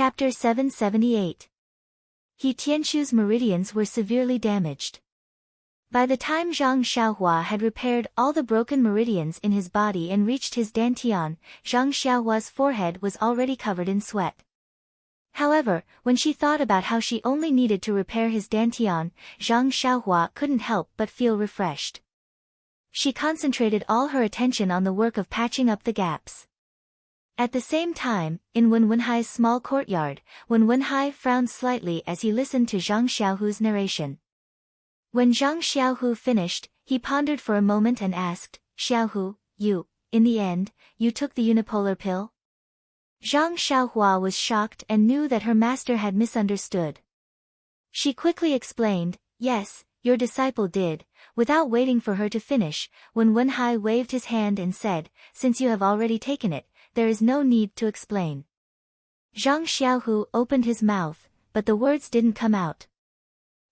Chapter 778. He Tianchu's meridians were severely damaged. By the time Zhang Xiaohua had repaired all the broken meridians in his body and reached his dantian, Zhang Xiaohua's forehead was already covered in sweat. However, when she thought about how she only needed to repair his dantian, Zhang Xiaohua couldn't help but feel refreshed. She concentrated all her attention on the work of patching up the gaps. At the same time, in Wen Wenhai's small courtyard, Wen Wenhai frowned slightly as he listened to Zhang Xiaohu's narration. When Zhang Xiaohu finished, he pondered for a moment and asked, "Xiaohu, in the end, you took the unipolar pill?" Zhang Xiaohua was shocked and knew that her master had misunderstood. She quickly explained, "Yes, your disciple did." Without waiting for her to finish, Wen Wenhai waved his hand and said, "Since you have already taken it, there is no need to explain." Zhang Xiaohu opened his mouth, but the words didn't come out.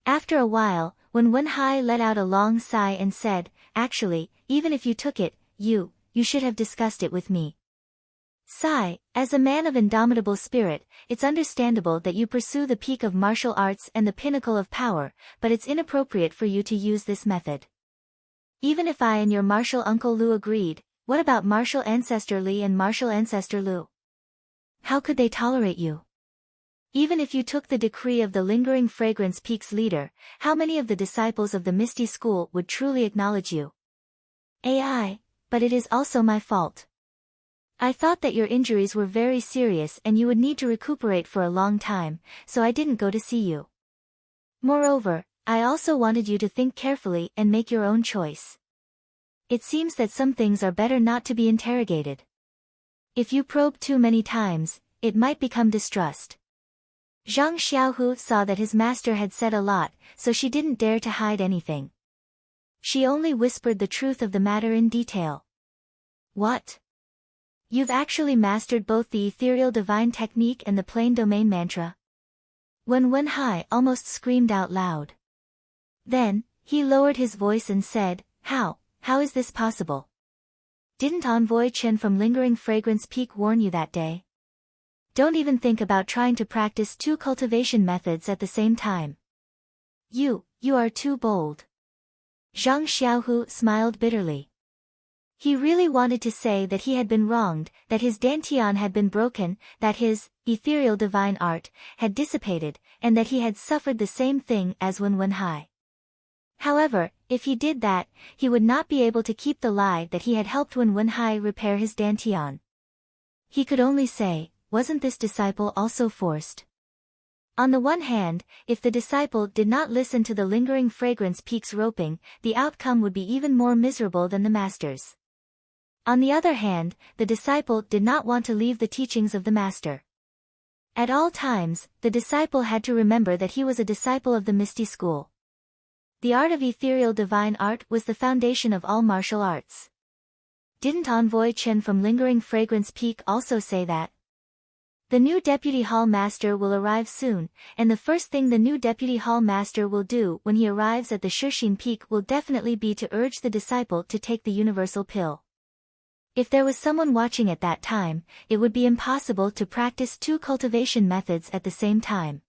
After a while, Wen Wenhai let out a long sigh and said, "Actually, even if you took it, you should have discussed it with me." Sigh, as a man of indomitable spirit, it's understandable that you pursue the peak of martial arts and the pinnacle of power, but it's inappropriate for you to use this method. Even if I and your martial uncle Lu agreed, what about martial ancestor Li and martial ancestor Lu? How could they tolerate you? Even if you took the decree of the lingering fragrance peak's leader, how many of the disciples of the Misty School would truly acknowledge you? But it is also my fault. I thought that your injuries were very serious and you would need to recuperate for a long time, so I didn't go to see you. Moreover, I also wanted you to think carefully and make your own choice. It seems that some things are better not to be interrogated. If you probe too many times, it might become distrust. Zhang Xiaohu saw that his master had said a lot, so she didn't dare to hide anything. She only whispered the truth of the matter in detail. "What? You've actually mastered both the ethereal divine technique and the plain domain mantra?" Wen Wenhai almost screamed out loud. Then, he lowered his voice and said, How is this possible? Didn't Envoy Chen from Lingering Fragrance Peak warn you that day? Don't even think about trying to practice two cultivation methods at the same time. You are too bold. Zhang Xiaohu smiled bitterly. He really wanted to say that he had been wronged, that his dantian had been broken, that his ethereal divine art had dissipated, and that he had suffered the same thing as Wen Wenhai. However, if he did that, he would not be able to keep the lie that he had helped Wen Wenhai repair his dantian. He could only say, wasn't this disciple also forced? On the one hand, if the disciple did not listen to the lingering fragrance peak's roping, the outcome would be even more miserable than the master's. On the other hand, the disciple did not want to leave the teachings of the master. At all times, the disciple had to remember that he was a disciple of the Misty School. The art of ethereal divine art was the foundation of all martial arts. Didn't Envoy Chen from Lingering Fragrance Peak also say that? The new Deputy Hall Master will arrive soon, and the first thing the new Deputy Hall Master will do when he arrives at the Shixin Peak will definitely be to urge the disciple to take the universal pill. If there was someone watching at that time, it would be impossible to practice two cultivation methods at the same time.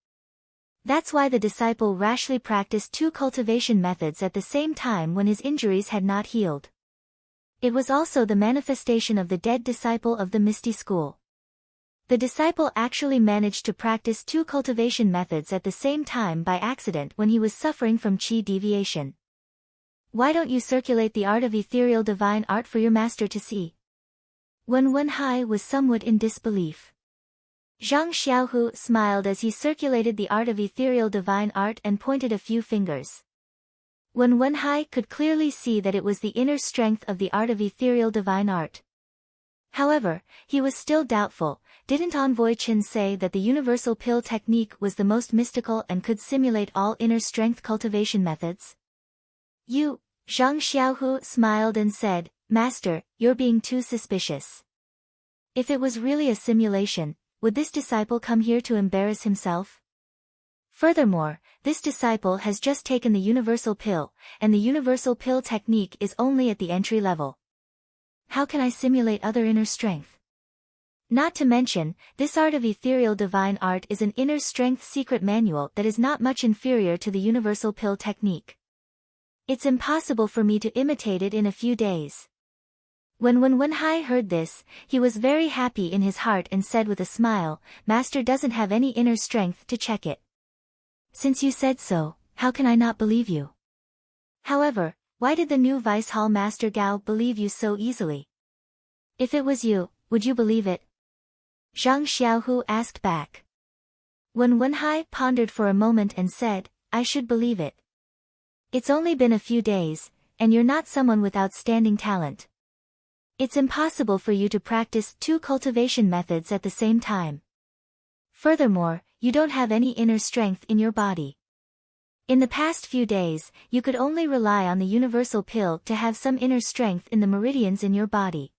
That's why the disciple rashly practiced two cultivation methods at the same time when his injuries had not healed. It was also the manifestation of the dead disciple of the Misty School. The disciple actually managed to practice two cultivation methods at the same time by accident when he was suffering from qi deviation. Why don't you circulate the art of ethereal divine art for your master to see? Wen Wenhai was somewhat in disbelief. Zhang Xiaohu smiled as he circulated the art of ethereal divine art and pointed a few fingers. Wen Wenhai could clearly see that it was the inner strength of the art of ethereal divine art. However, he was still doubtful. Didn't Envoy Chen say that the universal pill technique was the most mystical and could simulate all inner strength cultivation methods? Zhang Xiaohu smiled and said, Master, you're being too suspicious. If it was really a simulation, would this disciple come here to embarrass himself? Furthermore, this disciple has just taken the universal pill, and the universal pill technique is only at the entry level. How can I simulate other inner strength? Not to mention, this art of ethereal divine art is an inner strength secret manual that is not much inferior to the universal pill technique. It's impossible for me to imitate it in a few days. When Wenhai heard this, he was very happy in his heart and said with a smile, Master doesn't have any inner strength to check it. Since you said so, how can I not believe you? However, why did the new Vice Hall Master Gao believe you so easily? If it was you, would you believe it? Zhang Xiaohu asked back. When Wenhai pondered for a moment and said, I should believe it. It's only been a few days, and you're not someone with outstanding talent. It's impossible for you to practice 2 cultivation methods at the same time. Furthermore, you don't have any inner strength in your body. In the past few days, you could only rely on the universal pill to have some inner strength in the meridians in your body.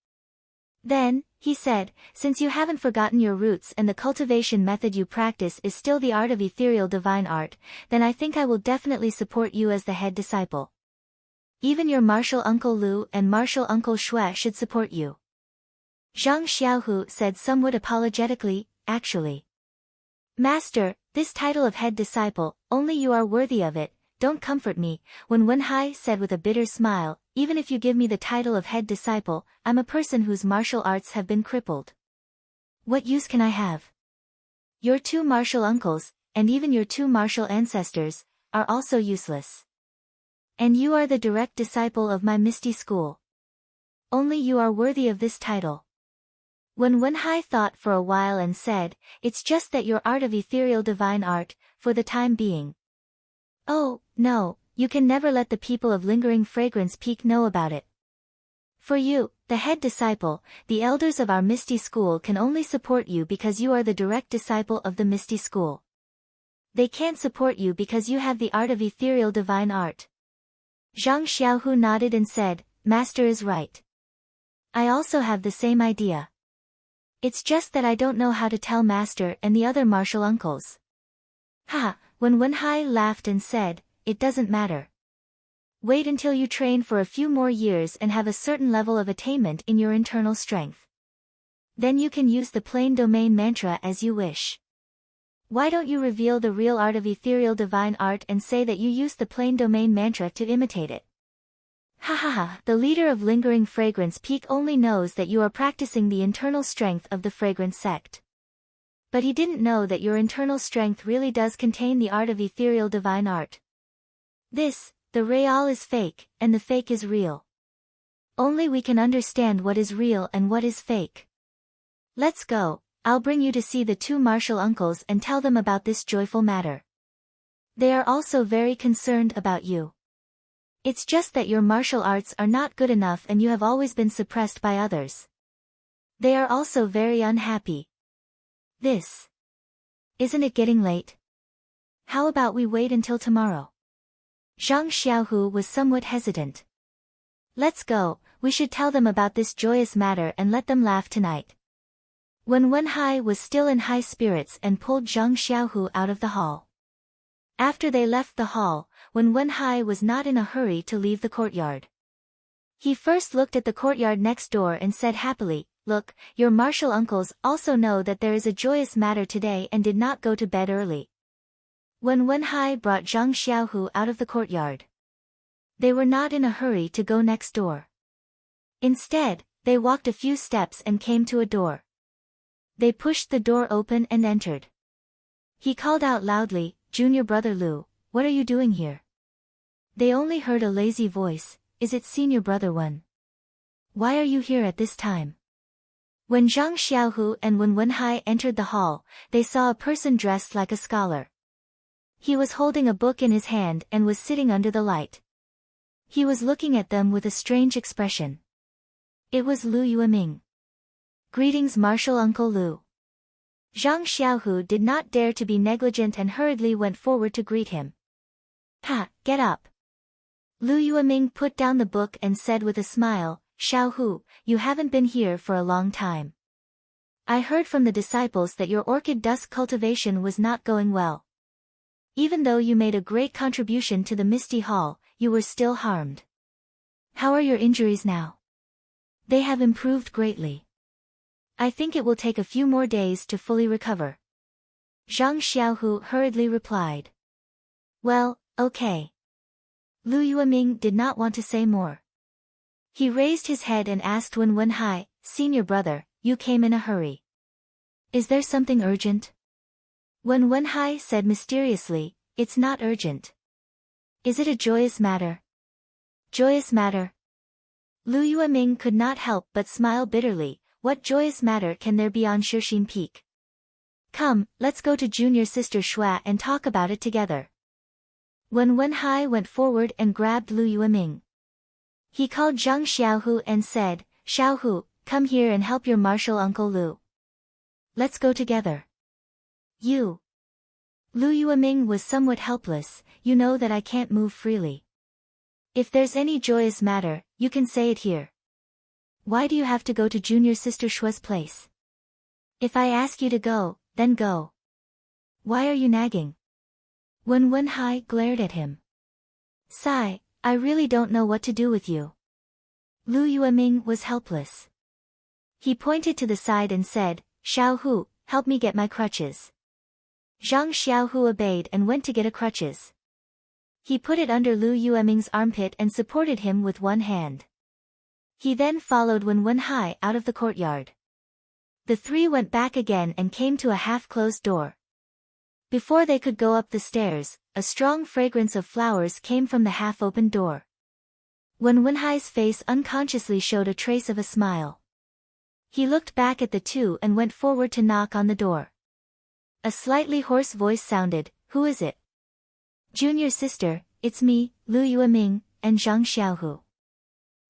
Then, he said, since you haven't forgotten your roots and the cultivation method you practice is still the art of ethereal divine art, then I think I will definitely support you as the head disciple. Even your martial uncle Lu and martial uncle Shui should support you. Zhang Xiaohu said somewhat apologetically, actually. Master, this title of head disciple, only you are worthy of it, don't comfort me, when Wenhai said with a bitter smile, even if you give me the title of head disciple, I'm a person whose martial arts have been crippled. What use can I have? Your 2 martial uncles, and even your 2 martial ancestors, are also useless. And you are the direct disciple of my Misty School. Only you are worthy of this title. When Wenhai thought for a while and said, it's just that your art of ethereal divine art, for the time being. Oh, no, you can never let the people of Lingering Fragrance Peak know about it. For you, the head disciple, the elders of our Misty School can only support you because you are the direct disciple of the Misty School. They can't support you because you have the art of ethereal divine art. Zhang Xiaohu nodded and said, Master is right. I also have the same idea. It's just that I don't know how to tell Master and the other martial uncles. Haha, when Wenhai laughed and said, it doesn't matter. Wait until you train for a few more years and have a certain level of attainment in your internal strength. Then you can use the plain domain mantra as you wish. Why don't you reveal the real art of ethereal divine art and say that you use the plain domain mantra to imitate it? Ha ha ha, the leader of Lingering Fragrance Peak only knows that you are practicing the internal strength of the fragrance sect. But he didn't know that your internal strength really does contain the art of ethereal divine art. This, the real is fake, and the fake is real. Only we can understand what is real and what is fake. Let's go, I'll bring you to see the 2 martial uncles and tell them about this joyful matter. They are also very concerned about you. It's just that your martial arts are not good enough and you have always been suppressed by others. They are also very unhappy. Isn't it getting late? How about we wait until tomorrow? Zhang Xiaohu was somewhat hesitant. Let's go, we should tell them about this joyous matter and let them laugh tonight. When Wenhai was still in high spirits and pulled Zhang Xiaohu out of the hall. After they left the hall, when Wenhai was not in a hurry to leave the courtyard. He first looked at the courtyard next door and said happily, Look, your martial uncles also know that there is a joyous matter today and did not go to bed early. When Wenhai brought Zhang Xiaohu out of the courtyard. They were not in a hurry to go next door. Instead, they walked a few steps and came to a door. They pushed the door open and entered. He called out loudly, Junior brother Lu, what are you doing here? They only heard a lazy voice, Is it senior brother Wen? Why are you here at this time? When Zhang Xiaohu and when Wenhai entered the hall, they saw a person dressed like a scholar. He was holding a book in his hand and was sitting under the light. He was looking at them with a strange expression. It was Lu Yueming. Greetings martial uncle Lu. Zhang Xiaohu did not dare to be negligent and hurriedly went forward to greet him. Ha, get up. Lu Yueming put down the book and said with a smile, Xiaohu, you haven't been here for a long time. I heard from the disciples that your orchid dusk cultivation was not going well. Even though you made a great contribution to the Misty Hall, you were still harmed. How are your injuries now? They have improved greatly. I think it will take a few more days to fully recover. Zhang Xiaohu hurriedly replied. Well, okay. Lu Yueming did not want to say more. He raised his head and asked Wen Wenhai, senior brother, you came in a hurry. Is there something urgent? Wen Wenhai said mysteriously, it's not urgent. Is it a joyous matter? Joyous matter? Lu Yueming could not help but smile bitterly. What joyous matter can there be on Shixin Peak? Come, let's go to junior sister Shua and talk about it together. Wen Wenhai went forward and grabbed Lu Yueming. He called Zhang Xiaohu and said, Xiaohu, come here and help your martial uncle Lu. Let's go together. You. Lu Yueming was somewhat helpless, you know that I can't move freely. If there's any joyous matter, you can say it here. Why do you have to go to junior sister Shua's place? If I ask you to go, then go. Why are you nagging? Wen Wenhai glared at him. Sigh, I really don't know what to do with you. Lu Yueming was helpless. He pointed to the side and said, Xiaohu, help me get my crutches. Zhang Xiaohu obeyed and went to get a crutches. He put it under Lu Yueming's armpit and supported him with one hand. He then followed Wen Wenhai out of the courtyard. The three went back again and came to a half-closed door. Before they could go up the stairs, a strong fragrance of flowers came from the half-opened door. Wen Wenhai's face unconsciously showed a trace of a smile. He looked back at the two and went forward to knock on the door. A slightly hoarse voice sounded, Who is it? Junior sister, it's me, Lu Yueming, and Zhang Xiaohu.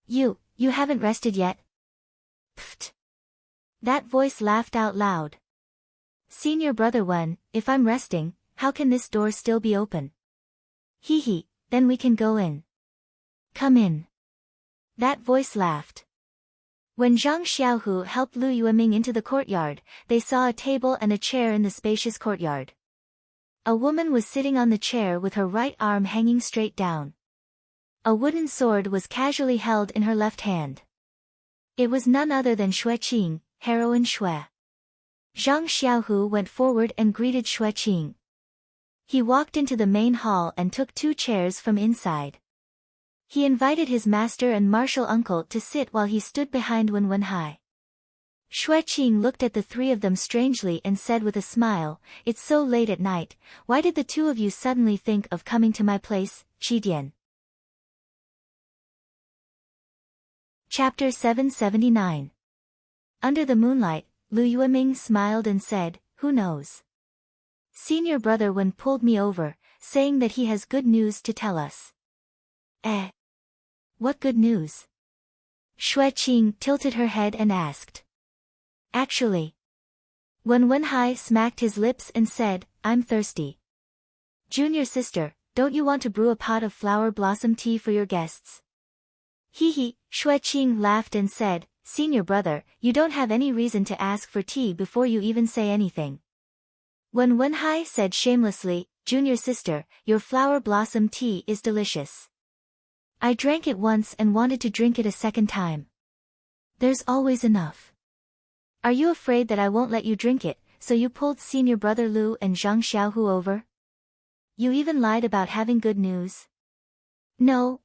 You haven't rested yet? Pfft. That voice laughed out loud. Senior brother Wen, if I'm resting, how can this door still be open? Hee, then we can go in. Come in. That voice laughed. When Zhang Xiaohu helped Lu Yueming into the courtyard, they saw a table and a chair in the spacious courtyard. A woman was sitting on the chair with her right arm hanging straight down. A wooden sword was casually held in her left hand. It was none other than Xueqing, heroine Xue. Zhang Xiaohu went forward and greeted Xueqing. He walked into the main hall and took 2 chairs from inside. He invited his master and martial uncle to sit while he stood behind Wen Wenhai. Xueqing looked at the 3 of them strangely and said with a smile, It's so late at night, why did the 2 of you suddenly think of coming to my place, Qidian? Chapter 779. Under the moonlight, Lu Yueming smiled and said, Who knows? Senior brother Wen pulled me over, saying that he has good news to tell us. What good news? Xueqing tilted her head and asked. Actually. Wen Wenhai smacked his lips and said, I'm thirsty. Junior sister, don't you want to brew a pot of flower blossom tea for your guests? Hee, Xueqing laughed and said, Senior brother, you don't have any reason to ask for tea before you even say anything. Wen Wenhai said shamelessly, Junior sister, your flower blossom tea is delicious. I drank it once and wanted to drink it a second time. There's always enough. Are you afraid that I won't let you drink it, so you pulled senior brother Lu and Zhang Xiaohu over? You even lied about having good news. No,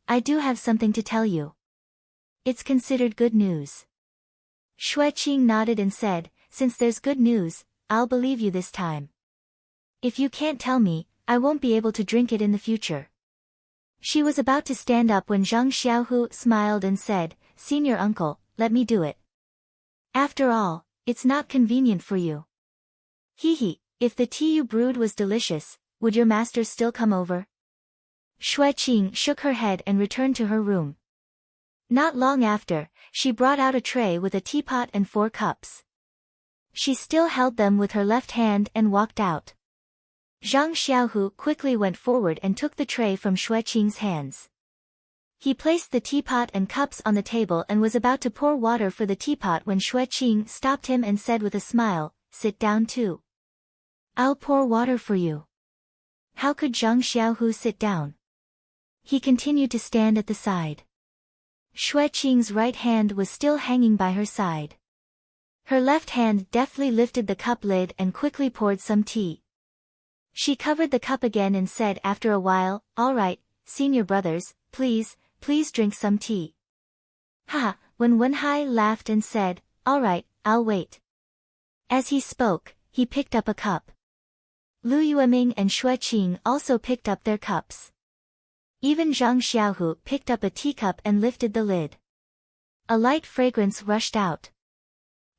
I do have something to tell you. It's considered good news. Xueqing nodded and said, Since there's good news, I'll believe you this time. If you can't tell me, I won't be able to drink it in the future. She was about to stand up when Zhang Xiaohu smiled and said, Senior uncle, let me do it. After all, it's not convenient for you. Hee, if the tea you brewed was delicious, would your master still come over? Xueqing shook her head and returned to her room. Not long after, she brought out a tray with a teapot and 4 cups. She still held them with her left hand and walked out. Zhang Xiaohu quickly went forward and took the tray from Xueqing's hands. He placed the teapot and cups on the table and was about to pour water for the teapot when Xueqing stopped him and said with a smile, Sit down too. I'll pour water for you. How could Zhang Xiaohu sit down? He continued to stand at the side. Xueqing's right hand was still hanging by her side. Her left hand deftly lifted the cup lid and quickly poured some tea. She covered the cup again and said after a while, "All right, senior brothers, please drink some tea." Ha! When Wenhai laughed and said, "All right, I'll wait." As he spoke, he picked up a cup. Lu Yueming and Xue Qing also picked up their cups. Even Zhang Xiaohu picked up a teacup and lifted the lid. A light fragrance rushed out.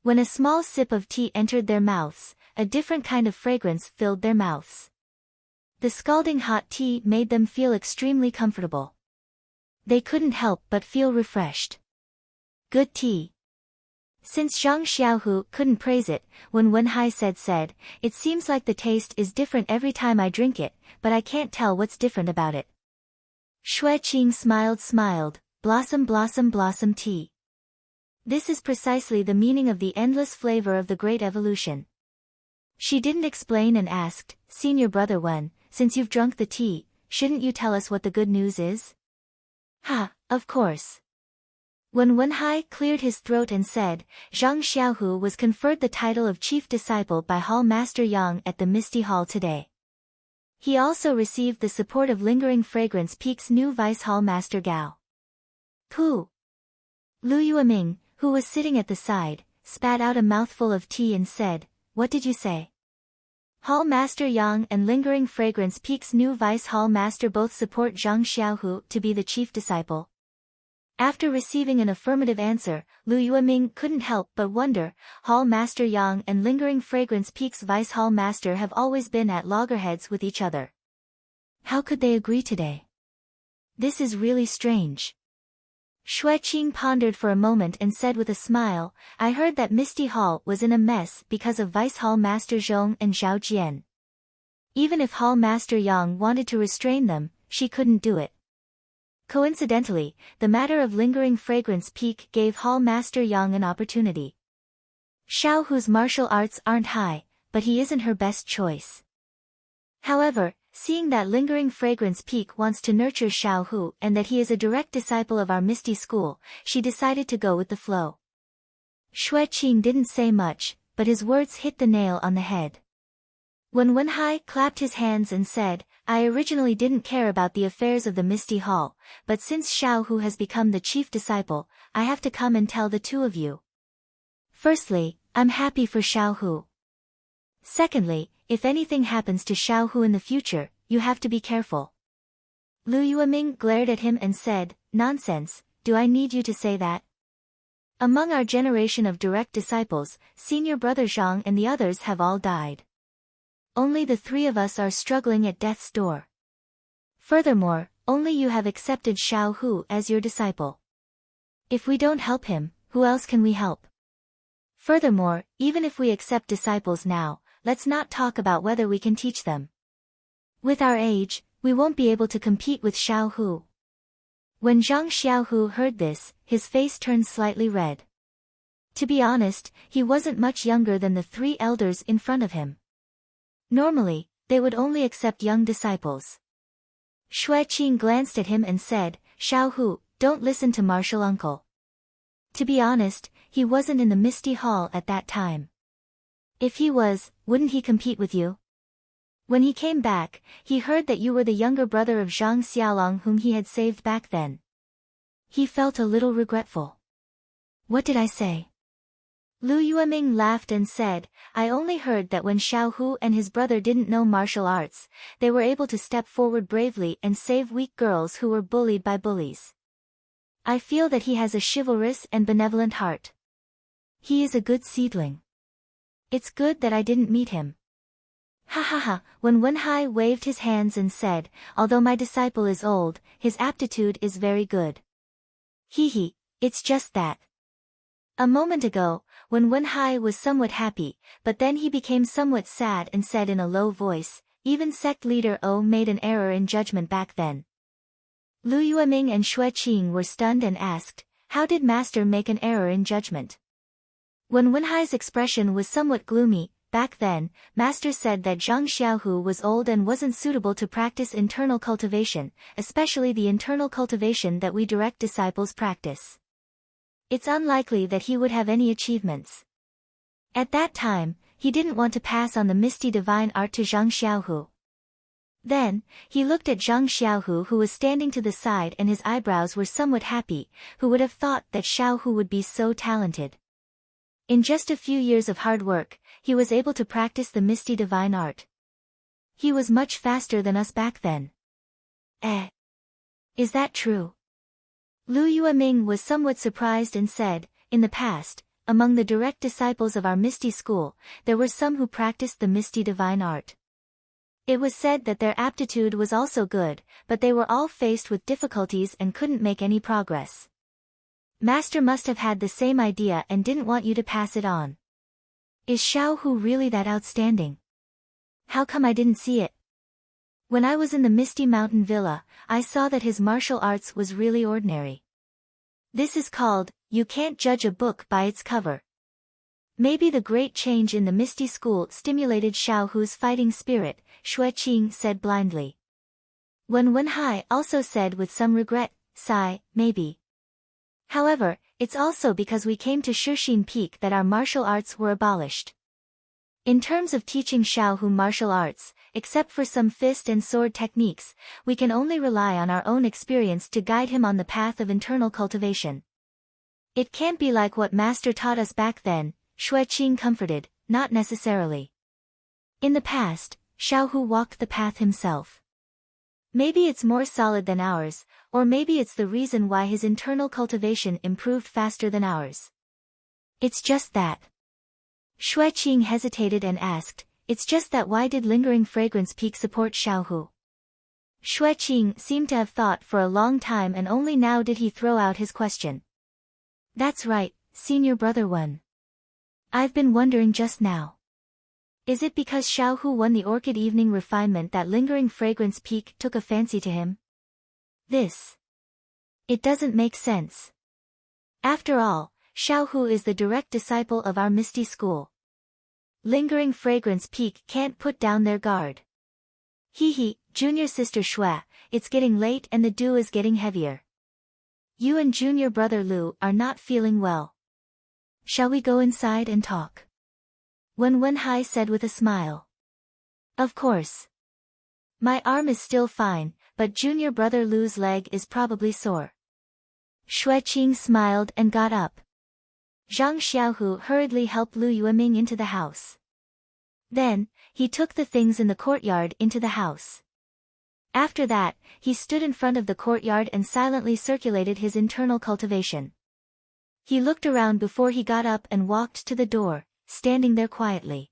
When a small sip of tea entered their mouths, a different kind of fragrance filled their mouths. The scalding hot tea made them feel extremely comfortable. They couldn't help but feel refreshed. Good tea. Since Zhang Xiaohu couldn't praise it, when Wenhai said, "It seems like the taste is different every time I drink it, but I can't tell what's different about it." Xue Qing smiled, blossom tea. This is precisely the meaning of the endless flavor of the great evolution. She didn't explain and asked, "Senior brother Wen, since you've drunk the tea, shouldn't you tell us what the good news is?" "Ha, of course." When Wenhai cleared his throat and said, Zhang Xiaohu was conferred the title of chief disciple by Hall Master Yang at the Misty Hall today. He also received the support of Lingering Fragrance Peak's new Vice Hall Master Gao. Pooh! Lu Yueming, who was sitting at the side, spat out a mouthful of tea and said, "What did you say?" Hall Master Yang and Lingering Fragrance Peak's new Vice Hall Master both support Zhang Xiaohu to be the chief disciple. After receiving an affirmative answer, Lu Yueming couldn't help but wonder, Hall Master Yang and Lingering Fragrance Peak's Vice Hall Master have always been at loggerheads with each other. How could they agree today? This is really strange. Xue Qing pondered for a moment and said with a smile, "I heard that Misty Hall was in a mess because of Vice Hall Master Zhong and Zhao Jian. Even if Hall Master Yang wanted to restrain them, she couldn't do it." Coincidentally, the matter of Lingering Fragrance Peak gave Hall Master Yang an opportunity. Xiaohu's martial arts aren't high, but he isn't her best choice. However, seeing that Lingering Fragrance Peak wants to nurture Xiaohu and that he is a direct disciple of our Misty School, she decided to go with the flow. Xue Qing didn't say much, but his words hit the nail on the head. When Wenhai clapped his hands and said, "I originally didn't care about the affairs of the Misty Hall, but since Xiaohu has become the chief disciple, I have to come and tell the two of you. Firstly, I'm happy for Xiaohu. Secondly, if anything happens to Xiaohu in the future, you have to be careful." Lu Yueming glared at him and said, "Nonsense, do I need you to say that? Among our generation of direct disciples, senior brother Zhang and the others have all died. Only the three of us are struggling at death's door. Furthermore, only you have accepted Xiaohu as your disciple. If we don't help him, who else can we help? Furthermore, even if we accept disciples now, let's not talk about whether we can teach them. With our age, we won't be able to compete with Xiaohu." When Zhang Xiaohu heard this, his face turned slightly red. To be honest, he wasn't much younger than the three elders in front of him. Normally, they would only accept young disciples. Xue Qing glanced at him and said, "Xiaohu, don't listen to martial uncle. To be honest, he wasn't in the Misty Hall at that time. If he was, wouldn't he compete with you? When he came back, he heard that you were the younger brother of Zhang Xiaolong whom he had saved back then. He felt a little regretful." "What did I say?" Lu Yueming laughed and said, "I only heard that when Xiaohu and his brother didn't know martial arts, they were able to step forward bravely and save weak girls who were bullied by bullies. I feel that he has a chivalrous and benevolent heart. He is a good seedling. It's good that I didn't meet him." Ha ha ha, when Wenhai waved his hands and said, "Although my disciple is old, his aptitude is very good. Hee, it's just that." A moment ago, when Wenhai was somewhat happy, but then he became somewhat sad and said in a low voice, "Even sect leader O made an error in judgment back then." Lu Yueming and Xue Qing were stunned and asked, "How did master make an error in judgment?" When Wenhai's expression was somewhat gloomy, back then, master said that Zhang Xiaohu was old and wasn't suitable to practice internal cultivation, especially the internal cultivation that we direct disciples practice. It's unlikely that he would have any achievements. At that time, he didn't want to pass on the misty divine art to Zhang Xiaohu. Then, he looked at Zhang Xiaohu who was standing to the side and his eyebrows were somewhat happy, who would have thought that Xiaohu would be so talented. In just a few years of hard work, he was able to practice the misty divine art. He was much faster than us back then. Is that true? Lu Yueming was somewhat surprised and said, in the past, among the direct disciples of our Misty School, there were some who practiced the Misty Divine Art. It was said that their aptitude was also good, but they were all faced with difficulties and couldn't make any progress. Master must have had the same idea and didn't want you to pass it on. Is Xiaohu really that outstanding? How come I didn't see it? When I was in the Misty Mountain Villa, I saw that his martial arts was really ordinary. This is called, you can't judge a book by its cover. Maybe the great change in the Misty School stimulated Xiaohu's fighting spirit, Xue Qing said blindly. Wen Wenhai also said with some regret, sigh, maybe. However, it's also because we came to Shixin Peak that our martial arts were abolished. In terms of teaching Xiaohu martial arts, except for some fist and sword techniques, we can only rely on our own experience to guide him on the path of internal cultivation. It can't be like what Master taught us back then, Xue Qing comforted, not necessarily. In the past, Xiaohu walked the path himself. Maybe it's more solid than ours, or maybe it's the reason why his internal cultivation improved faster than ours. It's just that. Xue Qing hesitated and asked, it's just that why did Lingering Fragrance Peak support Xiaohu? Xue Qing seemed to have thought for a long time and only now did he throw out his question. That's right, senior brother Wen. I've been wondering just now. Is it because Xiaohu won the Orchid Evening Refinement that Lingering Fragrance Peak took a fancy to him? It doesn't make sense. After all, Xiaohu is the direct disciple of our Misty School. Lingering Fragrance Peak can't put down their guard. Hee, junior sister Xue, it's getting late and the dew is getting heavier. You and junior brother Lu are not feeling well. Shall we go inside and talk? Wen Wenhai said with a smile. Of course. My arm is still fine, but junior brother Lu's leg is probably sore. Xue Qing smiled and got up. Zhang Xiaohu hurriedly helped Lu Yueming into the house. Then, he took the things in the courtyard into the house. After that, he stood in front of the courtyard and silently circulated his internal cultivation. He looked around before he got up and walked to the door, standing there quietly.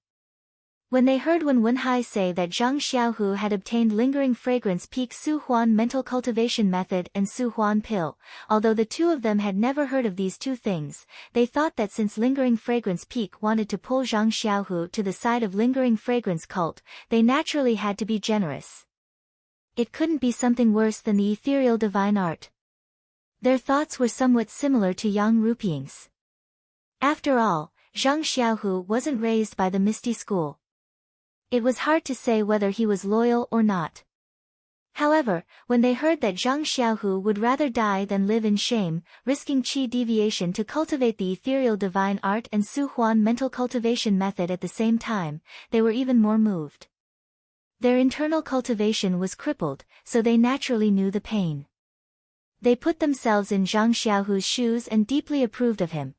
When they heard Wen Wenhai say that Zhang Xiaohu had obtained Lingering Fragrance Peak Su Huan Mental Cultivation Method and Su Huan Pill, although the two of them had never heard of these two things, they thought that since Lingering Fragrance Peak wanted to pull Zhang Xiaohu to the side of Lingering Fragrance Cult, they naturally had to be generous. It couldn't be something worse than the ethereal divine art. Their thoughts were somewhat similar to Yang Ruping's. After all, Zhang Xiaohu wasn't raised by the Misty School. It was hard to say whether he was loyal or not. However, when they heard that Zhang Xiaohu would rather die than live in shame, risking qi deviation to cultivate the ethereal divine art and Su Huan mental cultivation method at the same time, they were even more moved. Their internal cultivation was crippled, so they naturally knew the pain. They put themselves in Zhang Xiaohu's shoes and deeply approved of him.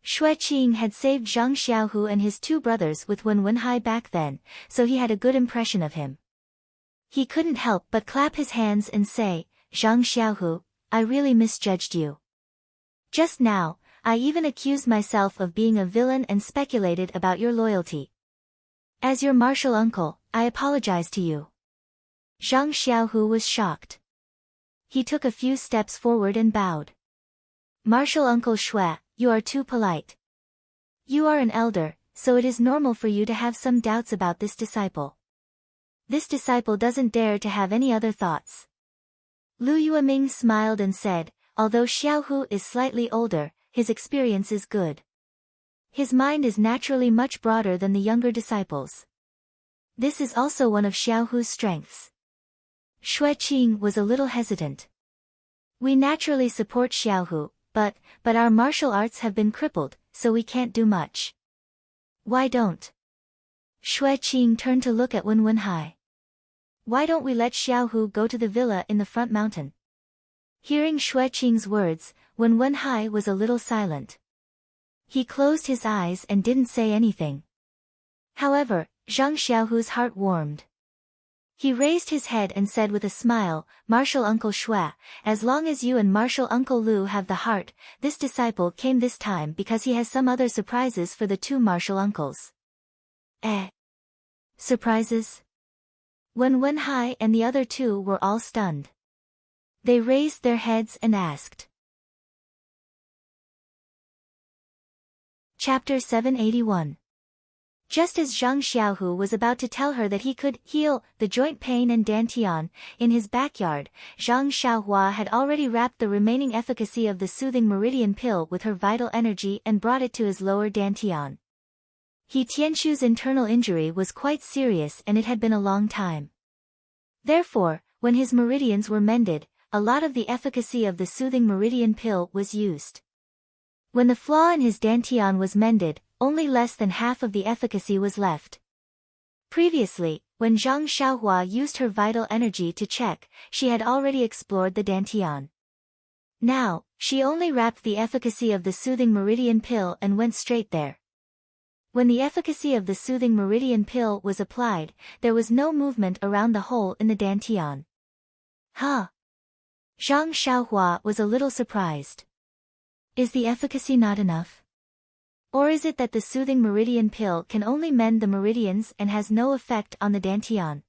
Xue Qing had saved Zhang Xiaohu and his two brothers with Wen Wenhai back then, so he had a good impression of him. He couldn't help but clap his hands and say, Zhang Xiaohu, I really misjudged you. Just now, I even accused myself of being a villain and speculated about your loyalty. As your martial uncle, I apologize to you. Zhang Xiaohu was shocked. He took a few steps forward and bowed. Martial Uncle Xue, you are too polite. You are an elder, so it is normal for you to have some doubts about this disciple. This disciple doesn't dare to have any other thoughts. Lu Yueming smiled and said, although Xiaohu is slightly older, his experience is good. His mind is naturally much broader than the younger disciples. This is also one of Xiaohu's strengths. Xue Qing was a little hesitant. We naturally support Xiaohu, but our martial arts have been crippled, so we can't do much. Why don't? Xue Qing turned to look at Wen Wenhai. Why don't we let Xiaohu go to the villa in the front mountain? Hearing Xue Qing's words, Wen Wenhai was a little silent. He closed his eyes and didn't say anything. However, Zhang Xiaohu's heart warmed. He raised his head and said with a smile, Martial Uncle Xue, as long as you and Martial Uncle Lu have the heart, this disciple came this time because he has some other surprises for the two martial uncles. Surprises? Wen Wenhai and the other two were all stunned. They raised their heads and asked. Chapter 781. Just as Zhang Xiaohu was about to tell her that he could heal the joint pain and dantian in his backyard, Zhang Xiaohua had already wrapped the remaining efficacy of the soothing meridian pill with her vital energy and brought it to his lower dantian. He Tianqu's internal injury was quite serious and it had been a long time. Therefore, when his meridians were mended, a lot of the efficacy of the soothing meridian pill was used. When the flaw in his dantian was mended, only less than half of the efficacy was left. Previously, when Zhang Xiaohua used her vital energy to check, she had already explored the dantian. Now, she only wrapped the efficacy of the soothing meridian pill and went straight there. When the efficacy of the soothing meridian pill was applied, there was no movement around the hole in the dantian. Huh? Zhang Xiaohua was a little surprised. Is the efficacy not enough? Or is it that the soothing meridian pill can only mend the meridians and has no effect on the dantian?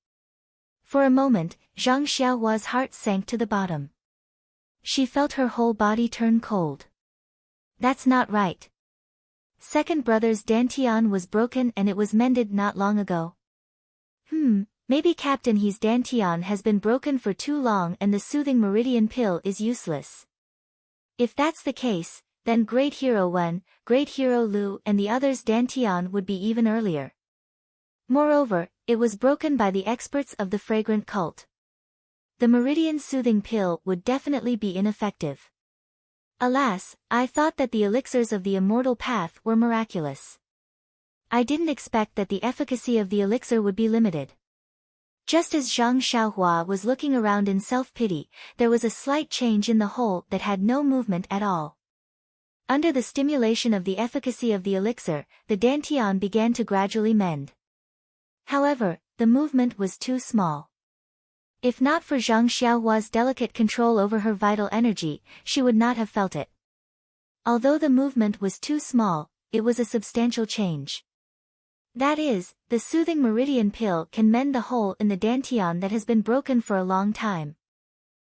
For a moment, Zhang Xiaohua's heart sank to the bottom. She felt her whole body turn cold. That's not right. Second brother's dantian was broken and it was mended not long ago. Maybe Captain He's dantian has been broken for too long and the soothing meridian pill is useless. If that's the case, then Great Hero Wen, Great Hero Lu and the others' dantian would be even earlier. Moreover, it was broken by the experts of the fragrant cult. The meridian soothing pill would definitely be ineffective. Alas, I thought that the elixirs of the immortal path were miraculous. I didn't expect that the efficacy of the elixir would be limited. Just as Zhang Xiaohua was looking around in self-pity, there was a slight change in the hole that had no movement at all. Under the stimulation of the efficacy of the elixir, the dantian began to gradually mend. However, the movement was too small. If not for Zhang Xiaohua's delicate control over her vital energy, she would not have felt it. Although the movement was too small, it was a substantial change. That is, the soothing meridian pill can mend the hole in the dantian that has been broken for a long time.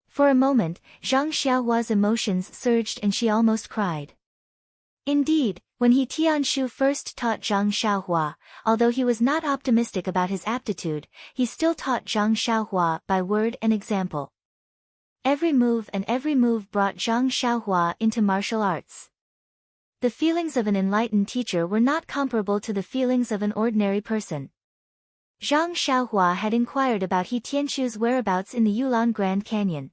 For a moment, Zhang Xiaohua's emotions surged and she almost cried. Indeed, when He Tianshu first taught Zhang Xiaohua, although he was not optimistic about his aptitude, he still taught Zhang Xiaohua by word and example. Every move brought Zhang Xiaohua into martial arts. The feelings of an enlightened teacher were not comparable to the feelings of an ordinary person. Zhang Xiaohua had inquired about He Tianshu's whereabouts in the Yulin Grand Canyon.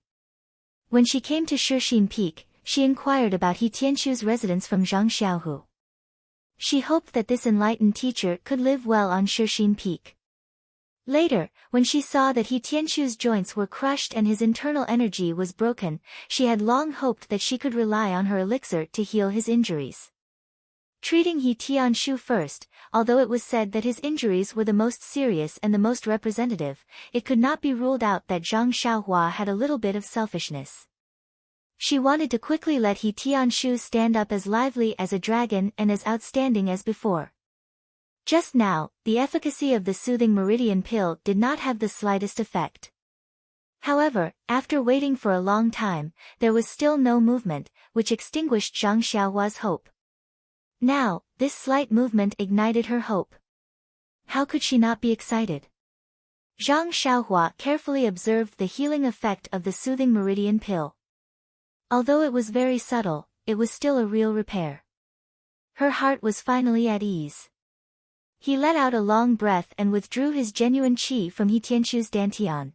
When she came to Shixin Peak, she inquired about He Tianshu's residence from Zhang Xiaohu. She hoped that this enlightened teacher could live well on Shixin Peak. Later, when she saw that He Tianshu's joints were crushed and his internal energy was broken, she had long hoped that she could rely on her elixir to heal his injuries. Treating He Tianshu first, although it was said that his injuries were the most serious and the most representative, it could not be ruled out that Zhang Xiaohua had a little bit of selfishness. She wanted to quickly let He Tianshu stand up as lively as a dragon and as outstanding as before. Just now, the efficacy of the soothing meridian pill did not have the slightest effect. However, after waiting for a long time, there was still no movement, which extinguished Zhang Xiaohua's hope. Now, this slight movement ignited her hope. How could she not be excited? Zhang Xiaohua carefully observed the healing effect of the soothing meridian pill. Although it was very subtle, it was still a real repair. Her heart was finally at ease. He let out a long breath and withdrew his genuine qi from He Tianshu's dantian.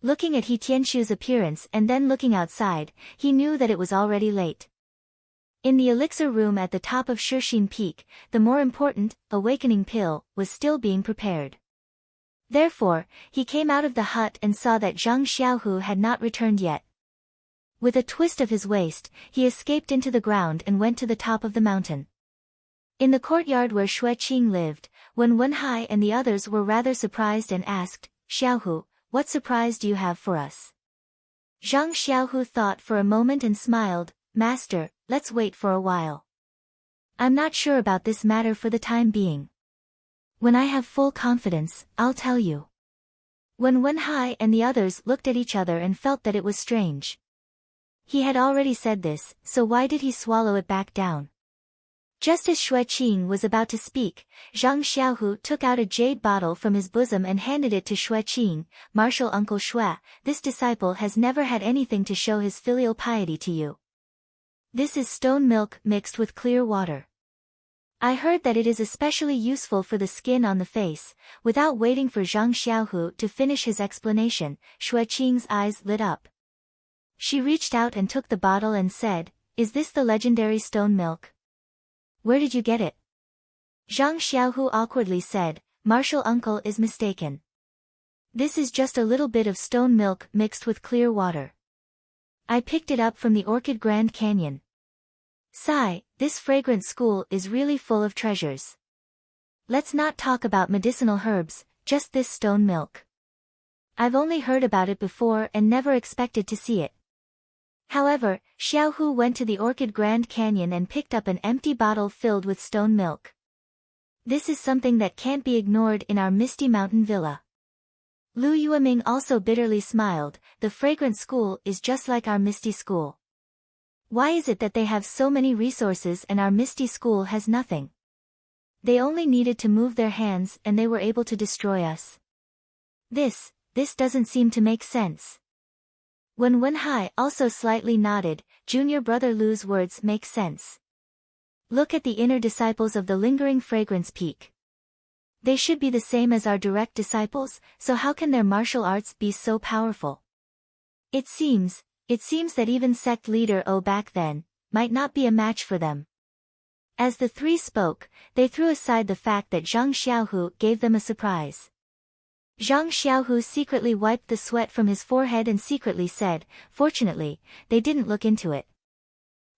Looking at He Tianshu's appearance and then looking outside, he knew that it was already late. In the elixir room at the top of Shishine Peak, the more important, awakening pill, was still being prepared. Therefore, he came out of the hut and saw that Zhang Xiaohu had not returned yet. With a twist of his waist, he escaped into the ground and went to the top of the mountain. In the courtyard where Xueqing lived, when Wenhai and the others were rather surprised and asked, "Xiaohu, what surprise do you have for us?" Zhang Xiaohu thought for a moment and smiled, "Master, let's wait for a while. I'm not sure about this matter for the time being. When I have full confidence, I'll tell you." When Wenhai and the others looked at each other and felt that it was strange. He had already said this, so why did he swallow it back down? Just as Xueqing was about to speak, Zhang Xiaohu took out a jade bottle from his bosom and handed it to Xueqing. "Martial Uncle Xue, this disciple has never had anything to show his filial piety to you. This is stone milk mixed with clear water. I heard that it is especially useful for the skin on the face." Without waiting for Zhang Xiaohu to finish his explanation, Xueqing's eyes lit up. She reached out and took the bottle and said, "Is this the legendary stone milk? Where did you get it?" Zhang Xiaohu awkwardly said, "Martial uncle is mistaken. This is just a little bit of stone milk mixed with clear water. I picked it up from the Orchid Grand Canyon. Sigh, this fragrant school is really full of treasures. Let's not talk about medicinal herbs, just this stone milk. I've only heard about it before and never expected to see it." However, Xiaohu went to the Orchid Grand Canyon and picked up an empty bottle filled with stone milk. "This is something that can't be ignored in our Misty Mountain Villa." Lu Yueming also bitterly smiled, "The fragrant school is just like our Misty School. Why is it that they have so many resources and our Misty School has nothing? They only needed to move their hands and they were able to destroy us. This doesn't seem to make sense." When Wenhai also slightly nodded, junior brother Lu's words make sense. Look at the inner disciples of the Lingering Fragrance Peak. They should be the same as our direct disciples, so how can their martial arts be so powerful? It seems that even sect leader O back then, might not be a match for them. As the three spoke, they threw aside the fact that Zhang Xiaohu gave them a surprise. Zhang Xiaohu secretly wiped the sweat from his forehead and secretly said, "Fortunately, they didn't look into it.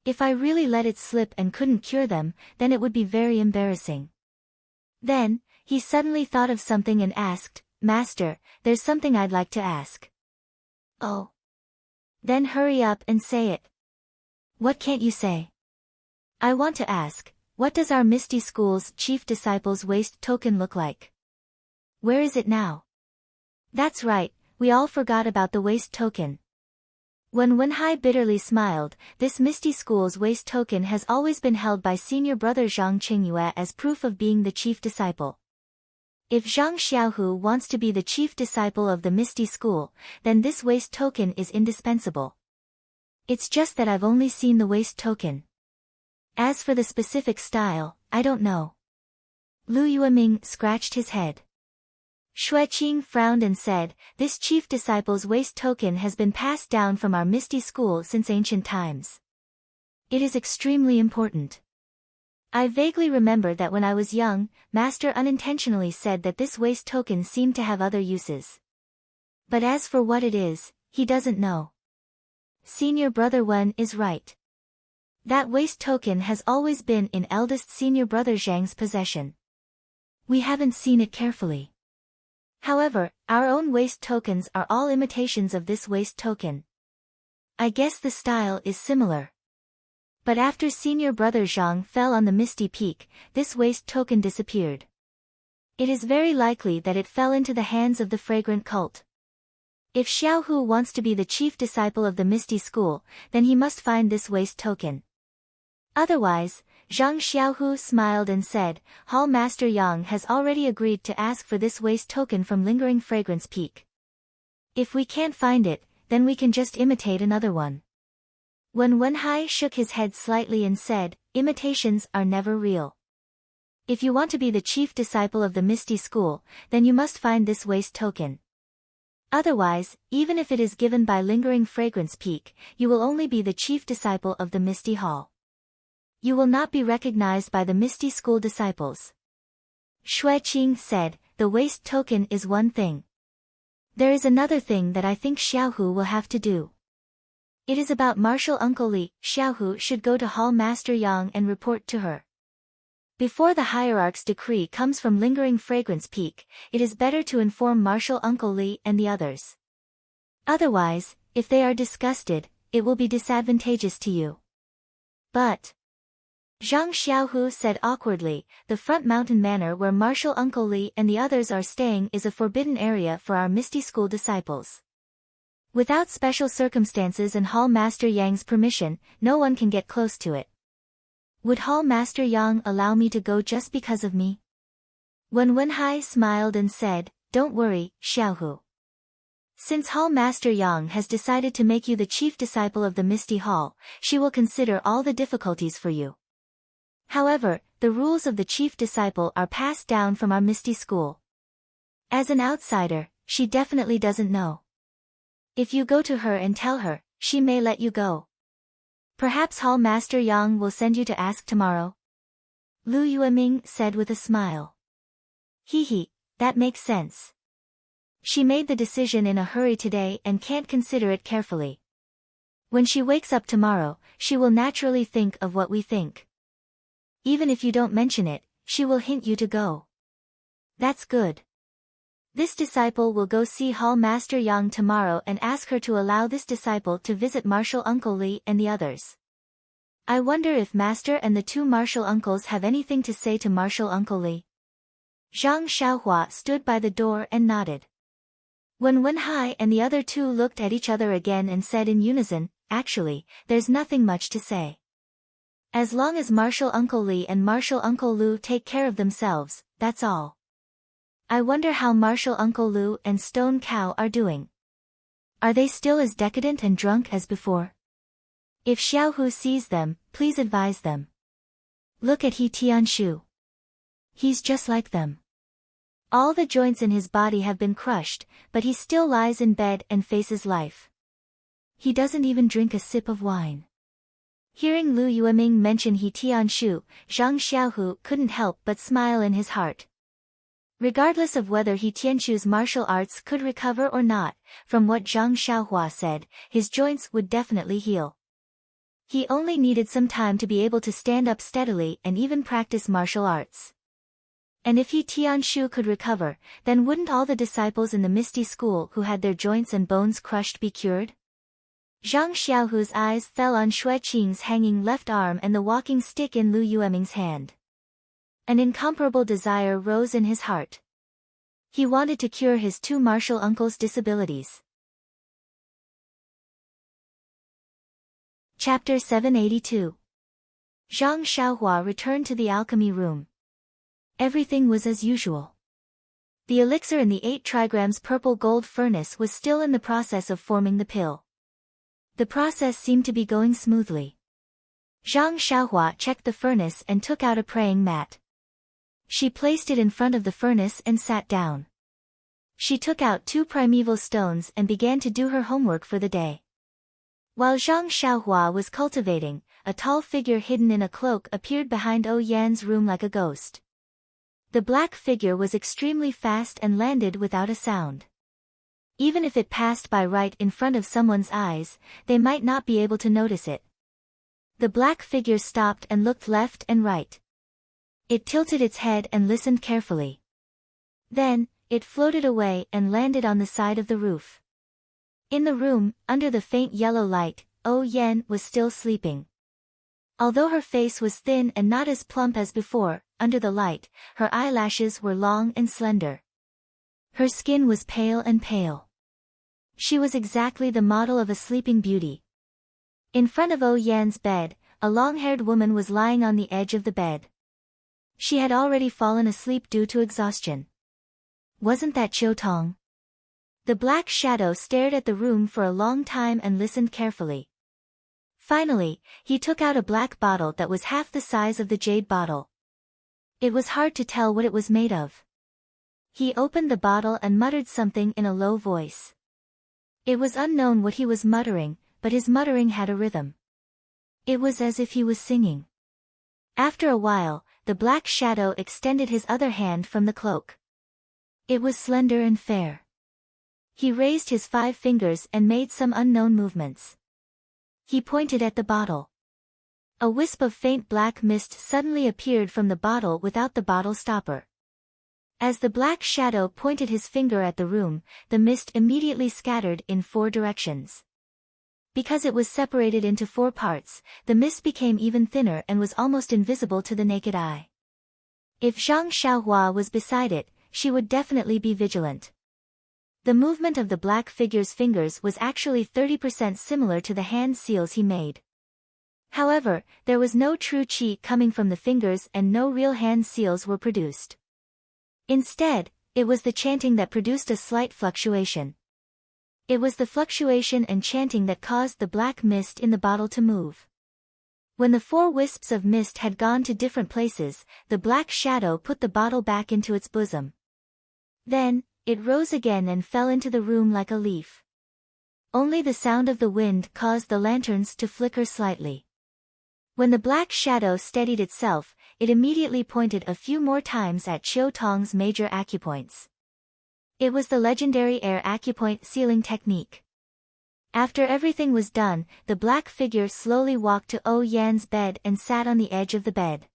If I really let it slip and couldn't cure them, then it would be very embarrassing." Then, he suddenly thought of something and asked, "Master, there's something I'd like to ask." "Oh. Then hurry up and say it." "What can't you say?" "I want to ask, what does our Misty School's chief disciple's waist token look like? Where is it now?" "That's right, we all forgot about the waist token." When Wenhai bitterly smiled, this Misty School's waist token has always been held by senior brother Zhang Qingyue as proof of being the chief disciple. If Zhang Xiaohu wants to be the chief disciple of the Misty School, then this waist token is indispensable. It's just that I've only seen the waist token. As for the specific style, I don't know. Lu Yueming scratched his head. Xueqing frowned and said, "This chief disciple's waist token has been passed down from our Misty School since ancient times. It is extremely important. I vaguely remember that when I was young, Master unintentionally said that this waist token seemed to have other uses. But as for what it is, he doesn't know." Senior brother Wen is right. That waist token has always been in eldest senior brother Zhang's possession. We haven't seen it carefully. However, our own waist tokens are all imitations of this waist token. I guess the style is similar. But after senior brother Zhang fell on the Misty Peak, this waist token disappeared. It is very likely that it fell into the hands of the fragrant cult. If Xiaohu wants to be the chief disciple of the Misty School, then he must find this waist token. Otherwise, Zhang Xiaohu smiled and said, "Hall Master Yang has already agreed to ask for this waist token from Lingering Fragrance Peak. If we can't find it, then we can just imitate another one." When Wenhai shook his head slightly and said, "Imitations are never real. If you want to be the chief disciple of the Misty School, then you must find this waist token. Otherwise, even if it is given by Lingering Fragrance Peak, you will only be the chief disciple of the Misty Hall." You will not be recognized by the Misty School disciples. Xue Qing said, the waist token is one thing. There is another thing that I think Xiaohu will have to do. It is about martial uncle Li. Xiaohu should go to Hall Master Yang and report to her. Before the hierarch's decree comes from lingering fragrance peak, it is better to inform martial uncle Li and the others. Otherwise, if they are disgusted, it will be disadvantageous to you. But Zhang Xiaohu said awkwardly, the front mountain manor where martial uncle Li and the others are staying is a forbidden area for our Misty School disciples. Without special circumstances and Hall Master Yang's permission, no one can get close to it. Would Hall Master Yang allow me to go just because of me? Wen Wenhai smiled and said, don't worry, Xiaohu. Since Hall Master Yang has decided to make you the chief disciple of the Misty Hall, she will consider all the difficulties for you. However, the rules of the chief disciple are passed down from our Misty School. As an outsider, she definitely doesn't know. If you go to her and tell her, she may let you go. Perhaps Hall Master Yang will send you to ask tomorrow? Lu Yueming said with a smile. He, that makes sense. She made the decision in a hurry today and can't consider it carefully. When she wakes up tomorrow, she will naturally think of what we think. Even if you don't mention it, she will hint you to go. That's good. This disciple will go see Hall Master Yang tomorrow and ask her to allow this disciple to visit martial uncle Li and the others. I wonder if Master and the two martial uncles have anything to say to martial uncle Li. Zhang Xiaohua stood by the door and nodded. Wen Wenhai and the other two looked at each other again and said in unison, actually, there's nothing much to say. As long as martial uncle Li and martial uncle Lu take care of themselves, that's all. I wonder how martial uncle Lu and Stone Cow are doing. Are they still as decadent and drunk as before? If Xiaohu sees them, please advise them. Look at He Tianshu. He's just like them. All the joints in his body have been crushed, but he still lies in bed and faces life. He doesn't even drink a sip of wine. Hearing Lu Yueming mention He Tianshu, Zhang Xiaohu couldn't help but smile in his heart. Regardless of whether He Tianshu's martial arts could recover or not, from what Zhang Xiaohua said, his joints would definitely heal. He only needed some time to be able to stand up steadily and even practice martial arts. And if He Tianshu could recover, then wouldn't all the disciples in the Misty School who had their joints and bones crushed be cured? Zhang Xiaohu's eyes fell on Xue Qing's hanging left arm and the walking stick in Lu Yueming's hand. An incomparable desire rose in his heart. He wanted to cure his two martial uncles' disabilities. Chapter 782. Zhang Xiaohua returned to the alchemy room. Everything was as usual. The elixir in the 8 trigrams purple gold furnace was still in the process of forming the pill. The process seemed to be going smoothly. Zhang Xiaohua checked the furnace and took out a praying mat. She placed it in front of the furnace and sat down. She took out 2 primeval stones and began to do her homework for the day. While Zhang Xiaohua was cultivating, a tall figure hidden in a cloak appeared behind Ou Yan's room like a ghost. The black figure was extremely fast and landed without a sound. Even if it passed by right in front of someone's eyes, they might not be able to notice it. The black figure stopped and looked left and right. It tilted its head and listened carefully. Then, it floated away and landed on the side of the roof. In the room, under the faint yellow light, Ou Yan was still sleeping. Although her face was thin and not as plump as before, under the light, her eyelashes were long and slender. Her skin was pale and pale. She was exactly the model of a sleeping beauty. In front of Ou Yan's bed, a long-haired woman was lying on the edge of the bed. She had already fallen asleep due to exhaustion. Wasn't that Qiu Tong? The black shadow stared at the room for a long time and listened carefully. Finally, he took out a black bottle that was half the size of the jade bottle. It was hard to tell what it was made of. He opened the bottle and muttered something in a low voice. It was unknown what he was muttering, but his muttering had a rhythm. It was as if he was singing. After a while, the black shadow extended his other hand from the cloak. It was slender and fair. He raised his 5 fingers and made some unknown movements. He pointed at the bottle. A wisp of faint black mist suddenly appeared from the bottle without the bottle stopper. As the black shadow pointed his finger at the room, the mist immediately scattered in 4 directions. Because it was separated into 4 parts, the mist became even thinner and was almost invisible to the naked eye. If Zhang Xiaohua was beside it, she would definitely be vigilant. The movement of the black figure's fingers was actually 30% similar to the hand seals he made. However, there was no true qi coming from the fingers and no real hand seals were produced. Instead, it was the chanting that produced a slight fluctuation. It was the fluctuation and chanting that caused the black mist in the bottle to move. When the 4 wisps of mist had gone to different places, the black shadow put the bottle back into its bosom. Then, it rose again and fell into the room like a leaf. Only the sound of the wind caused the lanterns to flicker slightly. When the black shadow steadied itself, it immediately pointed a few more times at Qiu Tong's major acupoints. It was the legendary air acupoint sealing technique. After everything was done, the black figure slowly walked to Oh Yan's bed and sat on the edge of the bed.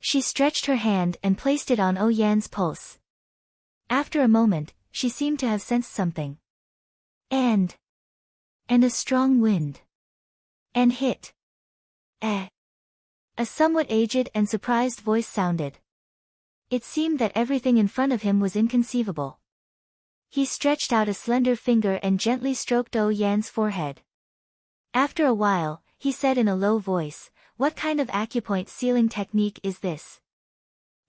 She stretched her hand and placed it on Oh Yan's pulse. After a moment, she seemed to have sensed something. And a strong wind. And hit. A somewhat aged and surprised voice sounded. It seemed that everything in front of him was inconceivable. He stretched out a slender finger and gently stroked Oh Yan's forehead. After a while, he said in a low voice, "What kind of acupoint sealing technique is this?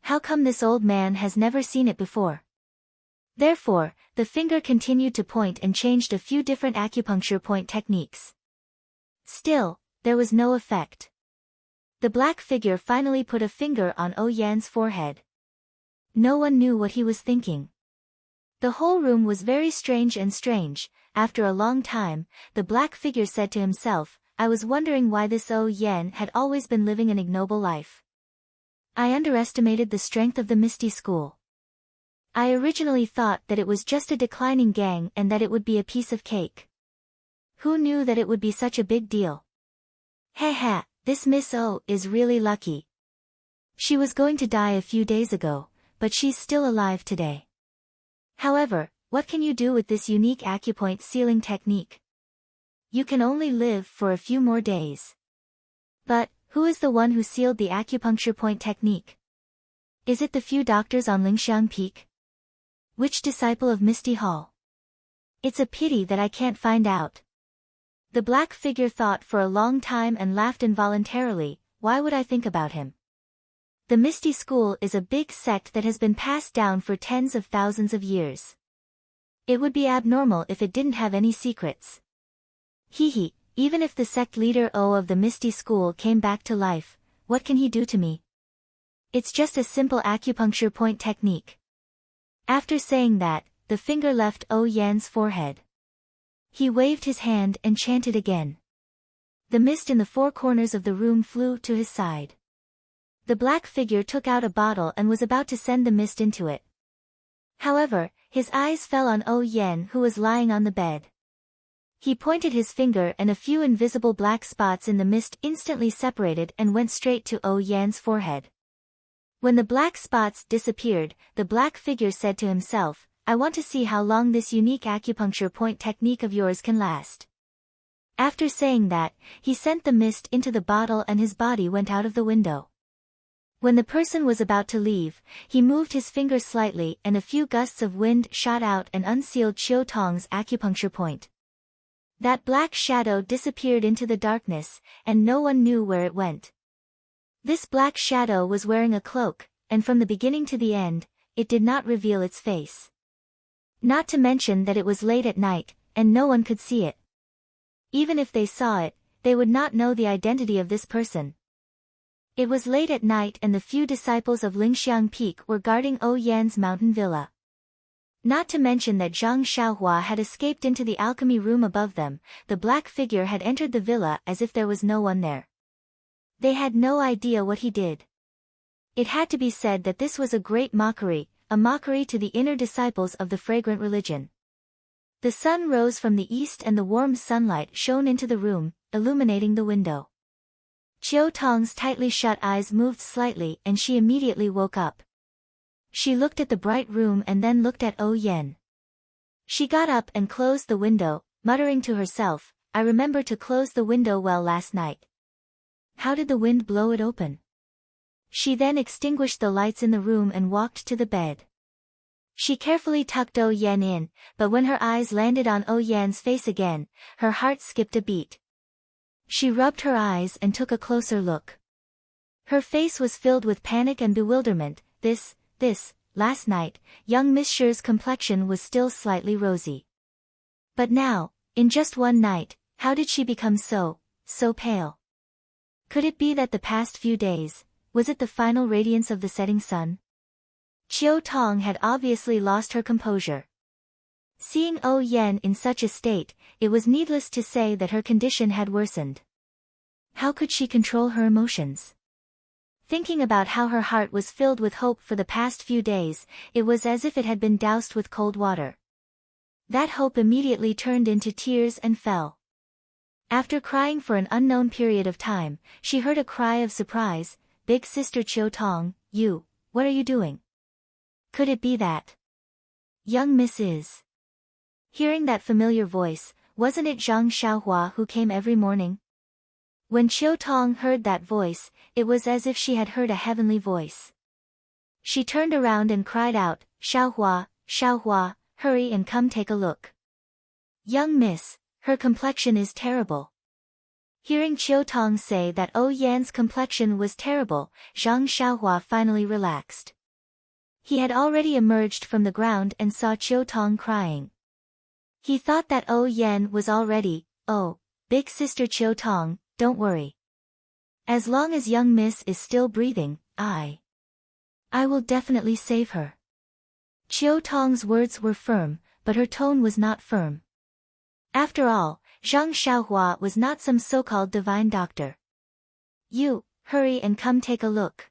How come this old man has never seen it before?" Therefore, the finger continued to point and changed a few different acupuncture point techniques. Still, there was no effect. The black figure finally put a finger on Oh Yan's forehead. No one knew what he was thinking. The whole room was very strange and strange. After a long time, the black figure said to himself, "I was wondering why this Oh Yan had always been living an ignoble life. I underestimated the strength of the Misty School. I originally thought that it was just a declining gang and that it would be a piece of cake. Who knew that it would be such a big deal? Haha, this Miss O is really lucky. She was going to die a few days ago, but she's still alive today. However, what can you do with this unique acupoint sealing technique? You can only live for a few more days. But, who is the one who sealed the acupuncture point technique? Is it the few doctors on Lingxiang Peak? Which disciple of Misty Hall? It's a pity that I can't find out." The black figure thought for a long time and laughed involuntarily. Why would I think about him? The Misty School is a big sect that has been passed down for tens of thousands of years. It would be abnormal if it didn't have any secrets. Hee, even if the sect leader O of the Misty School came back to life, what can he do to me? It's just a simple acupuncture point technique. After saying that, the finger left Oh Yan's forehead. He waved his hand and chanted again. The mist in the 4 corners of the room flew to his side. The black figure took out a bottle and was about to send the mist into it. However, his eyes fell on Oh Yan, who was lying on the bed. He pointed his finger and a few invisible black spots in the mist instantly separated and went straight to Oh Yan's forehead. When the black spots disappeared, the black figure said to himself, "I want to see how long this unique acupuncture point technique of yours can last." After saying that, he sent the mist into the bottle and his body went out of the window. When the person was about to leave, he moved his finger slightly and a few gusts of wind shot out and unsealed Qiu Tong's acupuncture point. That black shadow disappeared into the darkness, and no one knew where it went. This black shadow was wearing a cloak, and from the beginning to the end, it did not reveal its face. Not to mention that it was late at night, and no one could see it. Even if they saw it, they would not know the identity of this person. It was late at night and the few disciples of Lingxiang Peak were guarding Oh Yan's mountain villa. Not to mention that Zhang Xiaohua had escaped into the alchemy room above them, the black figure had entered the villa as if there was no one there. They had no idea what he did. It had to be said that this was a great mockery, a mockery to the inner disciples of the fragrant religion. The sun rose from the east and the warm sunlight shone into the room, illuminating the window. Chiu Tong's tightly shut eyes moved slightly and she immediately woke up. She looked at the bright room and then looked at Yen. She got up and closed the window, muttering to herself, "I remember to close the window well last night. How did the wind blow it open?" She then extinguished the lights in the room and walked to the bed. She carefully tucked Yen in, but when her eyes landed on Yen's face again, her heart skipped a beat. She rubbed her eyes and took a closer look. Her face was filled with panic and bewilderment. Last night, young Miss Sher's complexion was still slightly rosy. But now, in just one night, how did she become so pale? Could it be that the past few days, was it the final radiance of the setting sun? Chiu Tong had obviously lost her composure. Seeing Yen in such a state, it was needless to say that her condition had worsened. How could she control her emotions? Thinking about how her heart was filled with hope for the past few days, it was as if it had been doused with cold water. That hope immediately turned into tears and fell. After crying for an unknown period of time, she heard a cry of surprise. "Big sister Chiu Tong, what are you doing? Could it be that young Miss is?" Hearing that familiar voice, wasn't it Zhang Xiaohua who came every morning? When Chiu Tong heard that voice, it was as if she had heard a heavenly voice. She turned around and cried out, Xiaohua, hurry and come take a look. Young Miss, her complexion is terrible." Hearing Chiu Tong say that Yan's complexion was terrible, Zhang Xiaohua finally relaxed. He had already emerged from the ground and saw Chiu Tong crying. He thought that Yen was already, big sister Chiu Tong, don't worry. As long as young Miss is still breathing, I will definitely save her. Chiu Tong's words were firm, but her tone was not firm. After all, Zhang Xiaohua was not some so-called divine doctor. "You, hurry and come take a look."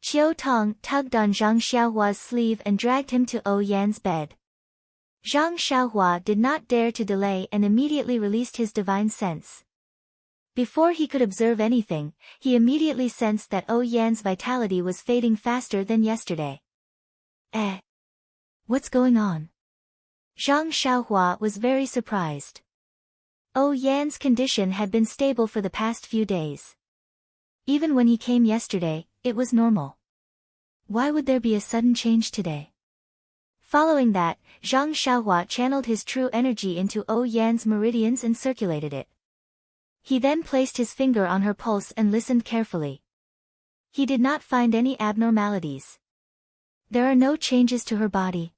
Chiu Tong tugged on Zhang Xiaohua's sleeve and dragged him to Yan's bed. Zhang Xiaohua did not dare to delay and immediately released his divine sense. Before he could observe anything, he immediately sensed that Yan's vitality was fading faster than yesterday. What's going on? Zhang Xiaohua was very surprised. Yan's condition had been stable for the past few days. Even when he came yesterday, it was normal. Why would there be a sudden change today? Following that, Zhang Xiaohua channeled his true energy into Yan's meridians and circulated it. He then placed his finger on her pulse and listened carefully. He did not find any abnormalities. There are no changes to her body.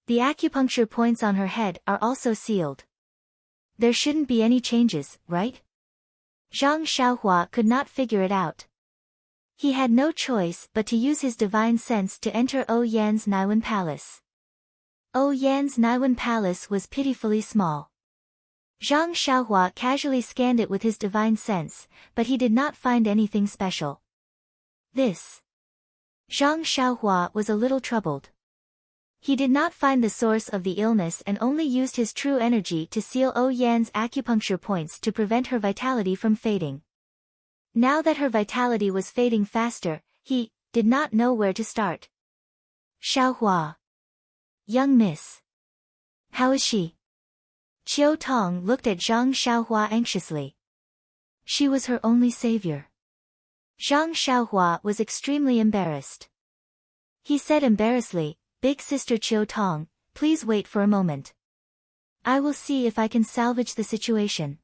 The acupuncture points on her head are also sealed. There shouldn't be any changes, right? Zhang Xiaohua could not figure it out. He had no choice but to use his divine sense to enter Yan's Naiwan Palace. Yan's Naiwan Palace was pitifully small. Zhang Xiaohua casually scanned it with his divine sense, but he did not find anything special. Zhang Xiaohua was a little troubled. He did not find the source of the illness and only used his true energy to seal Yan's acupuncture points to prevent her vitality from fading. Now that her vitality was fading faster, he did not know where to start. "Xiaohua. Young Miss. How is she?" Chiu Tong looked at Zhang Xiaohua anxiously. She was her only savior. Zhang Xiaohua was extremely embarrassed. He said embarrassedly, "Big sister Chiu Tong, please wait for a moment. I will see if I can salvage the situation."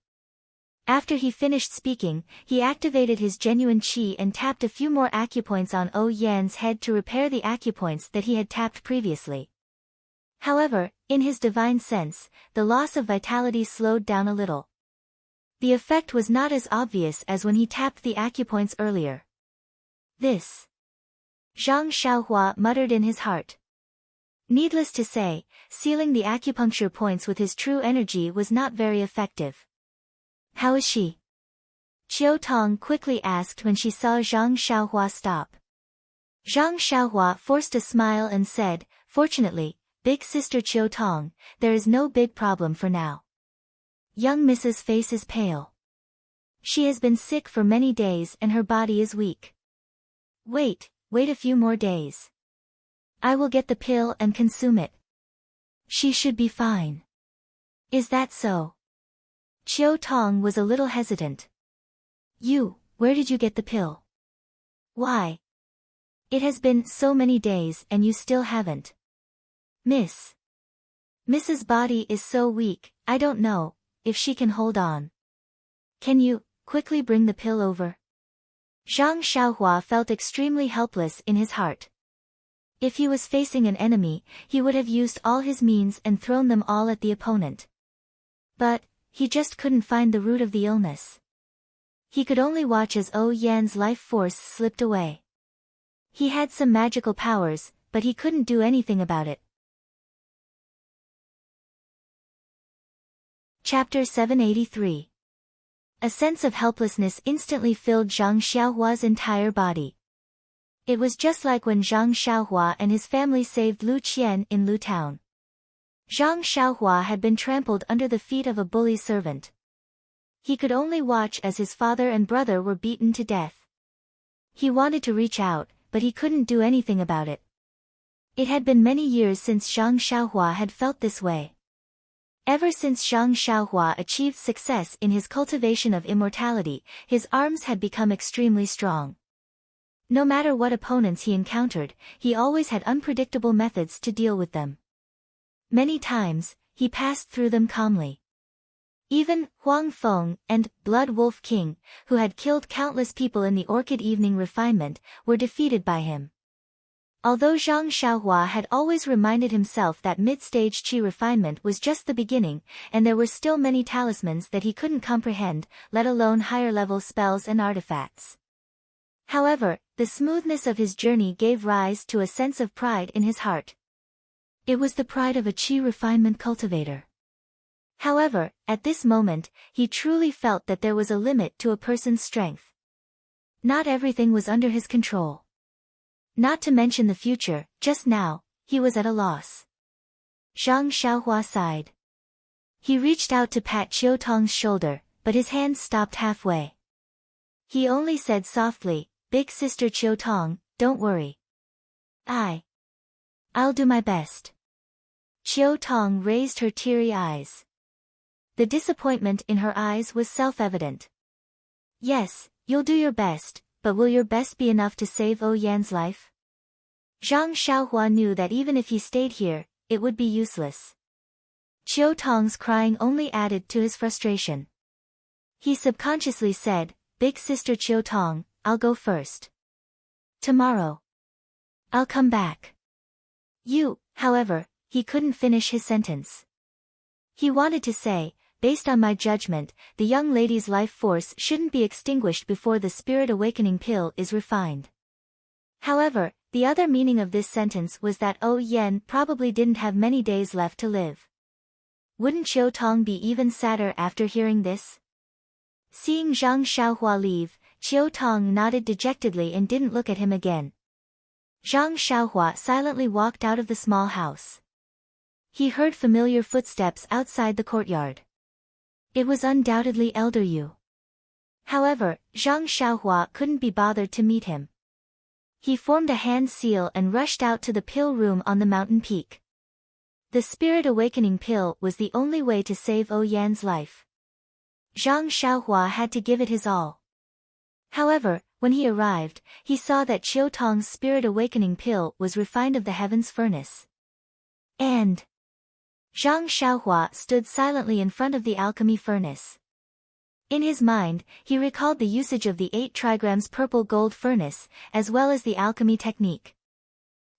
After he finished speaking, he activated his genuine qi and tapped a few more acupoints on Yan's head to repair the acupoints that he had tapped previously. However, in his divine sense, the loss of vitality slowed down a little. The effect was not as obvious as when he tapped the acupoints earlier. Zhang Xiaohua muttered in his heart. Needless to say, sealing the acupuncture points with his true energy was not very effective. "How is she?" Chiu Tong quickly asked when she saw Zhang Xiaohua stop. Zhang Xiaohua forced a smile and said, "Fortunately, big sister Chiu Tong, there is no big problem for now." Young Mrs. face is pale. She has been sick for many days and her body is weak. Wait a few more days. I will get the pill and consume it. She should be fine. Is that so? Chiu Tong was a little hesitant. Where did you get the pill? Why? It has been so many days and you still haven't. Mrs. body is so weak, I don't know if she can hold on. Can you quickly bring the pill over? Zhang Xiaohua felt extremely helpless in his heart. If he was facing an enemy, he would have used all his means and thrown them all at the opponent. But he just couldn't find the root of the illness. He could only watch as Yan's life force slipped away. He had some magical powers, but he couldn't do anything about it. Chapter 783. A sense of helplessness instantly filled Zhang Xiaohua's entire body. It was just like when Zhang Xiaohua and his family saved Lu Qian in Lu Town. Zhang Xiaohua had been trampled under the feet of a bully servant. He could only watch as his father and brother were beaten to death. He wanted to reach out, but he couldn't do anything about it. It had been many years since Zhang Xiaohua had felt this way. Ever since Zhang Xiaohua achieved success in his cultivation of immortality, his arms had become extremely strong. No matter what opponents he encountered, he always had unpredictable methods to deal with them. Many times, he passed through them calmly. Even Huang Feng and Blood Wolf King, who had killed countless people in the Orchid Evening Refinement, were defeated by him. Although Zhang Xiaohua had always reminded himself that mid-stage qi refinement was just the beginning, and there were still many talismans that he couldn't comprehend, let alone higher-level spells and artifacts. However, the smoothness of his journey gave rise to a sense of pride in his heart. It was the pride of a qi refinement cultivator. However, at this moment, he truly felt that there was a limit to a person's strength. Not everything was under his control. Not to mention the future, just now, he was at a loss. Zhang Xiaohua sighed. He reached out to pat Chiu Tong's shoulder, but his hands stopped halfway. He only said softly, "Big sister Chiu Tong, don't worry. I'll do my best." Chiu Tong raised her teary eyes. The disappointment in her eyes was self-evident. "Yes, you'll do your best, but will your best be enough to save Yan's life?" Zhang Xiaohua knew that even if he stayed here, it would be useless. Chiu Tong's crying only added to his frustration. He subconsciously said, "Big sister Chiu Tong, I'll go first. Tomorrow, I'll come back." However, he couldn't finish his sentence. He wanted to say, "Based on my judgment, the young lady's life force shouldn't be extinguished before the spirit awakening pill is refined." However, the other meaning of this sentence was that Yan probably didn't have many days left to live. Wouldn't Chiu Tong be even sadder after hearing this? Seeing Zhang Xiaohua leave, Chiu Tong nodded dejectedly and didn't look at him again. Zhang Xiaohua silently walked out of the small house. He heard familiar footsteps outside the courtyard. It was undoubtedly Elder Yu. However, Zhang Xiaohua couldn't be bothered to meet him. He formed a hand seal and rushed out to the pill room on the mountain peak. The spirit awakening pill was the only way to save Yan's life. Zhang Xiaohua had to give it his all. However, when he arrived, he saw that Chiu Tong's spirit awakening pill was refined of the heaven's furnace. And Zhang Xiaohua stood silently in front of the alchemy furnace. In his mind, he recalled the usage of the 8 trigrams purple gold furnace, as well as the alchemy technique.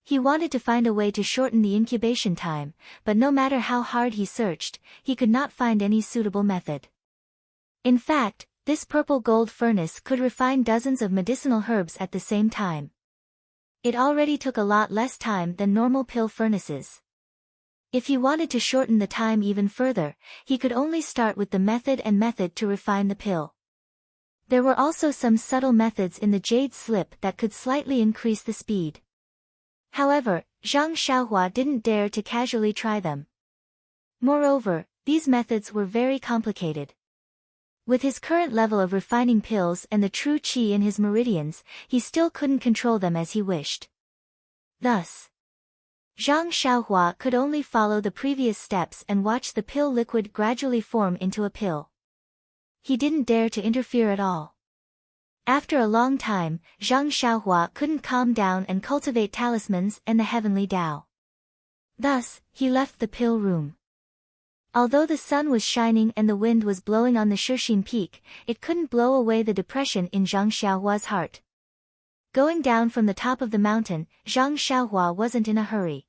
He wanted to find a way to shorten the incubation time, but no matter how hard he searched, he could not find any suitable method. In fact, this purple gold furnace could refine dozens of medicinal herbs at the same time. It already took a lot less time than normal pill furnaces. If he wanted to shorten the time even further, he could only start with the method to refine the pill. There were also some subtle methods in the jade slip that could slightly increase the speed. However, Zhang Xiaohua didn't dare to casually try them. Moreover, these methods were very complicated. With his current level of refining pills and the true qi in his meridians, he still couldn't control them as he wished. Thus, Zhang Xiaohua could only follow the previous steps and watch the pill liquid gradually form into a pill. He didn't dare to interfere at all. After a long time, Zhang Xiaohua couldn't calm down and cultivate talismans and the heavenly Tao. Thus, he left the pill room. Although the sun was shining and the wind was blowing on the Shixin peak, it couldn't blow away the depression in Zhang Xiaohua's heart. Going down from the top of the mountain, Zhang Xiaohua wasn't in a hurry.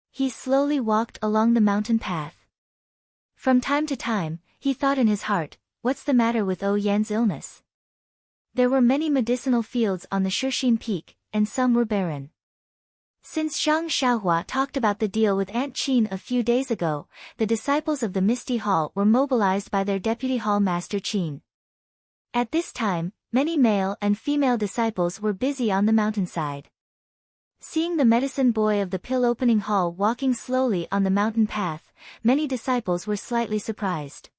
He slowly walked along the mountain path. From time to time, he thought in his heart, what's the matter with O Yan's illness? There were many medicinal fields on the Shixin peak, and some were barren. Since Zhang Xiaohua talked about the deal with Aunt Qin a few days ago, the disciples of the Misty Hall were mobilized by their deputy hall master Qin. At this time, many male and female disciples were busy on the mountainside. Seeing the medicine boy of the pill-opening hall walking slowly on the mountain path, many disciples were slightly surprised.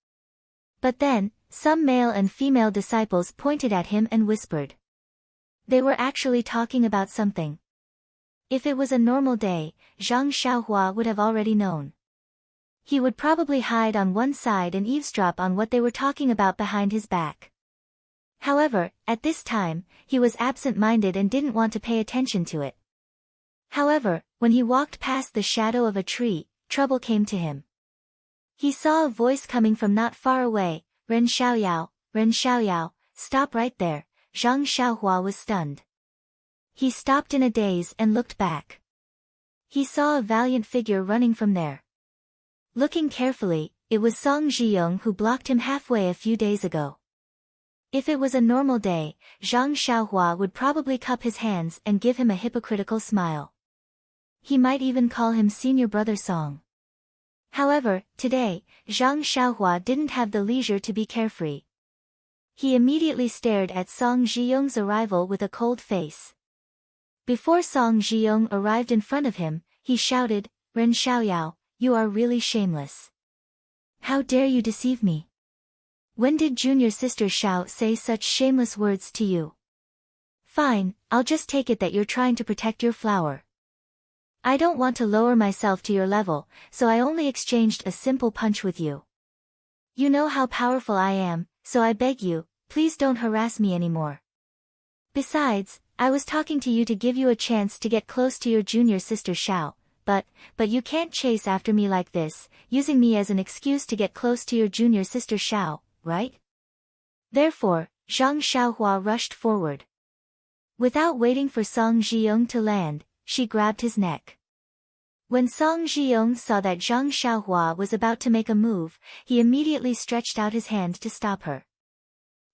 But then, some male and female disciples pointed at him and whispered. They were actually talking about something. If it was a normal day, Zhang Xiaohua would have already known. He would probably hide on one side and eavesdrop on what they were talking about behind his back. However, at this time, he was absent-minded and didn't want to pay attention to it. However, when he walked past the shadow of a tree, trouble came to him. He saw a voice coming from not far away, Ren Xiaoyao, stop right there. Zhang Xiaohua was stunned. He stopped in a daze and looked back. He saw a valiant figure running from there. Looking carefully, it was Song Zhiyong who blocked him halfway a few days ago. If it was a normal day, Zhang Xiaohua would probably cup his hands and give him a hypocritical smile. He might even call him senior brother Song. However, today, Zhang Xiaohua didn't have the leisure to be carefree. He immediately stared at Song Zhiyong's arrival with a cold face. Before Song Zhiyong arrived in front of him, he shouted, Ren Xiaoyao, you are really shameless. How dare you deceive me? When did junior sister Xiao say such shameless words to you? Fine, I'll just take it that you're trying to protect your flower. I don't want to lower myself to your level, so I only exchanged a simple punch with you. You know how powerful I am, so I beg you, please don't harass me anymore. Besides, I was talking to you to give you a chance to get close to your junior sister Xiao, but you can't chase after me like this, using me as an excuse to get close to your junior sister Xiao, right? Therefore, Zhang Xiaohua rushed forward. Without waiting for Song Zhiyong to land, she grabbed his neck. When Song Zhiyong saw that Zhang Xiaohua was about to make a move, he immediately stretched out his hand to stop her.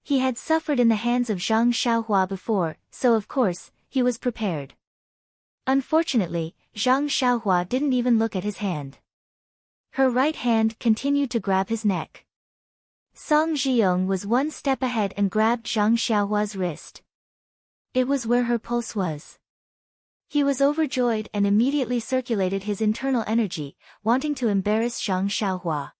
He had suffered in the hands of Zhang Xiaohua before, so of course, he was prepared. Unfortunately, Zhang Xiaohua didn't even look at his hand. Her right hand continued to grab his neck. Song Zhiyong was one step ahead and grabbed Zhang Xiaohua's wrist. It was where her pulse was. He was overjoyed and immediately circulated his internal energy, wanting to embarrass Zhang Xiaohua.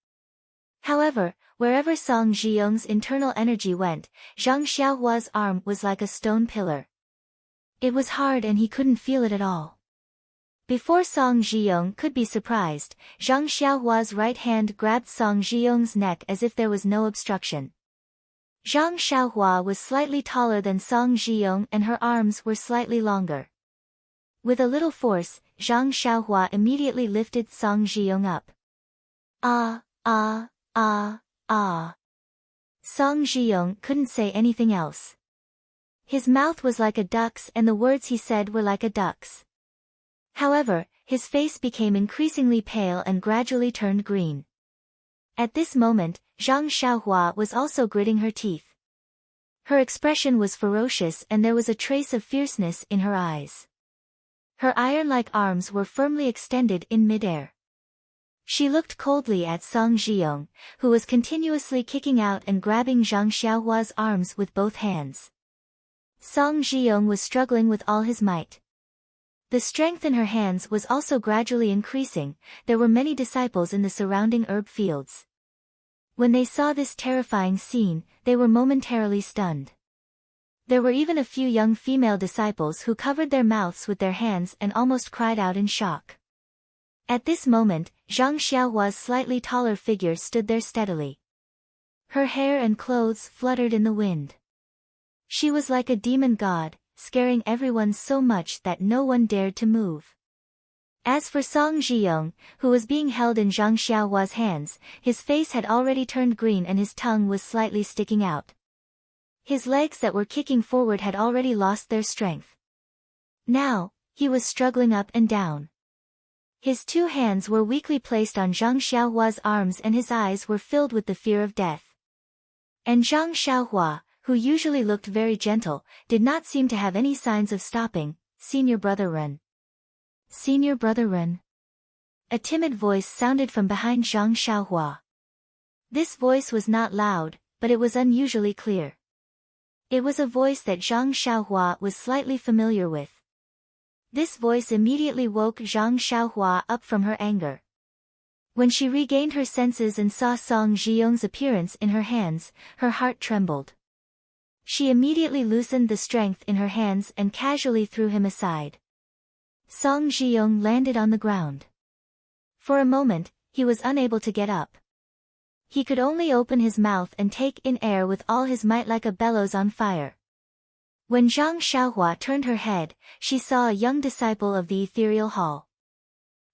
However, wherever Song Zhiyong's internal energy went, Zhang Xiaohua's arm was like a stone pillar. It was hard and he couldn't feel it at all. Before Song Zhiyong could be surprised, Zhang Xiaohua's right hand grabbed Song Zhiyong's neck as if there was no obstruction. Zhang Xiaohua was slightly taller than Song Zhiyong and her arms were slightly longer. With a little force, Zhang Xiaohua immediately lifted Song Zhiyong up. Ah. Song Zhiyong couldn't say anything else. His mouth was like a duck's and the words he said were like a duck's. However, his face became increasingly pale and gradually turned green. At this moment, Zhang Xiaohua was also gritting her teeth. Her expression was ferocious and there was a trace of fierceness in her eyes. Her iron-like arms were firmly extended in midair. She looked coldly at Song Zhiyong, who was continuously kicking out and grabbing Zhang Xiaohua's arms with both hands. Song Zhiyong was struggling with all his might. The strength in her hands was also gradually increasing. There were many disciples in the surrounding herb fields. When they saw this terrifying scene, they were momentarily stunned. There were even a few young female disciples who covered their mouths with their hands and almost cried out in shock. At this moment, Zhang Xiaohua's slightly taller figure stood there steadily. Her hair and clothes fluttered in the wind. She was like a demon god, scaring everyone so much that no one dared to move. As for Song Zhiyong, who was being held in Zhang Xiaohua's hands, his face had already turned green and his tongue was slightly sticking out. His legs that were kicking forward had already lost their strength. Now, he was struggling up and down. His two hands were weakly placed on Zhang Xiaohua's arms and his eyes were filled with the fear of death. And Zhang Xiaohua, who usually looked very gentle, did not seem to have any signs of stopping. "Senior brother Ren. Senior brother Ren." A timid voice sounded from behind Zhang Xiaohua. This voice was not loud, but it was unusually clear. It was a voice that Zhang Xiaohua was slightly familiar with. This voice immediately woke Zhang Xiaohua up from her anger. When she regained her senses and saw Song Zhiyong's appearance in her hands, her heart trembled. She immediately loosened the strength in her hands and casually threw him aside. Song Zhiyong landed on the ground. For a moment, he was unable to get up. He could only open his mouth and take in air with all his might like a bellows on fire. When Zhang Xiaohua turned her head, she saw a young disciple of the ethereal hall.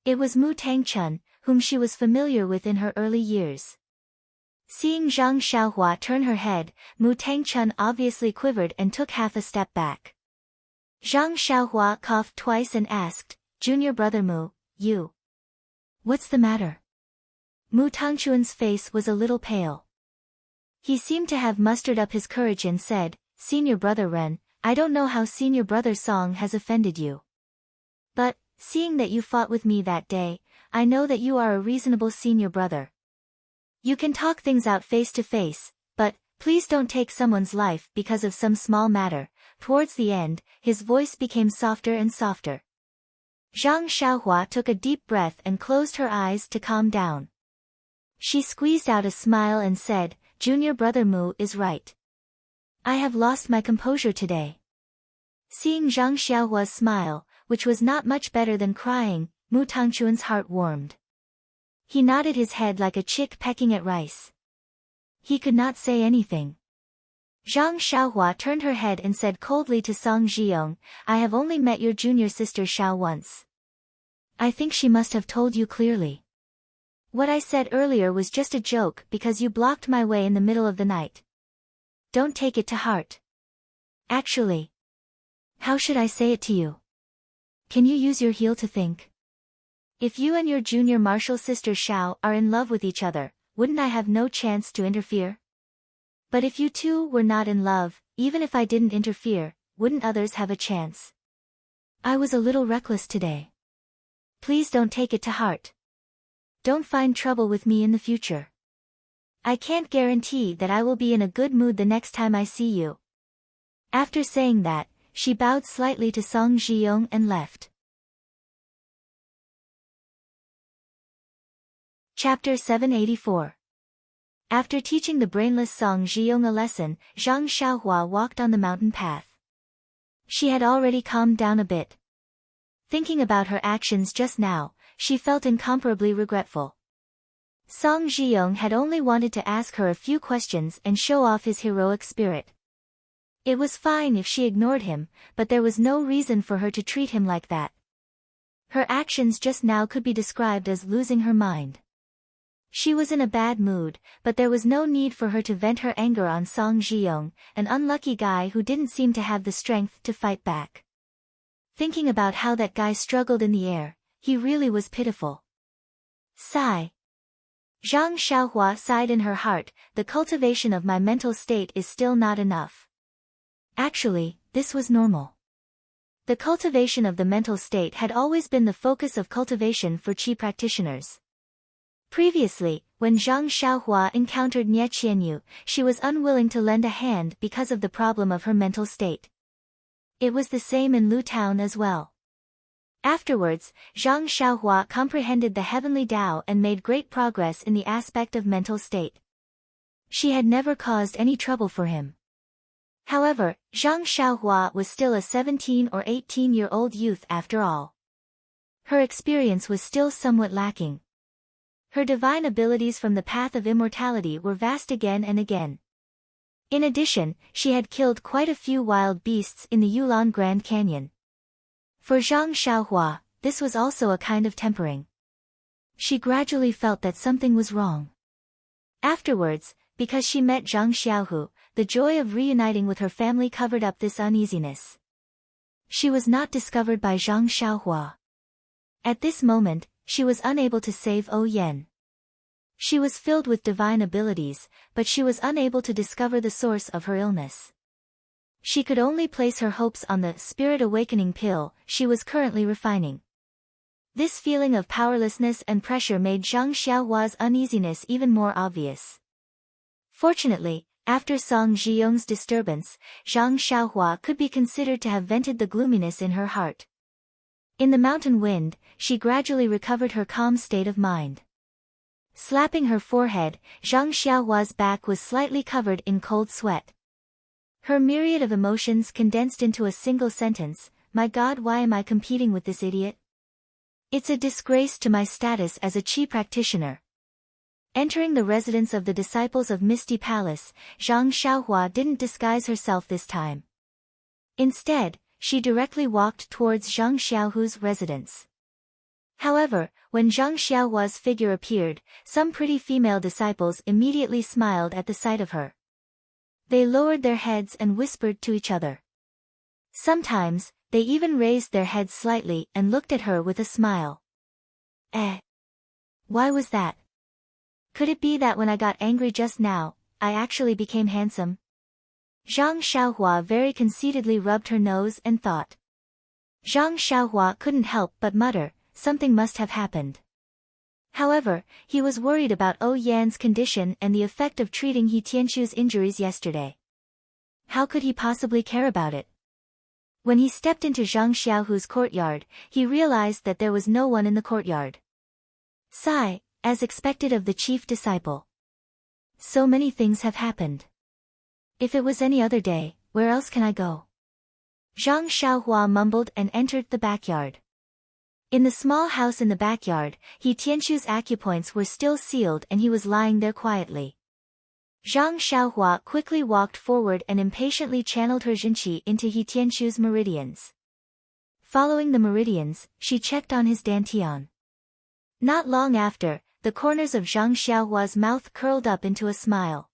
It was Mu Tangchun, whom she was familiar with in her early years. Seeing Zhang Xiaohua turn her head, Mu Tangchun obviously quivered and took half a step back. Zhang Xiaohua coughed twice and asked, "Junior brother Mu, you. What's the matter?" Mu Tangchun's face was a little pale. He seemed to have mustered up his courage and said, "Senior brother Ren, I don't know how senior brother Song has offended you. But, seeing that you fought with me that day, I know that you are a reasonable senior brother. You can talk things out face to face, but, please don't take someone's life because of some small matter." Towards the end, his voice became softer and softer. Zhang Xiaohua took a deep breath and closed her eyes to calm down. She squeezed out a smile and said, "Junior brother Mu is right. I have lost my composure today." Seeing Zhang Xiaohua's smile, which was not much better than crying, Mu Tangchun's heart warmed. He nodded his head like a chick pecking at rice. He could not say anything. Zhang Xiaohua turned her head and said coldly to Song Zhiyong, "I have only met your junior sister Xiao once. I think she must have told you clearly. What I said earlier was just a joke because you blocked my way in the middle of the night. Don't take it to heart. Actually, how should I say it to you? Can you use your heel to think? If you and your junior martial sister Xiao are in love with each other, wouldn't I have no chance to interfere? But if you two were not in love, even if I didn't interfere, wouldn't others have a chance? I was a little reckless today. Please don't take it to heart. Don't find trouble with me in the future. I can't guarantee that I will be in a good mood the next time I see you." After saying that, she bowed slightly to Song Zhiyong and left. Chapter 784. After teaching the brainless Song Zhiyong a lesson, Zhang Xiaohua walked on the mountain path. She had already calmed down a bit. Thinking about her actions just now, she felt incomparably regretful. Song Zhiyong had only wanted to ask her a few questions and show off his heroic spirit. It was fine if she ignored him, but there was no reason for her to treat him like that. Her actions just now could be described as losing her mind. She was in a bad mood, but there was no need for her to vent her anger on Song Zhiyong, an unlucky guy who didn't seem to have the strength to fight back. Thinking about how that guy struggled in the air, he really was pitiful. Sigh. Zhang Xiaohua sighed in her heart, "The cultivation of my mental state is still not enough." Actually, this was normal. The cultivation of the mental state had always been the focus of cultivation for Qi practitioners. Previously, when Zhang Xiaohua encountered Nie Qianyu, she was unwilling to lend a hand because of the problem of her mental state. It was the same in Lu Town as well. Afterwards, Zhang Xiaohua comprehended the heavenly Tao and made great progress in the aspect of mental state. She had never caused any trouble for him. However, Zhang Xiaohua was still a 17 or 18-year-old youth after all. Her experience was still somewhat lacking. Her divine abilities from the path of immortality were vast again and again. In addition, she had killed quite a few wild beasts in the Yulon Grand Canyon. For Zhang Xiaohua, this was also a kind of tempering. She gradually felt that something was wrong. Afterwards, because she met Zhang Xiaohu, the joy of reuniting with her family covered up this uneasiness. She was not discovered by Zhang Xiaohua. At this moment, she was unable to save Yan. She was filled with divine abilities, but she was unable to discover the source of her illness. She could only place her hopes on the spirit awakening pill she was currently refining. This feeling of powerlessness and pressure made Zhang Xiaohua's uneasiness even more obvious. Fortunately, after Song Zhiyong's disturbance, Zhang Xiaohua could be considered to have vented the gloominess in her heart. In the mountain wind, she gradually recovered her calm state of mind. Slapping her forehead, Zhang Xiaohua's back was slightly covered in cold sweat. Her myriad of emotions condensed into a single sentence, "My God, why am I competing with this idiot? It's a disgrace to my status as a Qi practitioner." Entering the residence of the disciples of Misty Palace, Zhang Xiaohua didn't disguise herself this time. Instead, she directly walked towards Zhang Xiaohu's residence. However, when Zhang Xiaohua's figure appeared, some pretty female disciples immediately smiled at the sight of her. They lowered their heads and whispered to each other. Sometimes, they even raised their heads slightly and looked at her with a smile. Why was that? Could it be that when I got angry just now, I actually became handsome? Zhang Xiaohua very conceitedly rubbed her nose and thought. Zhang Xiaohua couldn't help but mutter, something must have happened. However, he was worried about Yan's condition and the effect of treating He Tianchu's injuries yesterday. How could he possibly care about it? When he stepped into Zhang Xiaohu's courtyard, he realized that there was no one in the courtyard. Sigh, as expected of the chief disciple. So many things have happened. If it was any other day, where else can I go? Zhang Xiaohua mumbled and entered the backyard. In the small house in the backyard, He Tianchu's acupoints were still sealed and he was lying there quietly. Zhang Xiaohua quickly walked forward and impatiently channeled her Jinqi into He Tianchu's meridians. Following the meridians, she checked on his dantian. Not long after, the corners of Zhang Xiaohua's mouth curled up into a smile.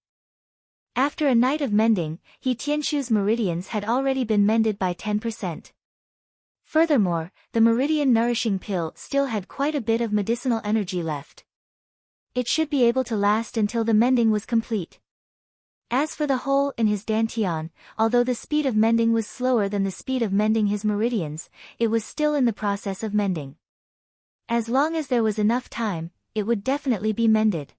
After a night of mending, He Tianchu's meridians had already been mended by 10%. Furthermore, the meridian nourishing pill still had quite a bit of medicinal energy left. It should be able to last until the mending was complete. As for the hole in his dantian, although the speed of mending was slower than the speed of mending his meridians, it was still in the process of mending. As long as there was enough time, it would definitely be mended.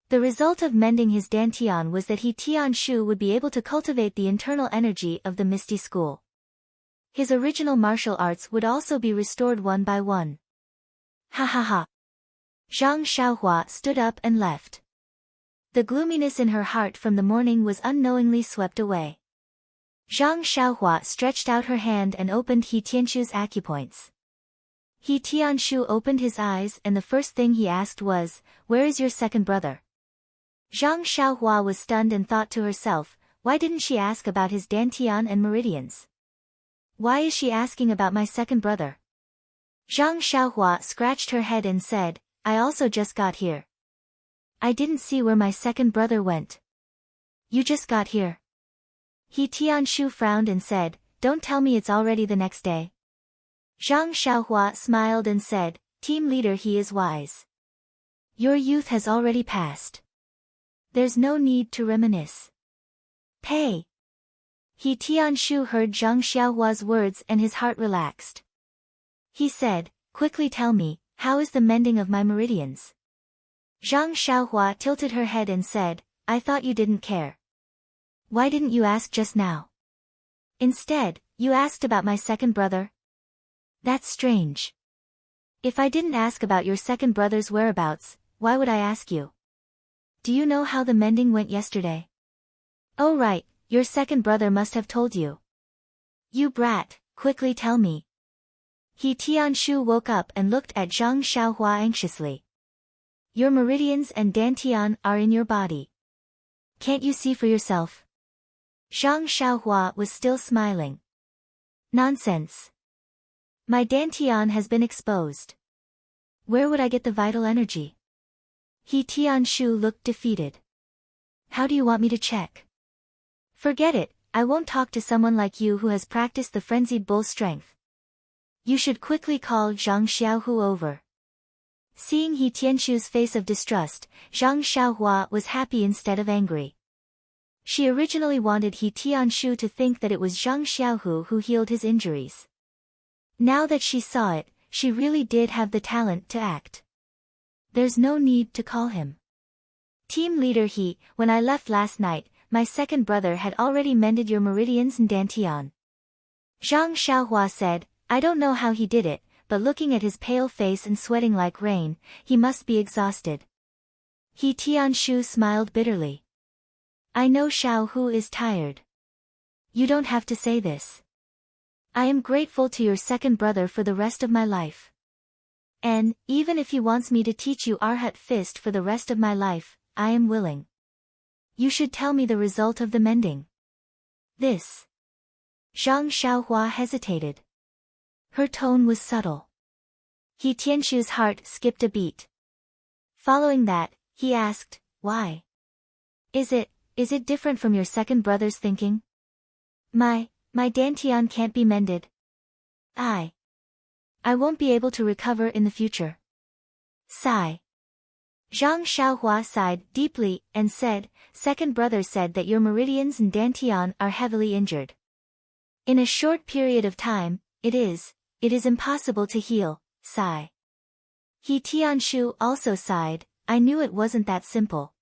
The result of mending his dantian was that He Tianshu would be able to cultivate the internal energy of the Misty School. His original martial arts would also be restored one by one. Ha ha ha. Zhang Xiaohua stood up and left. The gloominess in her heart from the morning was unknowingly swept away. Zhang Xiaohua stretched out her hand and opened He Tianshu's acupoints. He Tianshu opened his eyes and the first thing he asked was, "Where is your second brother?" Zhang Xiaohua was stunned and thought to herself, why didn't she ask about his dantian and meridians? Why is she asking about my second brother? Zhang Xiaohua scratched her head and said, I also just got here. I didn't see where my second brother went. You just got here. He Tianshu frowned and said, don't tell me it's already the next day. Zhang Xiaohua smiled and said, team leader, he is wise. Your youth has already passed. There's no need to reminisce. Pay. He Tianshu heard Zhang Xiaohua's words and his heart relaxed. He said, quickly tell me, how is the mending of my meridians? Zhang Xiaohua tilted her head and said, I thought you didn't care. Why didn't you ask just now? Instead, you asked about my second brother? That's strange. If I didn't ask about your second brother's whereabouts, why would I ask you? Do you know how the mending went yesterday? Oh right, your second brother must have told you. You brat, quickly tell me. He Tianshu woke up and looked at Zhang Xiaohua anxiously. Your meridians and dantian are in your body. Can't you see for yourself? Zhang Xiaohua was still smiling. Nonsense. My dantian has been exposed. Where would I get the vital energy? He Tianshu looked defeated. How do you want me to check? Forget it, I won't talk to someone like you who has practiced the frenzied bull strength. You should quickly call Zhang Xiaohu over. Seeing He Tianshu's face of distrust, Zhang Xiaohua was happy instead of angry. She originally wanted He Tianshu to think that it was Zhang Xiaohu who healed his injuries. Now that she saw it, she really did have the talent to act. There's no need to call him. Team leader He, when I left last night, my second brother had already mended your meridians and dantian. Zhang Xiaohua said, I don't know how he did it, but looking at his pale face and sweating like rain, he must be exhausted. He Tianshu smiled bitterly. I know Xiaohu is tired. You don't have to say this. I am grateful to your second brother for the rest of my life. And, even if he wants me to teach you Arhat Fist for the rest of my life, I am willing. You should tell me the result of the mending. This. Zhang Xiaohua hesitated. Her tone was subtle. He Tianshu's heart skipped a beat. Following that, he asked, why? Is it different from your second brother's thinking? My dantian can't be mended. I won't be able to recover in the future. Sigh. Zhang Xiaohua sighed deeply and said, second brother said that your meridians and dantian are heavily injured. In a short period of time, it is impossible to heal, sigh. He Tianshu also sighed, I knew it wasn't that simple.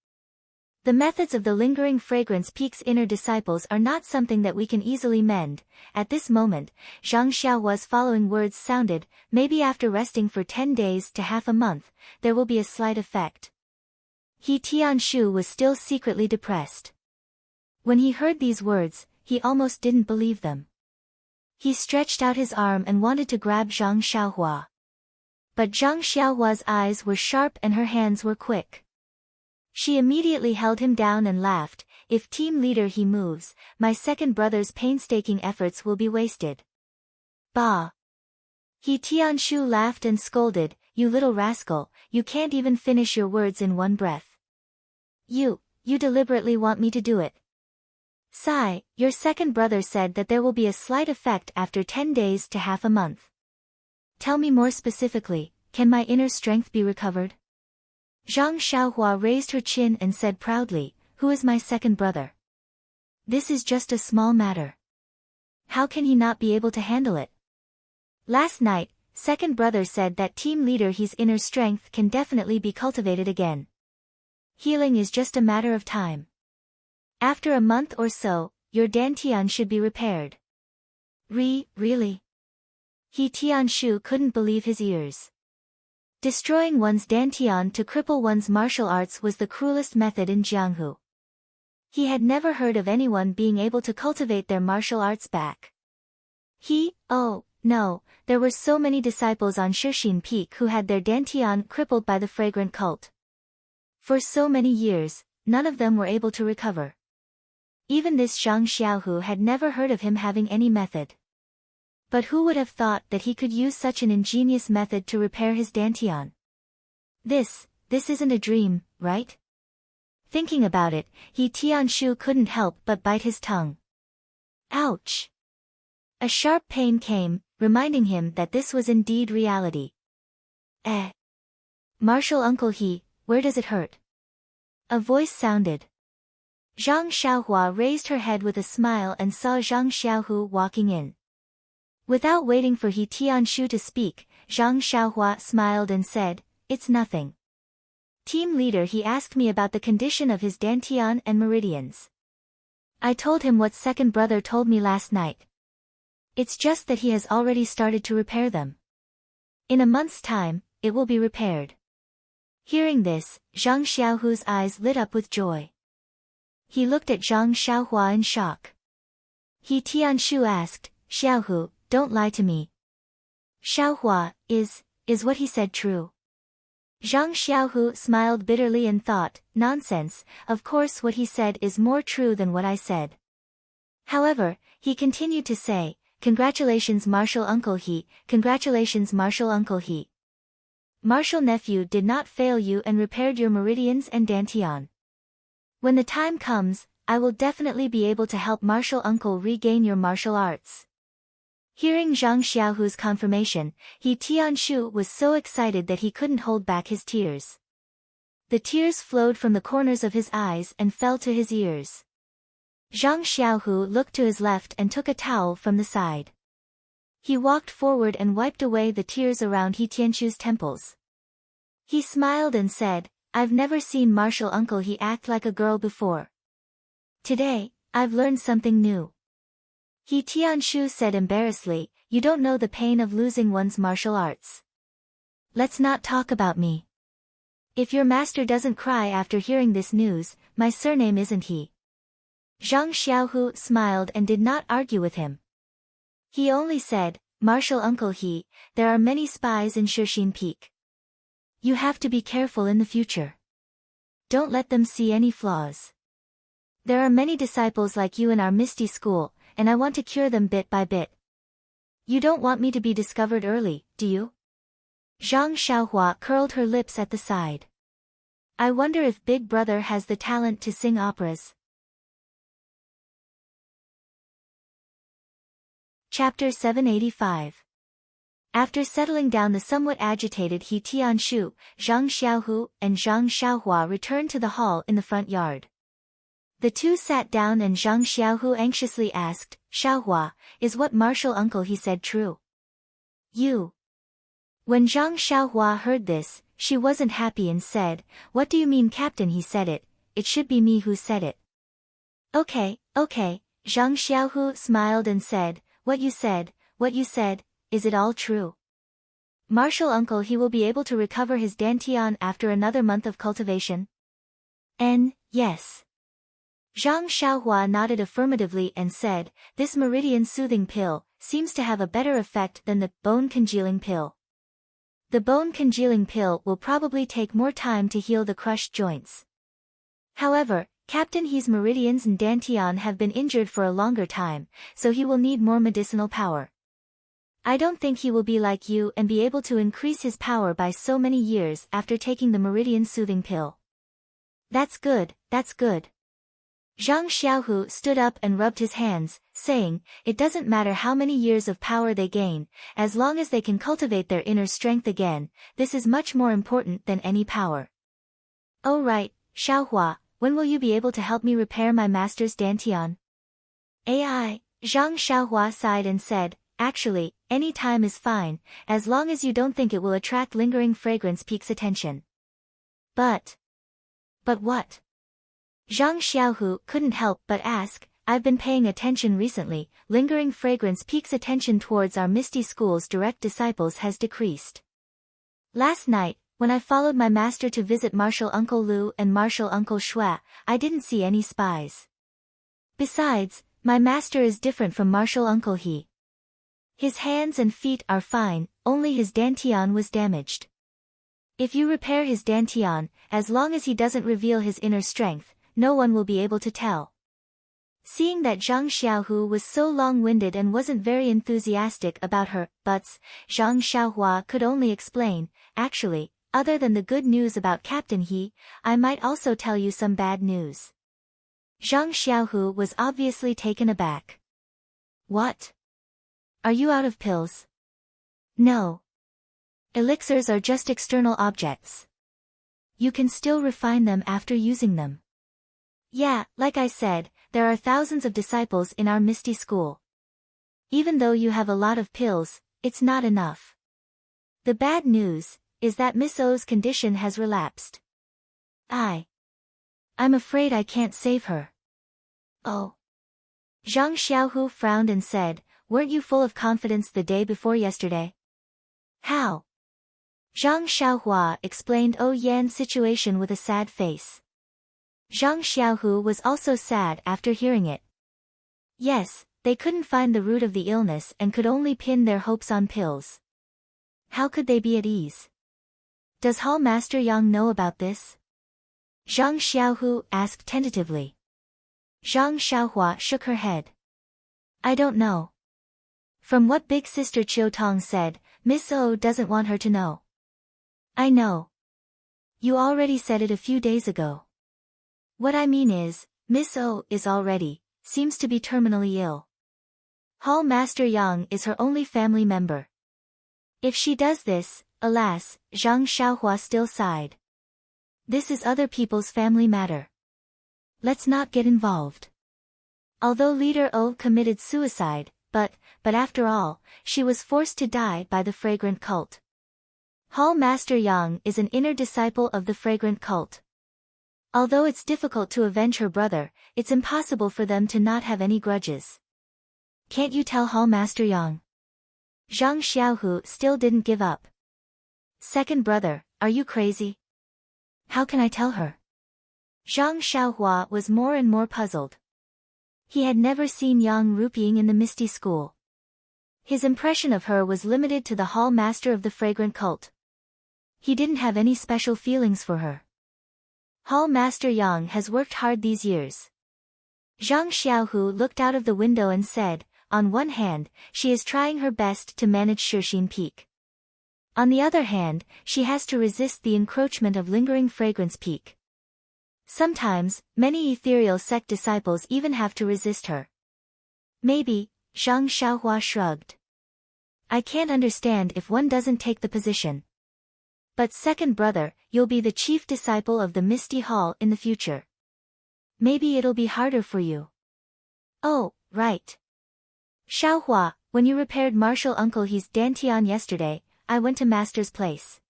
The methods of the lingering fragrance peak's inner disciples are not something that we can easily mend. At this moment, Zhang Xiaohua's following words sounded, maybe after resting for 10 days to half a month, there will be a slight effect. He Tianshu was still secretly depressed. When he heard these words, he almost didn't believe them. He stretched out his arm and wanted to grab Zhang Xiaohua. But Zhang Xiaohua's eyes were sharp and her hands were quick. She immediately held him down and laughed, if team leader he moves, my second brother's painstaking efforts will be wasted. Bah! He Tianshu laughed and scolded, you little rascal, you can't even finish your words in one breath. You deliberately want me to do it. Sigh, your second brother said that there will be a slight effect after 10 days to half a month. Tell me more specifically, can my inner strength be recovered? Zhang Xiaohua raised her chin and said proudly, who is my second brother? This is just a small matter. How can he not be able to handle it? Last night, second brother said that team leader He's inner strength can definitely be cultivated again. Healing is just a matter of time. After a month or so, your dantian should be repaired. Really? He Tianshu couldn't believe his ears. Destroying one's dantian to cripple one's martial arts was the cruelest method in Jianghu. He had never heard of anyone being able to cultivate their martial arts back. Oh, no, there were so many disciples on Shixin Peak who had their dantian crippled by the fragrant cult. For so many years, none of them were able to recover. Even this Zhang Xiaohu had never heard of him having any method. But who would have thought that he could use such an ingenious method to repair his dantian? This isn't a dream, right? Thinking about it, He Tianshu couldn't help but bite his tongue. Ouch! A sharp pain came, reminding him that this was indeed reality. Martial Uncle He, where does it hurt? A voice sounded. Zhang Xiaohua raised her head with a smile and saw Zhang Xiaohu walking in. Without waiting for He Tianshu to speak, Zhang Xiaohua smiled and said, it's nothing. Team leader, he asked me about the condition of his dantian and meridians. I told him what second brother told me last night. It's just that he has already started to repair them. In a month's time, it will be repaired. Hearing this, Zhang Xiaohu's eyes lit up with joy. He looked at Zhang Xiaohua in shock. He Tianshu asked, Xiaohu, don't lie to me. Xiaohua, is what he said true? Zhang Xiaohu smiled bitterly and thought, nonsense, of course what he said is more true than what I said. However, he continued to say, congratulations martial uncle he, congratulations martial uncle he. Martial nephew did not fail you and repaired your meridians and dantian. When the time comes, I will definitely be able to help martial uncle regain your martial arts. Hearing Zhang Xiaohu's confirmation, He Tianshu was so excited that he couldn't hold back his tears. The tears flowed from the corners of his eyes and fell to his ears. Zhang Xiaohu looked to his left and took a towel from the side. He walked forward and wiped away the tears around He Tianshu's temples. He smiled and said, I've never seen martial uncle he act like a girl before. Today, I've learned something new. He Tianshu said embarrassedly, you don't know the pain of losing one's martial arts. Let's not talk about me. If your master doesn't cry after hearing this news, my surname isn't he. Zhang Xiaohu smiled and did not argue with him. He only said, martial uncle he, there are many spies in Shixin Peak. You have to be careful in the future. Don't let them see any flaws. There are many disciples like you in our Misty School, and I want to cure them bit by bit. You don't want me to be discovered early, do you? Zhang Xiaohua curled her lips at the side. I wonder if Big Brother has the talent to sing operas. Chapter 785. After settling down the somewhat agitated He Tianshu, Zhang Xiaohu and Zhang Xiaohua returned to the hall in the front yard. The two sat down and Zhang Xiaohu anxiously asked, Xiaohua, is what martial uncle he said true? You. When Zhang Xiaohua heard this, she wasn't happy and said, what do you mean captain he said it should be me who said it. Okay, Zhang Xiaohu smiled and said, what you said, is it all true? Martial uncle he will be able to recover his dantian after another month of cultivation? Yes. Zhang Xiaohua nodded affirmatively and said, this meridian soothing pill seems to have a better effect than the bone congealing pill. The bone congealing pill will probably take more time to heal the crushed joints. However, Captain He's meridians and dantian have been injured for a longer time, so he will need more medicinal power. I don't think he will be like you and be able to increase his power by so many years after taking the meridian soothing pill. That's good. Zhang Xiaohu stood up and rubbed his hands, saying, it doesn't matter how many years of power they gain, as long as they can cultivate their inner strength again, this is much more important than any power. Oh right, Xiaohua, when will you be able to help me repair my master's dantian? Zhang Xiaohua sighed and said, actually, any time is fine, as long as you don't think it will attract lingering fragrance Peak's attention. But what? Zhang Xiaohu couldn't help but ask, I've been paying attention recently, lingering fragrance Peak's attention towards our Misty School's direct disciples has decreased. Last night, when I followed my master to visit martial uncle Lu and martial uncle Shui, I didn't see any spies. Besides, my master is different from martial uncle He. His hands and feet are fine, only his dantian was damaged. If you repair his dantian, as long as he doesn't reveal his inner strength, no one will be able to tell. Seeing that Zhang Xiaohu was so long-winded and wasn't very enthusiastic about her buts, Zhang Xiaohua could only explain, actually, other than the good news about Captain He, I might also tell you some bad news. Zhang Xiaohu was obviously taken aback. What? Are you out of pills? No. Elixirs are just external objects. You can still refine them after using them. Yeah, like I said, there are thousands of disciples in our Misty School. Even though you have a lot of pills, it's not enough. The bad news is that Miss O's condition has relapsed. I'm afraid I can't save her. Oh. Zhang Xiaohu frowned and said, weren't you full of confidence the day before yesterday? How? Zhang Xiaohua explained Yan's situation with a sad face. Zhang Xiaohu was also sad after hearing it. Yes, they couldn't find the root of the illness and could only pin their hopes on pills. How could they be at ease? Does Hall Master Yang know about this? Zhang Xiaohu asked tentatively. Zhang Xiaohua shook her head. I don't know. From what Big Sister Chiu Tong said, Miss O doesn't want her to know. I know. You already said it a few days ago. What I mean is, Miss O seems to be terminally ill. Hall Master Yang is her only family member. If she does this, alas, Zhang Xiaohua still sighed. This is other people's family matter. Let's not get involved. Although Leader O committed suicide, but after all, she was forced to die by the fragrant cult. Hall Master Yang is an inner disciple of the fragrant cult. Although it's difficult to avenge her brother, it's impossible for them to not have any grudges. Can't you tell Hall Master Yang? Zhang Xiaohu still didn't give up. Second brother, are you crazy? How can I tell her? Zhang Xiaohua was more and more puzzled. He had never seen Yang Rupiing in the Misty School. His impression of her was limited to the Hall Master of the fragrant cult. He didn't have any special feelings for her. Hall Master Yang has worked hard these years. Zhang Xiaohu looked out of the window and said, on one hand, she is trying her best to manage Shixin Peak. On the other hand, she has to resist the encroachment of lingering fragrance peak. Sometimes, many ethereal sect disciples even have to resist her. Maybe, Zhang Xiaohua shrugged. I can't understand if one doesn't take the position. But second brother, you'll be the chief disciple of the Misty Hall in the future. Maybe it'll be harder for you. Oh, right. Xiaohua, when you repaired Martial Uncle He's Dantian yesterday, I went to Master's place.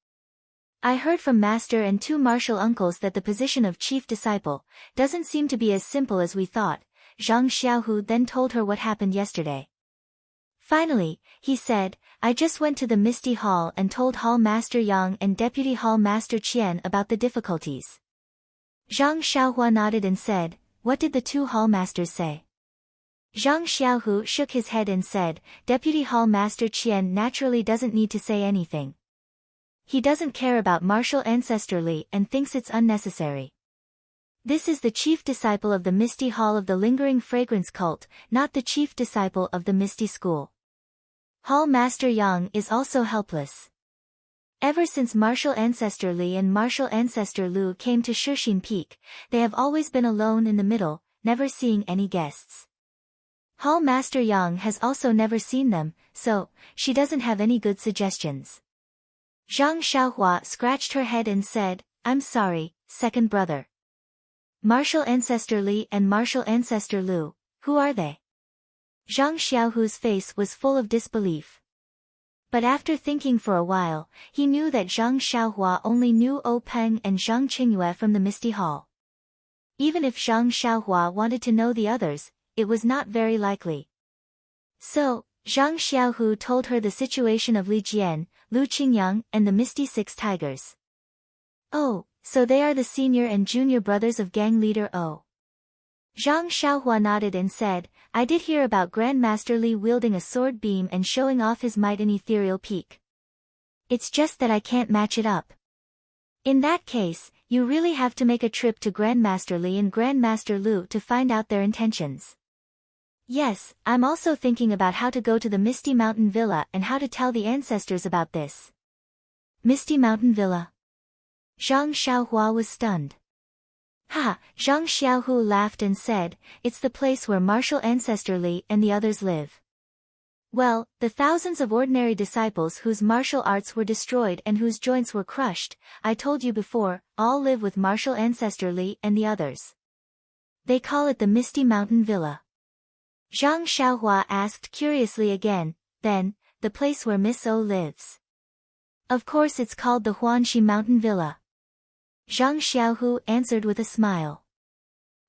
I heard from Master and two Martial Uncles that the position of chief disciple doesn't seem to be as simple as we thought. Zhang Xiaohu then told her what happened yesterday. Finally, he said, I just went to the Misty Hall and told Hall Master Yang and Deputy Hall Master Qian about the difficulties. Zhang Xiaohua nodded and said, what did the two Hall Masters say? Zhang Xiaohu shook his head and said, Deputy Hall Master Qian naturally doesn't need to say anything. He doesn't care about martial ancestor Li and thinks it's unnecessary. This is the chief disciple of the Misty Hall of the Lingering Fragrance Cult, not the chief disciple of the Misty School. Hall Master Yang is also helpless. Ever since Martial Ancestor Li and Martial Ancestor Lu came to Shixin Peak, they have always been alone in the middle, never seeing any guests. Hall Master Yang has also never seen them, so, she doesn't have any good suggestions. Zhang Xiaohua scratched her head and said, I'm sorry, second brother. Martial Ancestor Li and Martial Ancestor Lu, who are they? Zhang Xiaohu's face was full of disbelief. But after thinking for a while, he knew that Zhang Xiaohua only knew O Peng and Zhang Qingyue from the Misty Hall. Even if Zhang Xiaohua wanted to know the others, it was not very likely. So, Zhang Xiaohu told her the situation of Li Jian, Lu Qingyang and the Misty Six Tigers. Oh, so they are the senior and junior brothers of gang leader O. Zhang Xiaohua nodded and said, I did hear about Grandmaster Li wielding a sword beam and showing off his might in Ethereal Peak. It's just that I can't match it up. In that case, you really have to make a trip to Grandmaster Li and Grandmaster Lu to find out their intentions. Yes, I'm also thinking about how to go to the Misty Mountain Villa and how to tell the ancestors about this. Misty Mountain Villa? Zhang Xiaohua was stunned. Ha! Zhang Xiaohu laughed and said, it's the place where Martial Ancestor Li and the others live. Well, the thousands of ordinary disciples whose martial arts were destroyed and whose joints were crushed, I told you before, all live with Martial Ancestor Li and the others. They call it the Misty Mountain Villa. Zhang Xiaohua asked curiously again, then, the place where Miss O lives. Of course it's called the Huanxi Mountain Villa. Zhang Xiaohu answered with a smile.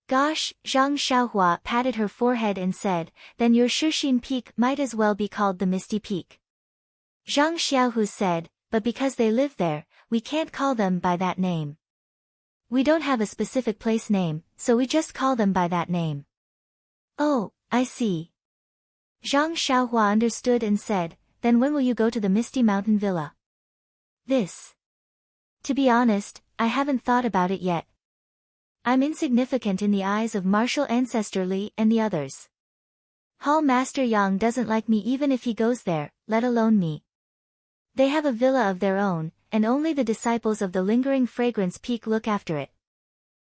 Gosh, Zhang Xiaohua patted her forehead and said, then your Shixin Peak might as well be called the Misty Peak. Zhang Xiaohu said, but because they live there, we can't call them by that name. We don't have a specific place name, so we just call them by that name. Oh, I see. Zhang Xiaohua understood and said, then when will you go to the Misty Mountain Villa? To be honest, I haven't thought about it yet. I'm insignificant in the eyes of Martial Ancestor Li and the others. Hall Master Yang doesn't like me even if he goes there, let alone me. They have a villa of their own, and only the disciples of the Lingering Fragrance Peak look after it.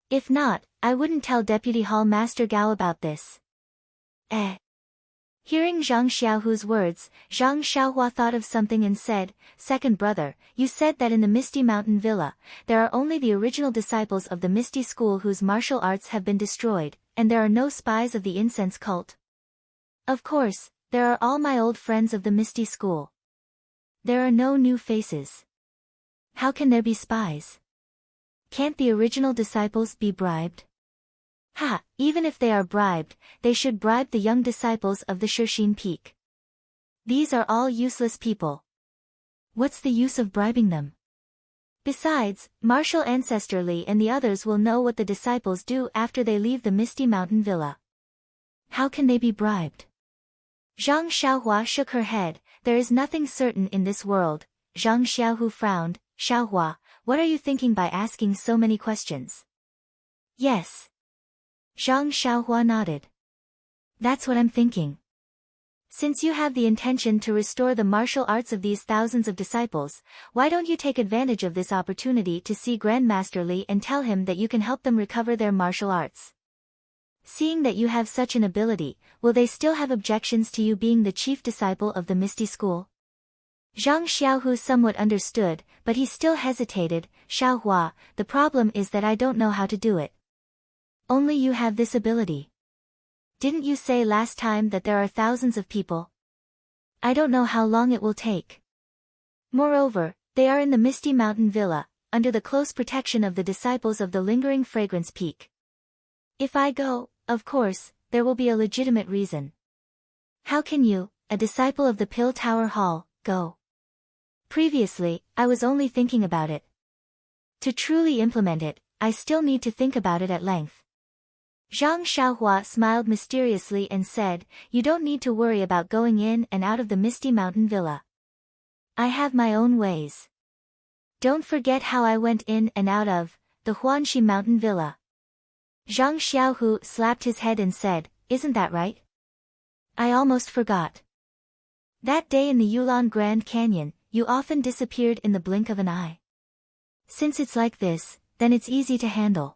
If not, I wouldn't tell Deputy Hall Master Gao about this. Hearing Zhang Xiaohu's words, Zhang Xiaohua thought of something and said, Second brother, you said that in the Misty Mountain Villa, there are only the original disciples of the Misty School whose martial arts have been destroyed, and there are no spies of the incense cult. Of course, there are all my old friends of the Misty School. There are no new faces. How can there be spies? Can't the original disciples be bribed? Even if they are bribed, they should bribe the young disciples of the Shixin Peak. These are all useless people. What's the use of bribing them? Besides, Martial Ancestor Li and the others will know what the disciples do after they leave the Misty Mountain Villa. How can they be bribed? Zhang Xiaohua shook her head, there is nothing certain in this world. Zhang Xiaohu frowned, Xiaohua, what are you thinking by asking so many questions? Yes. Zhang Xiaohua nodded. That's what I'm thinking. Since you have the intention to restore the martial arts of these thousands of disciples, why don't you take advantage of this opportunity to see Grandmaster Li and tell him that you can help them recover their martial arts? Seeing that you have such an ability, will they still have objections to you being the chief disciple of the Misty School? Zhang Xiaohu somewhat understood, but he still hesitated. Xiaohua, the problem is that I don't know how to do it. Only you have this ability. Didn't you say last time that there are thousands of people? I don't know how long it will take. Moreover, they are in the Misty Mountain Villa, under the close protection of the disciples of the Lingering Fragrance Peak. If I go, of course, there will be a legitimate reason. How can you, a disciple of the Pill Tower Hall, go? Previously, I was only thinking about it. To truly implement it, I still need to think about it at length. Zhang Xiaohua smiled mysteriously and said, you don't need to worry about going in and out of the Misty Mountain Villa. I have my own ways. Don't forget how I went in and out of the Huanxi Mountain Villa. Zhang Xiaohu slapped his head and said, isn't that right? I almost forgot. That day in the Yulon Grand Canyon, you often disappeared in the blink of an eye. Since it's like this, then it's easy to handle.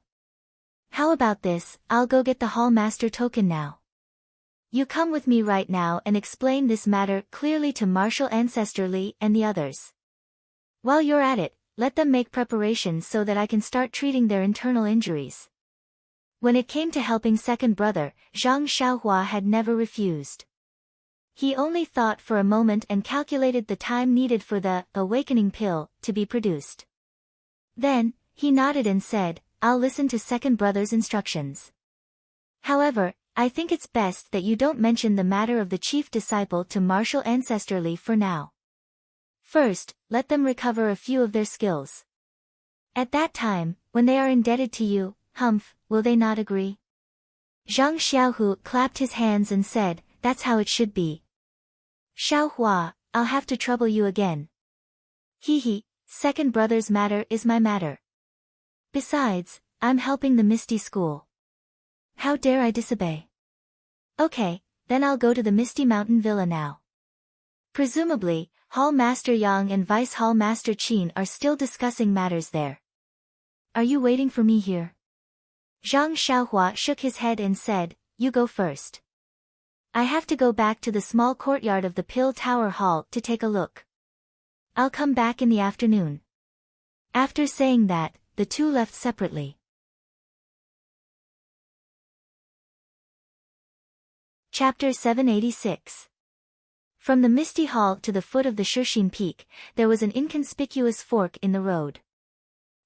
How about this, I'll go get the Hall Master token now. You come with me right now and explain this matter clearly to Martial Ancestor Li and the others. While you're at it, let them make preparations so that I can start treating their internal injuries. When it came to helping second brother, Zhang Xiaohua had never refused. He only thought for a moment and calculated the time needed for the awakening pill to be produced. Then, he nodded and said, I'll listen to second brother's instructions. However, I think it's best that you don't mention the matter of the chief disciple to Martial Ancestor Li for now. First, let them recover a few of their skills. At that time, when they are indebted to you, will they not agree? Zhang Xiaohu clapped his hands and said, that's how it should be. Xiaohua, I'll have to trouble you again. Second brother's matter is my matter. Besides, I'm helping the Misty School. How dare I disobey? Okay, then I'll go to the Misty Mountain Villa now. Presumably, Hall Master Yang and Vice Hall Master Qin are still discussing matters there. Are you waiting for me here? Zhang Xiaohua shook his head and said, you go first. I have to go back to the small courtyard of the Pill Tower Hall to take a look. I'll come back in the afternoon. After saying that, the two left separately. Chapter 786. From the Misty Hall to the foot of the Shixin Peak, there was an inconspicuous fork in the road.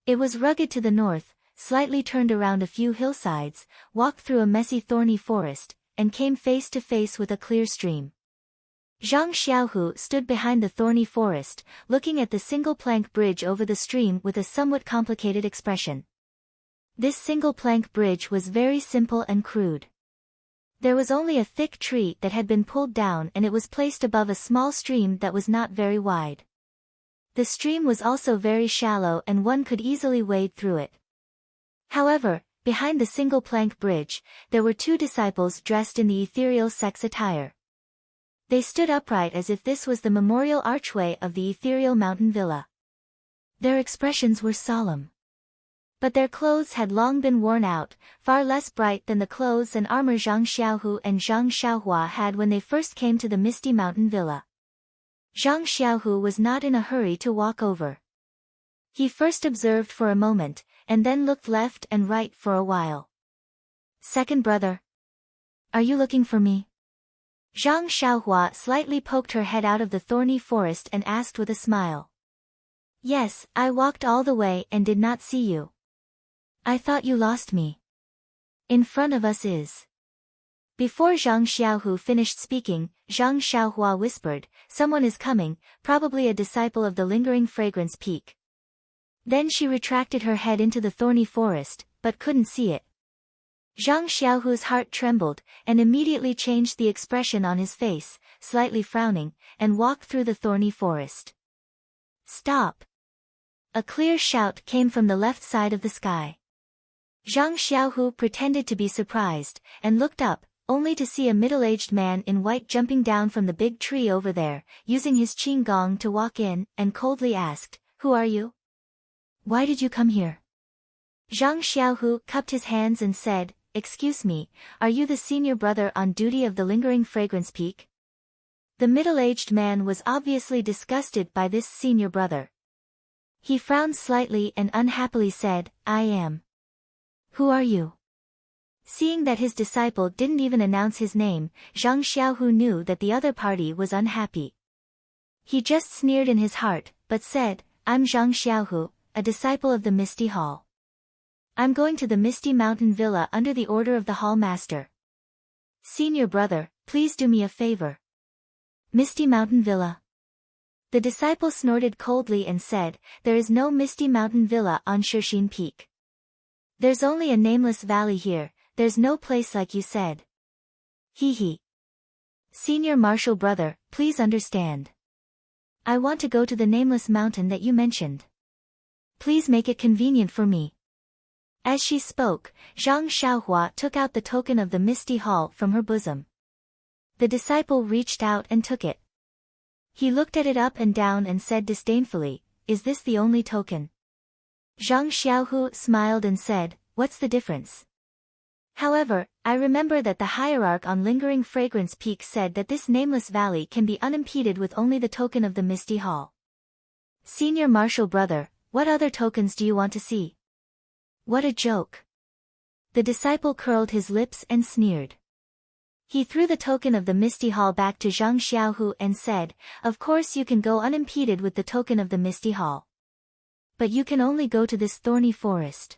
It was rugged to the north, slightly turned around a few hillsides, walked through a messy thorny forest, and came face to face with a clear stream. Zhang Xiaohu stood behind the thorny forest, looking at the single-plank bridge over the stream with a somewhat complicated expression. This single-plank bridge was very simple and crude. There was only a thick tree that had been pulled down, and it was placed above a small stream that was not very wide. The stream was also very shallow and one could easily wade through it. However, behind the single-plank bridge, there were two disciples dressed in the ethereal sex attire. They stood upright as if this was the memorial archway of the ethereal mountain villa. Their expressions were solemn. But their clothes had long been worn out, far less bright than the clothes and armor Zhang Xiaohu and Zhang Xiaohua had when they first came to the misty mountain villa. Zhang Xiaohu was not in a hurry to walk over. He first observed for a moment, and then looked left and right for a while. "Second brother. Are you looking for me?" Zhang Xiaohua slightly poked her head out of the thorny forest and asked with a smile. "Yes, I walked all the way and did not see you. I thought you lost me. In front of us is..." Before Zhang Xiaohu finished speaking, Zhang Xiaohua whispered, "Someone is coming, probably a disciple of the lingering fragrance peak." Then she retracted her head into the thorny forest, but couldn't see it. Zhang Xiaohu's heart trembled, and immediately changed the expression on his face, slightly frowning, and walked through the thorny forest. "Stop!" A clear shout came from the left side of the sky. Zhang Xiaohu pretended to be surprised, and looked up, only to see a middle-aged man in white jumping down from the big tree over there, using his qing gong to walk in, and coldly asked, "Who are you? Why did you come here?" Zhang Xiaohu cupped his hands and said, "Excuse me, are you the senior brother on duty of the lingering fragrance peak?" The middle-aged man was obviously disgusted by this senior brother. He frowned slightly and unhappily said, "I am." "Who are you?" Seeing that his disciple didn't even announce his name, Zhang Xiaohu knew that the other party was unhappy. He just sneered in his heart, but said, "I'm Zhang Xiaohu, a disciple of the Misty Hall. I'm going to the Misty Mountain Villa under the order of the Hall Master. Senior brother, please do me a favor." "Misty Mountain Villa?" The disciple snorted coldly and said, "There is no Misty Mountain Villa on Shixin Peak. There's only a nameless valley here, there's no place like you said." "Hee hee. Senior martial brother, please understand. I want to go to the nameless mountain that you mentioned. Please make it convenient for me." As she spoke, Zhang Xiaohua took out the token of the Misty Hall from her bosom. The disciple reached out and took it. He looked at it up and down and said disdainfully, "Is this the only token?" Zhang Xiaohu smiled and said, "What's the difference? However, I remember that the hierarch on Lingering Fragrance Peak said that this nameless valley can be unimpeded with only the token of the Misty Hall. Senior martial brother, what other tokens do you want to see?" "What a joke." The disciple curled his lips and sneered. He threw the token of the Misty Hall back to Zhang Xiaohu and said, "Of course you can go unimpeded with the token of the Misty Hall. But you can only go to this thorny forest.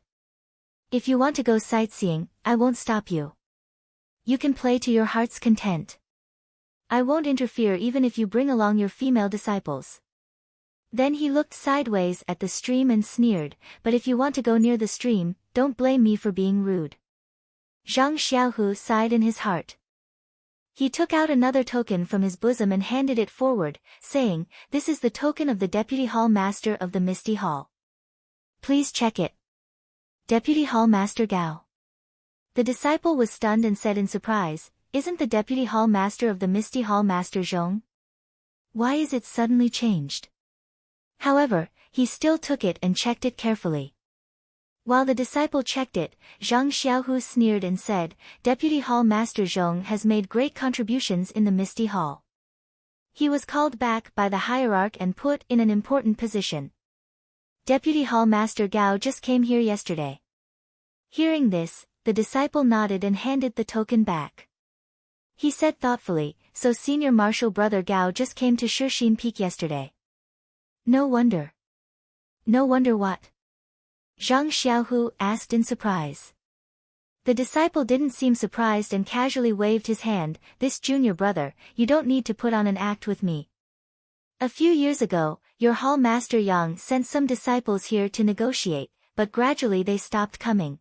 If you want to go sightseeing, I won't stop you. You can play to your heart's content. I won't interfere even if you bring along your female disciples." Then he looked sideways at the stream and sneered, "But if you want to go near the stream, don't blame me for being rude." Zhang Xiaohu sighed in his heart. He took out another token from his bosom and handed it forward, saying, "This is the token of the Deputy Hall Master of the Misty Hall. Please check it. Deputy Hall Master Gao." The disciple was stunned and said in surprise, "Isn't the Deputy Hall Master of the Misty Hall Master Zhong? Why is it suddenly changed?" However, he still took it and checked it carefully. While the disciple checked it, Zhang Xiaohu sneered and said, "Deputy Hall Master Zhong has made great contributions in the Misty Hall. He was called back by the hierarch and put in an important position. Deputy Hall Master Gao just came here yesterday." Hearing this, the disciple nodded and handed the token back. He said thoughtfully, "So Senior Martial Brother Gao just came to Shixin Peak yesterday. No wonder." "No wonder what?" Zhang Xiaohu asked in surprise. The disciple didn't seem surprised and casually waved his hand. This junior brother, you don't need to put on an act with me. A few years ago, your hall master Yang sent some disciples here to negotiate, but gradually they stopped coming.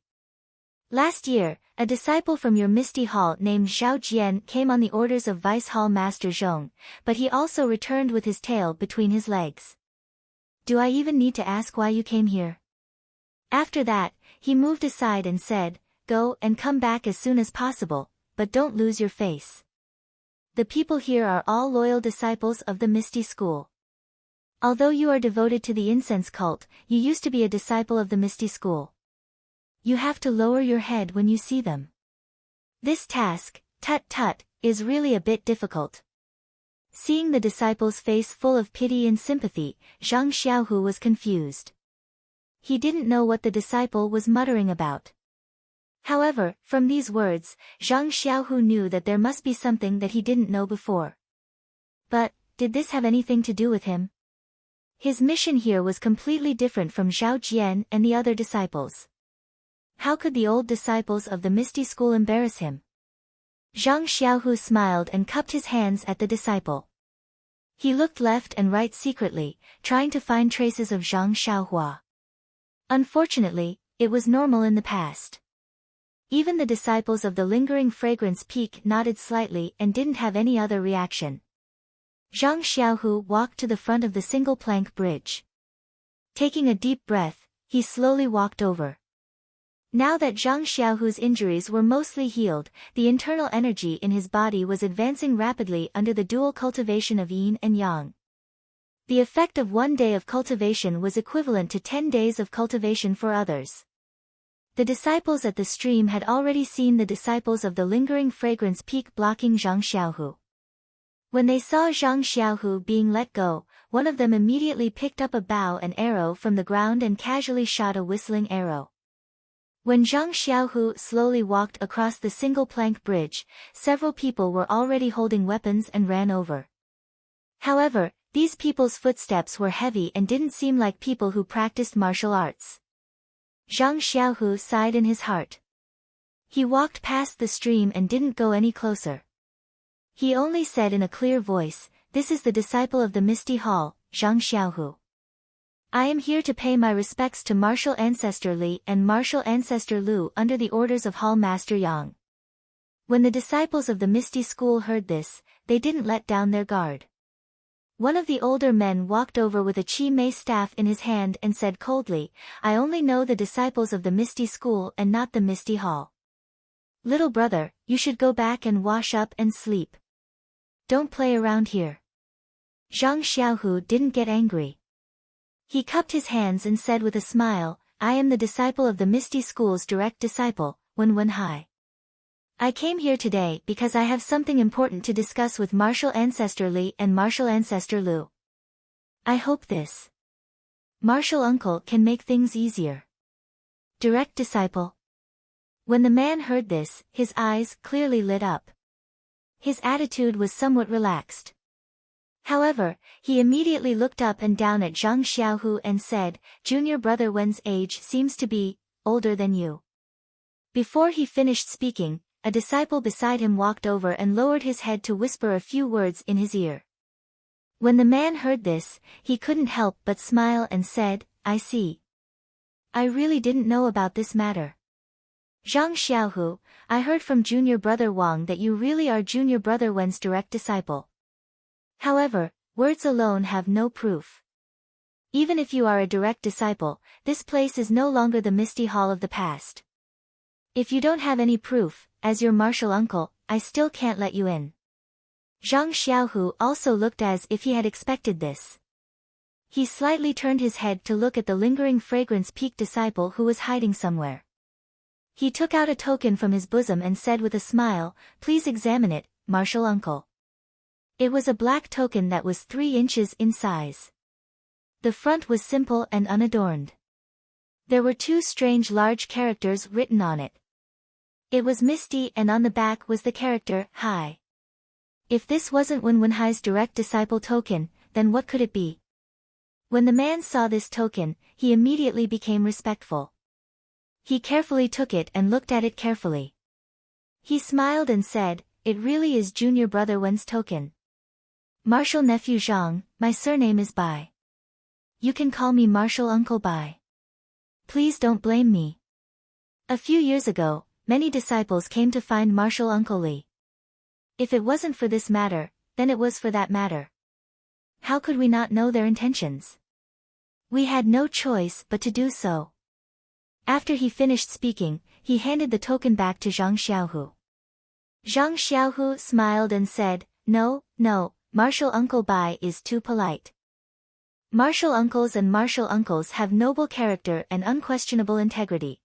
Last year, a disciple from your Misty Hall named Zhao Jian came on the orders of Vice Hall Master Zhong, but he also returned with his tail between his legs. Do I even need to ask why you came here? After that, he moved aside and said, go and come back as soon as possible, but don't lose your face. The people here are all loyal disciples of the Misty School. Although you are devoted to the incense cult, you used to be a disciple of the Misty School. You have to lower your head when you see them. This task, tut, is really a bit difficult. Seeing the disciple's face full of pity and sympathy, Zhang Xiaohu was confused. He didn't know what the disciple was muttering about. However, from these words, Zhang Xiaohu knew that there must be something that he didn't know before. But, did this have anything to do with him? His mission here was completely different from Zhao Jian and the other disciples. How could the old disciples of the Misty School embarrass him? Zhang Xiaohu smiled and cupped his hands at the disciple. He looked left and right secretly, trying to find traces of Zhang Xiaohua. Unfortunately, it was normal in the past. Even the disciples of the Lingering Fragrance Peak nodded slightly and didn't have any other reaction. Zhang Xiaohu walked to the front of the single-plank bridge. Taking a deep breath, he slowly walked over. Now that Zhang Xiaohu's injuries were mostly healed, the internal energy in his body was advancing rapidly under the dual cultivation of yin and yang. The effect of 1 day of cultivation was equivalent to 10 days of cultivation for others. The disciples at the stream had already seen the disciples of the Lingering Fragrance Peak blocking Zhang Xiaohu. When they saw Zhang Xiaohu being let go, one of them immediately picked up a bow and arrow from the ground and casually shot a whistling arrow. When Zhang Xiaohu slowly walked across the single-plank bridge, several people were already holding weapons and ran over. However, these people's footsteps were heavy and didn't seem like people who practiced martial arts. Zhang Xiaohu sighed in his heart. He walked past the stream and didn't go any closer. He only said in a clear voice, "This is the disciple of the Misty Hall, Zhang Xiaohu. I am here to pay my respects to Martial Ancestor Li and Martial Ancestor Lu under the orders of Hall Master Yang." When the disciples of the Misty School heard this, they didn't let down their guard. One of the older men walked over with a Qi Mei staff in his hand and said coldly, "I only know the disciples of the Misty School and not the Misty Hall. Little brother, you should go back and wash up and sleep. Don't play around here." Zhang Xiaohu didn't get angry. He cupped his hands and said with a smile, "I am the disciple of the Misty School's direct disciple, Wenhai. I came here today because I have something important to discuss with Martial Ancestor Li and Martial Ancestor Lu. I hope this Martial Uncle can make things easier." Direct disciple. When the man heard this, his eyes clearly lit up. His attitude was somewhat relaxed. However, he immediately looked up and down at Zhang Xiaohu and said, "Junior brother Wen's age seems to be older than you." Before he finished speaking, a disciple beside him walked over and lowered his head to whisper a few words in his ear. When the man heard this, he couldn't help but smile and said, "I see. I really didn't know about this matter. Zhang Xiaohu, I heard from junior brother Wang that you really are junior brother Wen's direct disciple. However, words alone have no proof. Even if you are a direct disciple, this place is no longer the Misty Hall of the past. If you don't have any proof, as your martial uncle, I still can't let you in." Zhang Xiaohu also looked as if he had expected this. He slightly turned his head to look at the Lingering Fragrance Peak disciple who was hiding somewhere. He took out a token from his bosom and said with a smile, "Please examine it, martial uncle." It was a black token that was 3 inches in size. The front was simple and unadorned. There were 2 strange large characters written on it. It was Misty and on the back was the character, Hai. If this wasn't Wenhai's direct disciple token, then what could it be? When the man saw this token, he immediately became respectful. He carefully took it and looked at it carefully. He smiled and said, "It really is junior brother Wen's token. Martial nephew Zhang, my surname is Bai. You can call me Martial Uncle Bai. Please don't blame me." A few years ago, many disciples came to find Martial Uncle Li. If it wasn't for this matter, then it was for that matter. How could we not know their intentions? We had no choice but to do so. After he finished speaking, he handed the token back to Zhang Xiaohu. Zhang Xiaohu smiled and said, "No, Martial Uncle Bai is too polite. Martial uncles and martial uncles have noble character and unquestionable integrity.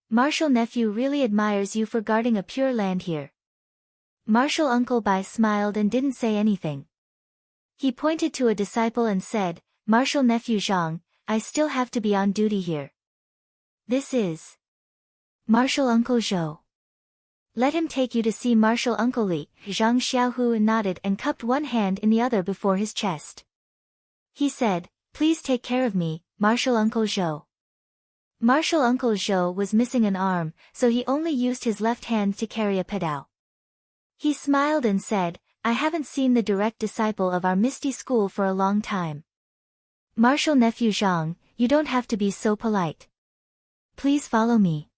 Martial nephew really admires you for guarding a pure land here." Martial Uncle Bai smiled and didn't say anything. He pointed to a disciple and said, "Martial nephew Zhang, I still have to be on duty here. This is Martial Uncle Zhou. Let him take you to see Martial Uncle Li." Zhang Xiaohu nodded and cupped one hand in the other before his chest. He said, "Please take care of me, Martial Uncle Zhou." Martial Uncle Zhou was missing an arm, so he only used his left hand to carry a pedal. He smiled and said, "I haven't seen the direct disciple of our Misty School for a long time. Martial nephew Zhang, you don't have to be so polite. Please follow me."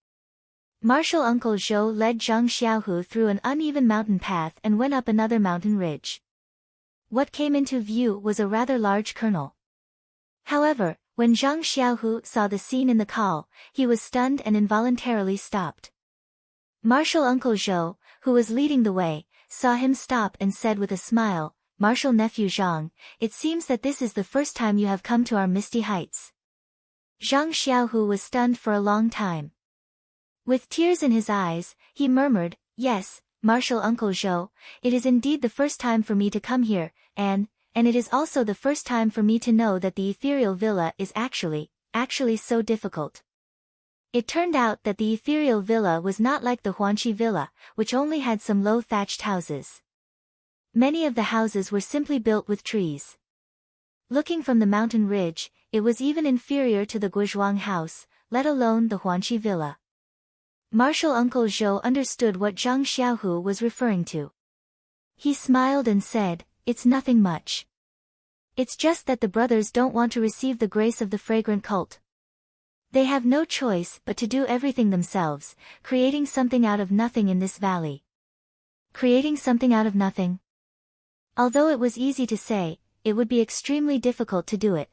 Martial Uncle Zhou led Zhang Xiaohu through an uneven mountain path and went up another mountain ridge. What came into view was a rather large kernel. However, when Zhang Xiaohu saw the scene in the call, he was stunned and involuntarily stopped. Martial Uncle Zhou, who was leading the way, saw him stop and said with a smile, "Martial nephew Zhang, it seems that this is the first time you have come to our misty heights." Zhang Xiaohu was stunned for a long time. With tears in his eyes, he murmured, "Yes, Martial Uncle Zhou, it is indeed the first time for me to come here, and it is also the first time for me to know that the ethereal villa is actually so difficult." It turned out that the ethereal villa was not like the Huanqi villa, which only had some low thatched houses. Many of the houses were simply built with trees. Looking from the mountain ridge, it was even inferior to the Guizhuang house, let alone the Huanqi villa. Martial Uncle Zhou understood what Zhang Xiaohu was referring to. He smiled and said, "It's nothing much. It's just that the brothers don't want to receive the grace of the fragrant cult. They have no choice but to do everything themselves, creating something out of nothing in this valley." Creating something out of nothing. Although it was easy to say, it would be extremely difficult to do it.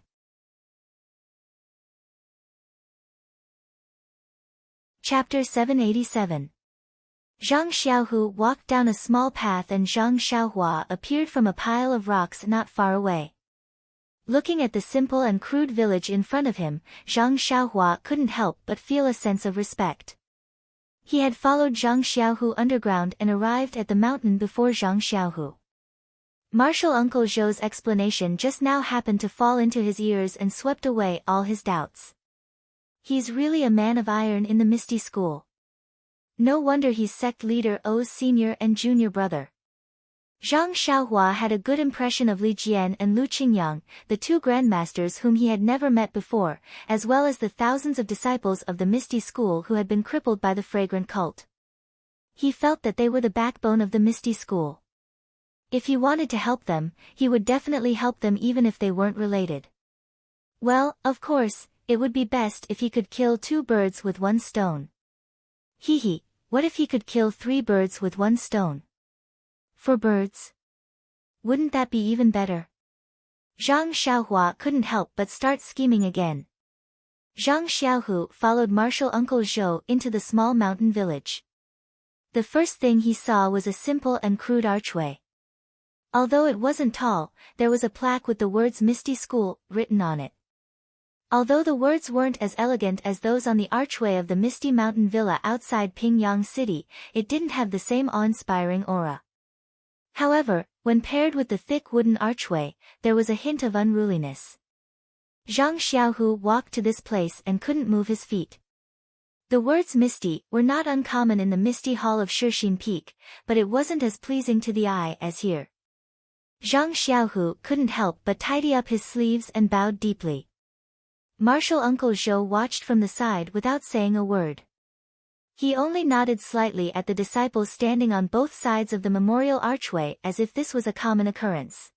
Chapter 787. Zhang Xiaohu walked down a small path and Zhang Xiaohua appeared from a pile of rocks not far away. Looking at the simple and crude village in front of him, Zhang Xiaohua couldn't help but feel a sense of respect. He had followed Zhang Xiaohu underground and arrived at the mountain before Zhang Xiaohu. Martial Uncle Zhou's explanation just now happened to fall into his ears and swept away all his doubts. He's really a man of iron in the Misty School. No wonder he's sect leader O's senior and junior brother. Zhang Xiaohua had a good impression of Li Jian and Lu Qingyang, the two grandmasters whom he had never met before, as well as the thousands of disciples of the Misty School who had been crippled by the fragrant cult. He felt that they were the backbone of the Misty School. If he wanted to help them, he would definitely help them even if they weren't related. Well, of course, it would be best if he could kill 2 birds with 1 stone. What if he could kill 3 birds with 1 stone? 4 birds? Wouldn't that be even better? Zhang Xiaohua couldn't help but start scheming again. Zhang Xiaohu followed Martial Uncle Zhou into the small mountain village. The first thing he saw was a simple and crude archway. Although it wasn't tall, there was a plaque with the words Misty School written on it. Although the words weren't as elegant as those on the archway of the Misty Mountain Villa outside Pingyang City, it didn't have the same awe-inspiring aura. However, when paired with the thick wooden archway, there was a hint of unruliness. Zhang Xiaohu walked to this place and couldn't move his feet. The words Misty were not uncommon in the Misty Hall of Shixin Peak, but it wasn't as pleasing to the eye as here. Zhang Xiaohu couldn't help but tidy up his sleeves and bowed deeply. Martial Uncle Zhou watched from the side without saying a word. He only nodded slightly at the disciples standing on both sides of the memorial archway as if this was a common occurrence.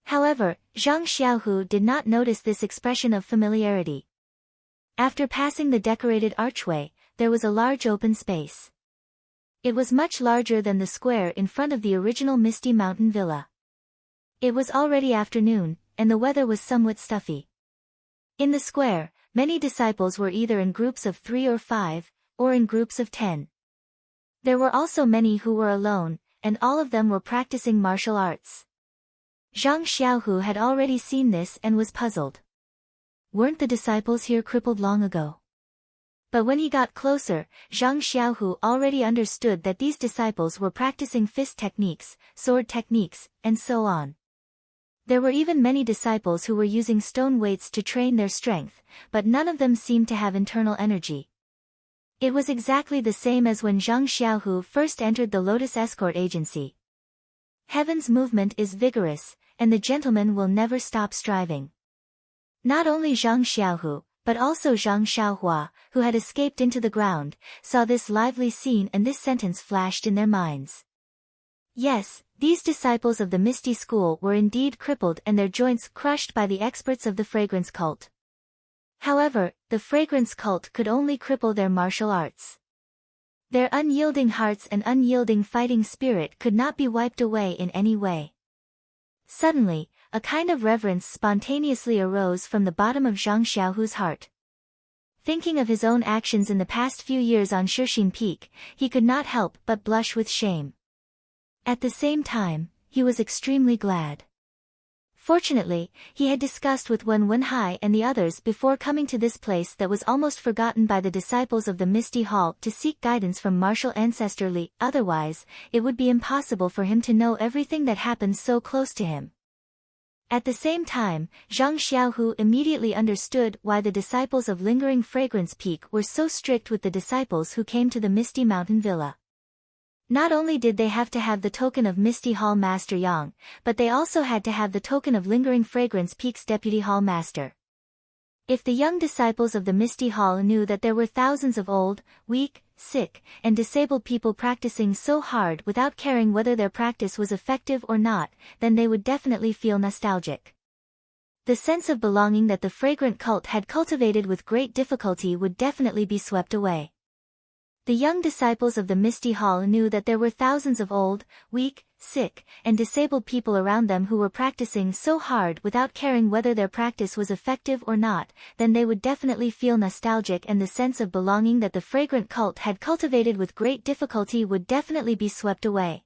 However, Zhang Xiaohu did not notice this expression of familiarity. After passing the decorated archway, there was a large open space. It was much larger than the square in front of the original Misty Mountain Villa. It was already afternoon, and the weather was somewhat stuffy. In the square, many disciples were either in groups of 3 or 5, or in groups of 10. There were also many who were alone, and all of them were practicing martial arts. Zhang Xiaohu had already seen this and was puzzled. Weren't the disciples here crippled long ago? But when he got closer, Zhang Xiaohu already understood that these disciples were practicing fist techniques, sword techniques, and so on. There were even many disciples who were using stone weights to train their strength, but none of them seemed to have internal energy. It was exactly the same as when Zhang Xiaohu first entered the Lotus Escort Agency. Heaven's movement is vigorous, and the gentleman will never stop striving. Not only Zhang Xiaohu, but also Zhang Xiaohua, who had escaped into the ground, saw this lively scene and this sentence flashed in their minds. Yes, these disciples of the Misty School were indeed crippled and their joints crushed by the experts of the fragrance cult. However, the fragrance cult could only cripple their martial arts. Their unyielding hearts and unyielding fighting spirit could not be wiped away in any way. Suddenly, a kind of reverence spontaneously arose from the bottom of Zhang Xiaohu's heart. Thinking of his own actions in the past few years on Shixin Peak, he could not help but blush with shame. At the same time, he was extremely glad. Fortunately, he had discussed with Wen Wenhai and the others before coming to this place that was almost forgotten by the disciples of the Misty Hall to seek guidance from martial ancestor Li, otherwise, it would be impossible for him to know everything that happened so close to him. At the same time, Zhang Xiaohu immediately understood why the disciples of Lingering Fragrance Peak were so strict with the disciples who came to the Misty Mountain Villa. Not only did they have to have the token of Misty Hall Master Yang, but they also had to have the token of Lingering Fragrance Peak's Deputy Hall Master. If the young disciples of the Misty Hall knew that there were thousands of old, weak, sick, and disabled people practicing so hard without caring whether their practice was effective or not, then they would definitely feel nostalgic. The sense of belonging that the fragrant cult had cultivated with great difficulty would definitely be swept away. The young disciples of the Misty Hall knew that there were thousands of old, weak, sick, and disabled people around them who were practicing so hard without caring whether their practice was effective or not, then they would definitely feel nostalgic and the sense of belonging that the fragrant cult had cultivated with great difficulty would definitely be swept away.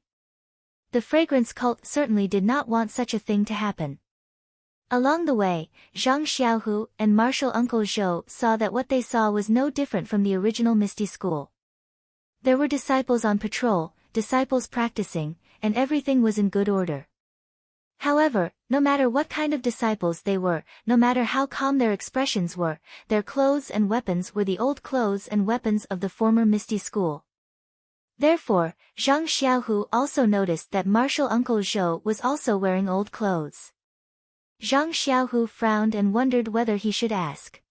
The fragrance cult certainly did not want such a thing to happen. Along the way, Zhang Xiaohu and Martial Uncle Zhou saw that what they saw was no different from the original Misty School. There were disciples on patrol, disciples practicing, and everything was in good order. However, no matter what kind of disciples they were, no matter how calm their expressions were, their clothes and weapons were the old clothes and weapons of the former Misty School. Therefore, Zhang Xiaohu also noticed that Martial Uncle Zhou was also wearing old clothes. Zhang Xiaohu frowned and wondered whether he should ask.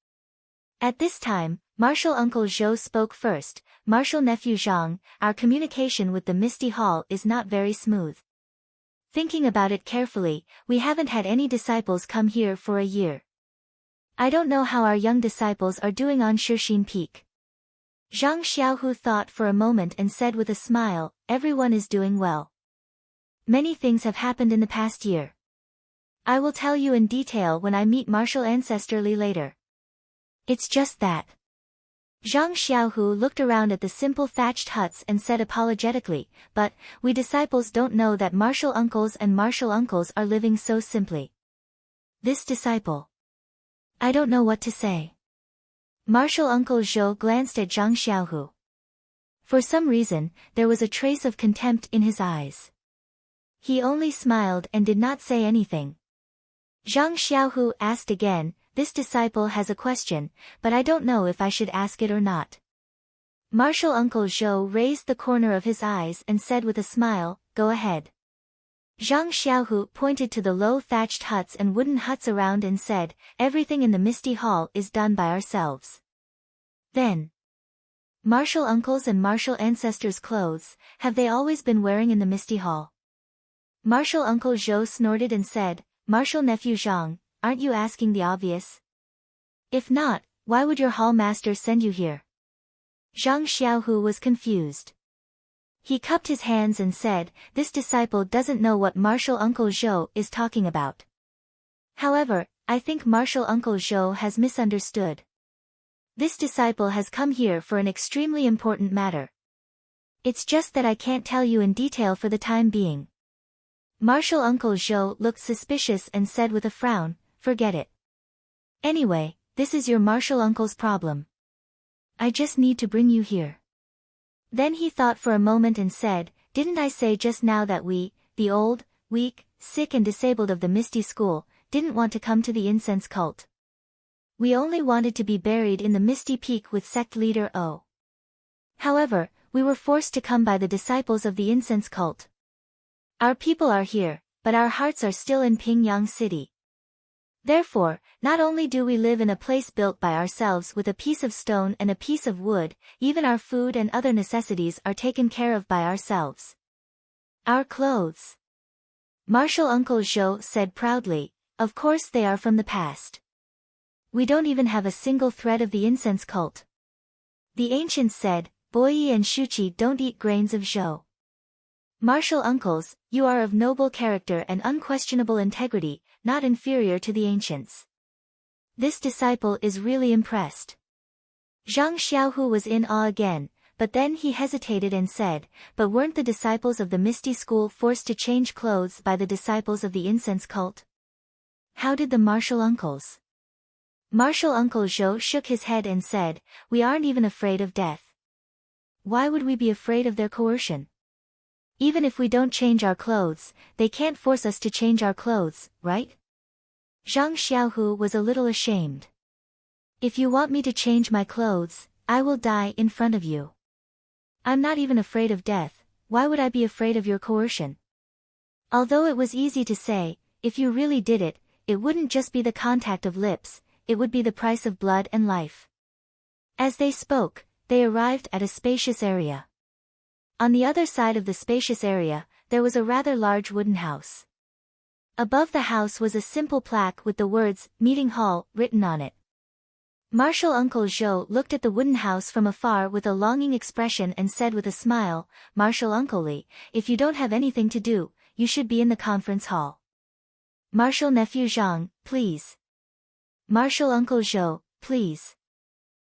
At this time, Martial Uncle Zhou spoke first. Martial Nephew Zhang, our communication with the Misty Hall is not very smooth. Thinking about it carefully, we haven't had any disciples come here for a year. I don't know how our young disciples are doing on Shixin Peak. Zhang Xiaohu thought for a moment and said with a smile, everyone is doing well. Many things have happened in the past year. I will tell you in detail when I meet Martial Ancestor Li later. It's just that. Zhang Xiaohu looked around at the simple thatched huts and said apologetically, but, we disciples don't know that martial uncles and martial uncles are living so simply. This disciple. I don't know what to say. Martial Uncle Zhou glanced at Zhang Xiaohu. For some reason, there was a trace of contempt in his eyes. He only smiled and did not say anything. Zhang Xiaohu asked again, this disciple has a question, but I don't know if I should ask it or not. Martial Uncle Zhou raised the corner of his eyes and said with a smile, go ahead. Zhang Xiaohu pointed to the low thatched huts and wooden huts around and said, "Everything in the Misty Hall is done by ourselves." Then, "Martial uncles and martial ancestors' clothes, have they always been wearing in the Misty Hall?" Martial uncle Zhou snorted and said, "Martial nephew Zhang, aren't you asking the obvious? If not, why would your hall master send you here?" Zhang Xiaohu was confused. He cupped his hands and said, "This disciple doesn't know what martial uncle Zhou is talking about. However, I think martial uncle Zhou has misunderstood. This disciple has come here for an extremely important matter. It's just that I can't tell you in detail for the time being." Martial uncle Zhou looked suspicious and said with a frown, "Forget it. Anyway, this is your martial uncle's problem. I just need to bring you here." Then he thought for a moment and said, "Didn't I say just now that we, the old, weak, sick and disabled of the Misty School, didn't want to come to the incense cult? We only wanted to be buried in the Misty Peak with sect leader O. However, we were forced to come by the disciples of the incense cult. Our people are here, but our hearts are still in Pingyang City. Therefore, not only do we live in a place built by ourselves with a piece of stone and a piece of wood, even our food and other necessities are taken care of by ourselves. Our clothes," Martial Uncle Zhou said proudly, "of course they are from the past. We don't even have a single thread of the incense cult." The ancients said, "Boyi and Shuqi don't eat grains of zhou." Martial uncles, you are of noble character and unquestionable integrity, not inferior to the ancients. This disciple is really impressed. Zhang Xiaohu was in awe again, but then he hesitated and said, "But weren't the disciples of the Misty School forced to change clothes by the disciples of the incense cult? How did the martial uncles?" Martial Uncle Zhou shook his head and said, "We aren't even afraid of death. Why would we be afraid of their coercion? Even if we don't change our clothes, they can't force us to change our clothes, right?" Zhang Xiaohu was a little ashamed. "If you want me to change my clothes, I will die in front of you. I'm not even afraid of death, why would I be afraid of your coercion?" Although it was easy to say, if you really did it, it wouldn't just be the contact of lips, it would be the price of blood and life. As they spoke, they arrived at a spacious area. On the other side of the spacious area, there was a rather large wooden house. Above the house was a simple plaque with the words, "Meeting Hall," written on it. Martial Uncle Zhou looked at the wooden house from afar with a longing expression and said with a smile, "Martial Uncle Li, if you don't have anything to do, you should be in the conference hall. Martial Nephew Zhang, please. Martial Uncle Zhou, please."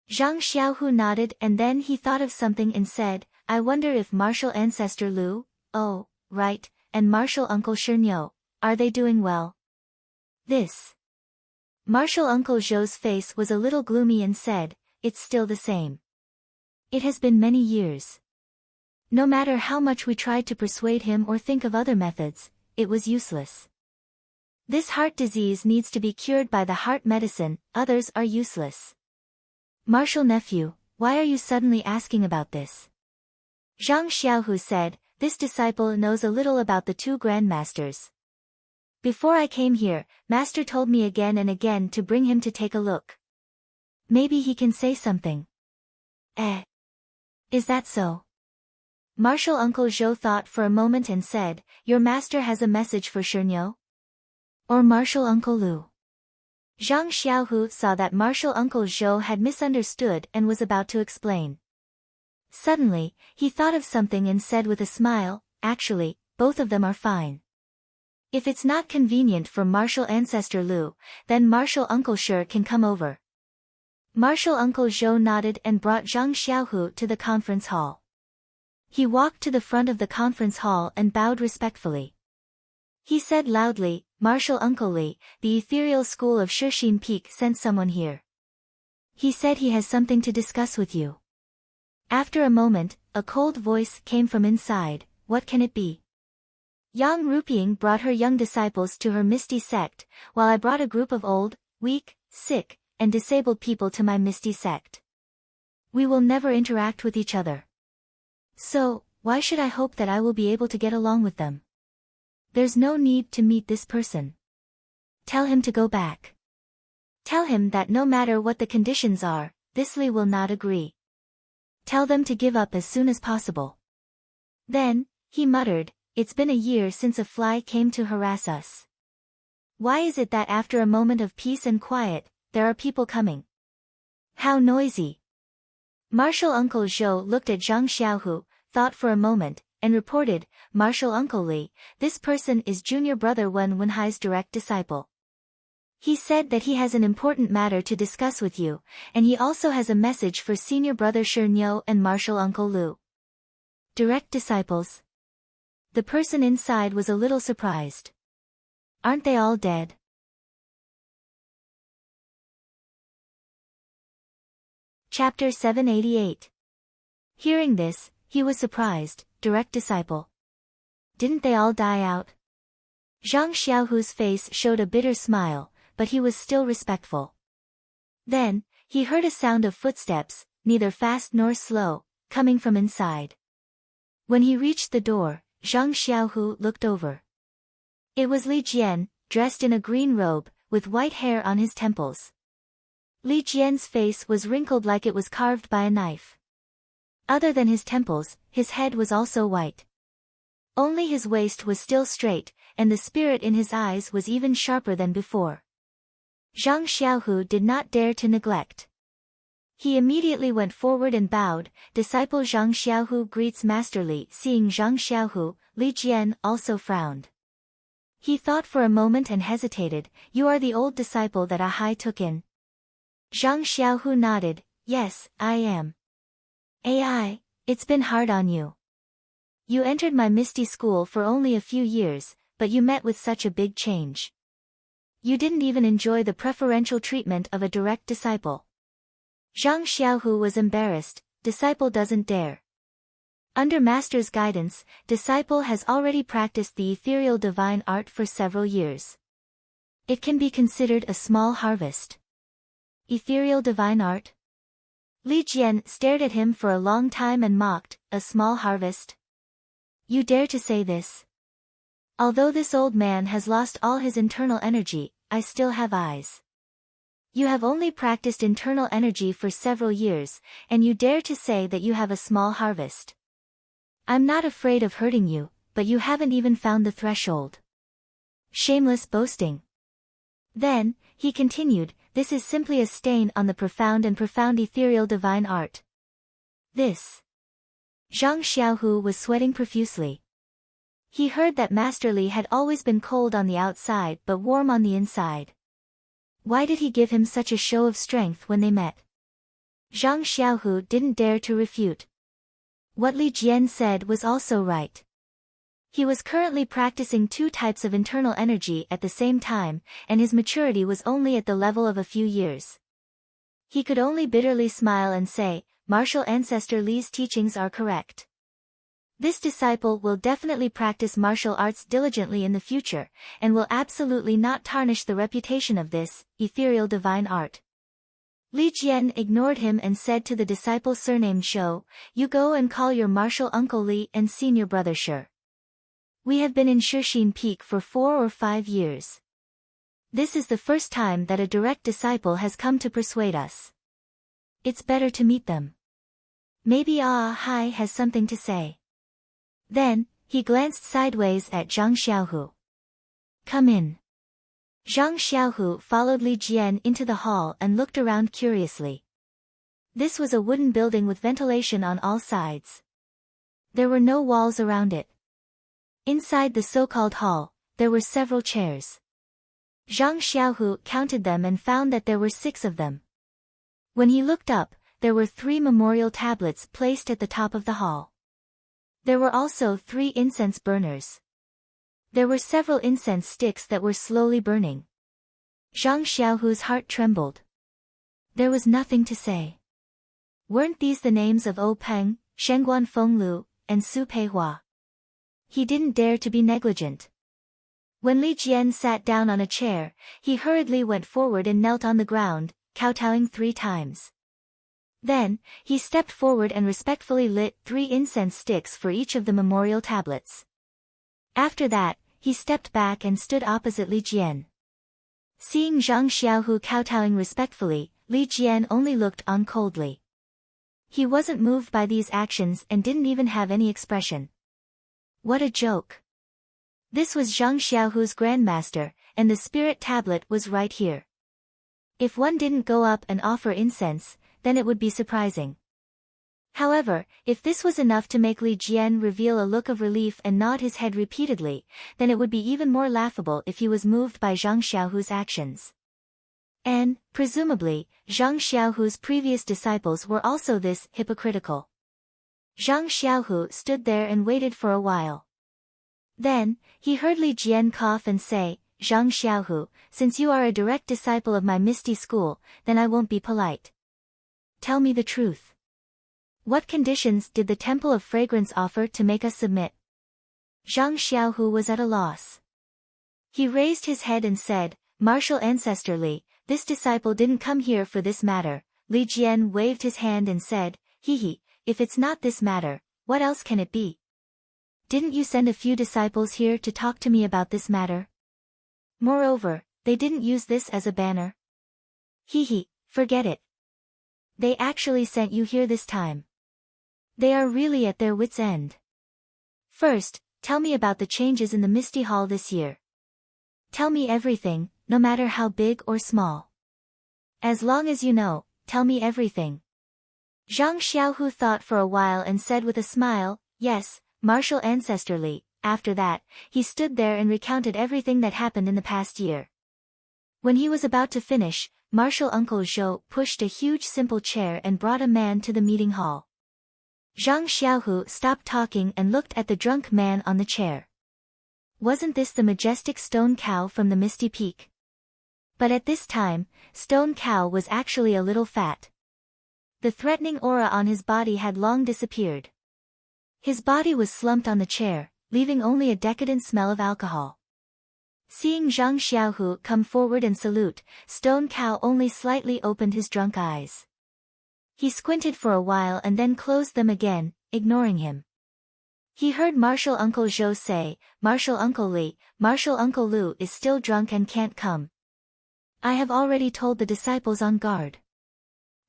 Zhang Xiaohu nodded and then he thought of something and said, "I wonder if martial ancestor Lu, oh, right, and martial uncle Shernyo, are they doing well?" This. Martial Uncle Zhou's face was a little gloomy and said, "It's still the same. It has been many years. No matter how much we tried to persuade him or think of other methods, it was useless. This heart disease needs to be cured by the heart medicine, others are useless." "Martial nephew, why are you suddenly asking about this?" Zhang Xiaohu said, "This disciple knows a little about the two grandmasters. Before I came here, Master told me again and again to bring him to take a look. Maybe he can say something." Is that so?" Martial Uncle Zhou thought for a moment and said, "Your master has a message for Shernyo? Or Martial Uncle Lu?" Zhang Xiaohu saw that Martial Uncle Zhou had misunderstood and was about to explain. Suddenly, he thought of something and said with a smile, "Actually, both of them are fine. If it's not convenient for martial ancestor Lu, then martial Uncle Shi can come over." Martial Uncle Zhou nodded and brought Zhang Xiaohu to the conference hall. He walked to the front of the conference hall and bowed respectfully. He said loudly, "Martial Uncle Li, the ethereal school of Shixin Peak sent someone here. He said he has something to discuss with you." After a moment, a cold voice came from inside, "What can it be?" "Yang Ruping brought her young disciples to her Misty sect, while I brought a group of old, weak, sick, and disabled people to my Misty sect. We will never interact with each other. So, why should I hope that I will be able to get along with them? There's no need to meet this person. Tell him to go back. Tell him that no matter what the conditions are, this Li will not agree. Tell them to give up as soon as possible. Then, he muttered, it's been a year since a fly came to harass us. Why is it that after a moment of peace and quiet, there are people coming? How noisy. Martial Uncle Zhou looked at Zhang Xiaohu, thought for a moment, and reported, Martial Uncle Li, this person is junior brother Wen Wenhai's direct disciple. He said that he has an important matter to discuss with you, and he also has a message for senior brother Shi Niu and Martial Uncle Lu. Direct disciples? The person inside was a little surprised. Aren't they all dead? Chapter 788. Hearing this, he was surprised. Direct disciple. Didn't they all die out? Zhang Xiaohu's face showed a bitter smile, but he was still respectful. Then, he heard a sound of footsteps, neither fast nor slow, coming from inside. When he reached the door, Zhang Xiaohu looked over. It was Li Jian, dressed in a green robe, with white hair on his temples. Li Jian's face was wrinkled like it was carved by a knife. Other than his temples, his head was also white. Only his waist was still straight, and the spirit in his eyes was even sharper than before. Zhang Xiaohu did not dare to neglect. He immediately went forward and bowed. Disciple Zhang Xiaohu greets Master Li. Seeing Zhang Xiaohu, Li Jian also frowned. He thought for a moment and hesitated. You are the old disciple that Ahai took in? Zhang Xiaohu nodded. Yes, I am. Ai, it's been hard on you. You entered my misty school for only a few years, but you met with such a big change. You didn't even enjoy the preferential treatment of a direct disciple. Zhang Xiaohu was embarrassed. Disciple doesn't dare. Under master's guidance, disciple has already practiced the ethereal divine art for several years. It can be considered a small harvest. Ethereal divine art? Li Jian stared at him for a long time and mocked, a small harvest? You dare to say this? Although this old man has lost all his internal energy, I still have eyes. You have only practiced internal energy for several years, and you dare to say that you have a small harvest. I'm not afraid of hurting you, but you haven't even found the threshold. Shameless boasting. Then, he continued, this is simply a stain on the profound ethereal divine art. This. Zhang Xiaohu was sweating profusely. He heard that Master Li had always been cold on the outside but warm on the inside. Why did he give him such a show of strength when they met? Zhang Xiaohu didn't dare to refute. What Li Jian said was also right. He was currently practicing two types of internal energy at the same time, and his maturity was only at the level of a few years. He could only bitterly smile and say, Martial Ancestor Li's teachings are correct. This disciple will definitely practice martial arts diligently in the future, and will absolutely not tarnish the reputation of this ethereal divine art. Li Jian ignored him and said to the disciple surnamed Zhou, you go and call your martial uncle Li and senior brother Shi. We have been in Shixin Peak for 4 or 5 years. This is the first time that a direct disciple has come to persuade us. It's better to meet them. Maybe Ahai has something to say. Then, he glanced sideways at Zhang Xiaohu. Come in. Zhang Xiaohu followed Li Jian into the hall and looked around curiously. This was a wooden building with ventilation on all sides. There were no walls around it. Inside the so-called hall, there were several chairs. Zhang Xiaohu counted them and found that there were 6 of them. When he looked up, there were 3 memorial tablets placed at the top of the hall. There were also 3 incense burners. There were several incense sticks that were slowly burning. Zhang Xiaohu's heart trembled. There was nothing to say. Weren't these the names of O Peng, Shengguan Fenglu, and Su Peihua? He didn't dare to be negligent. When Li Jian sat down on a chair, he hurriedly went forward and knelt on the ground, kowtowing 3 times. Then, he stepped forward and respectfully lit 3 incense sticks for each of the memorial tablets. After that, he stepped back and stood opposite Li Jian. Seeing Zhang Xiaohu kowtowing respectfully, Li Jian only looked on coldly. He wasn't moved by these actions and didn't even have any expression. What a joke. This was Zhang Xiaohu's grandmaster, and the spirit tablet was right here. If one didn't go up and offer incense, then it would be surprising. However, if this was enough to make Li Jian reveal a look of relief and nod his head repeatedly, then it would be even more laughable if he was moved by Zhang Xiaohu's actions. And, presumably, Zhang Xiaohu's previous disciples were also this hypocritical. Zhang Xiaohu stood there and waited for a while. Then, he heard Li Jian cough and say, "Zhang Xiaohu, since you are a direct disciple of my Misty School, then I won't be polite. Tell me the truth. What conditions did the Temple of Fragrance offer to make us submit?" Zhang Xiaohu was at a loss. He raised his head and said, "Martial Ancestor Li, this disciple didn't come here for this matter." Li Jian waved his hand and said, "Hehe, if it's not this matter, what else can it be? Didn't you send a few disciples here to talk to me about this matter? Moreover, they didn't use this as a banner. Hehe, forget it. They actually sent you here this time. They are really at their wits' end. First, tell me about the changes in the Misty Hall this year. Tell me everything, no matter how big or small. As long as you know, tell me everything." Zhang Xiaohu thought for a while and said with a smile, "Yes, Martial Ancestor Li." After that, he stood there and recounted everything that happened in the past year. When he was about to finish, Martial Uncle Zhou pushed a huge simple chair and brought a man to the meeting hall. Zhang Xiaohu stopped talking and looked at the drunk man on the chair. Wasn't this the majestic stone cow from the Misty Peak? But at this time, Stone Cow was actually a little fat. The threatening aura on his body had long disappeared. His body was slumped on the chair, leaving only a decadent smell of alcohol. Seeing Zhang Xiaohu come forward and salute, Stone Cow only slightly opened his drunk eyes. He squinted for a while and then closed them again, ignoring him. He heard Martial Uncle Zhou say, "Martial Uncle Li, Martial Uncle Lu is still drunk and can't come. I have already told the disciples on guard.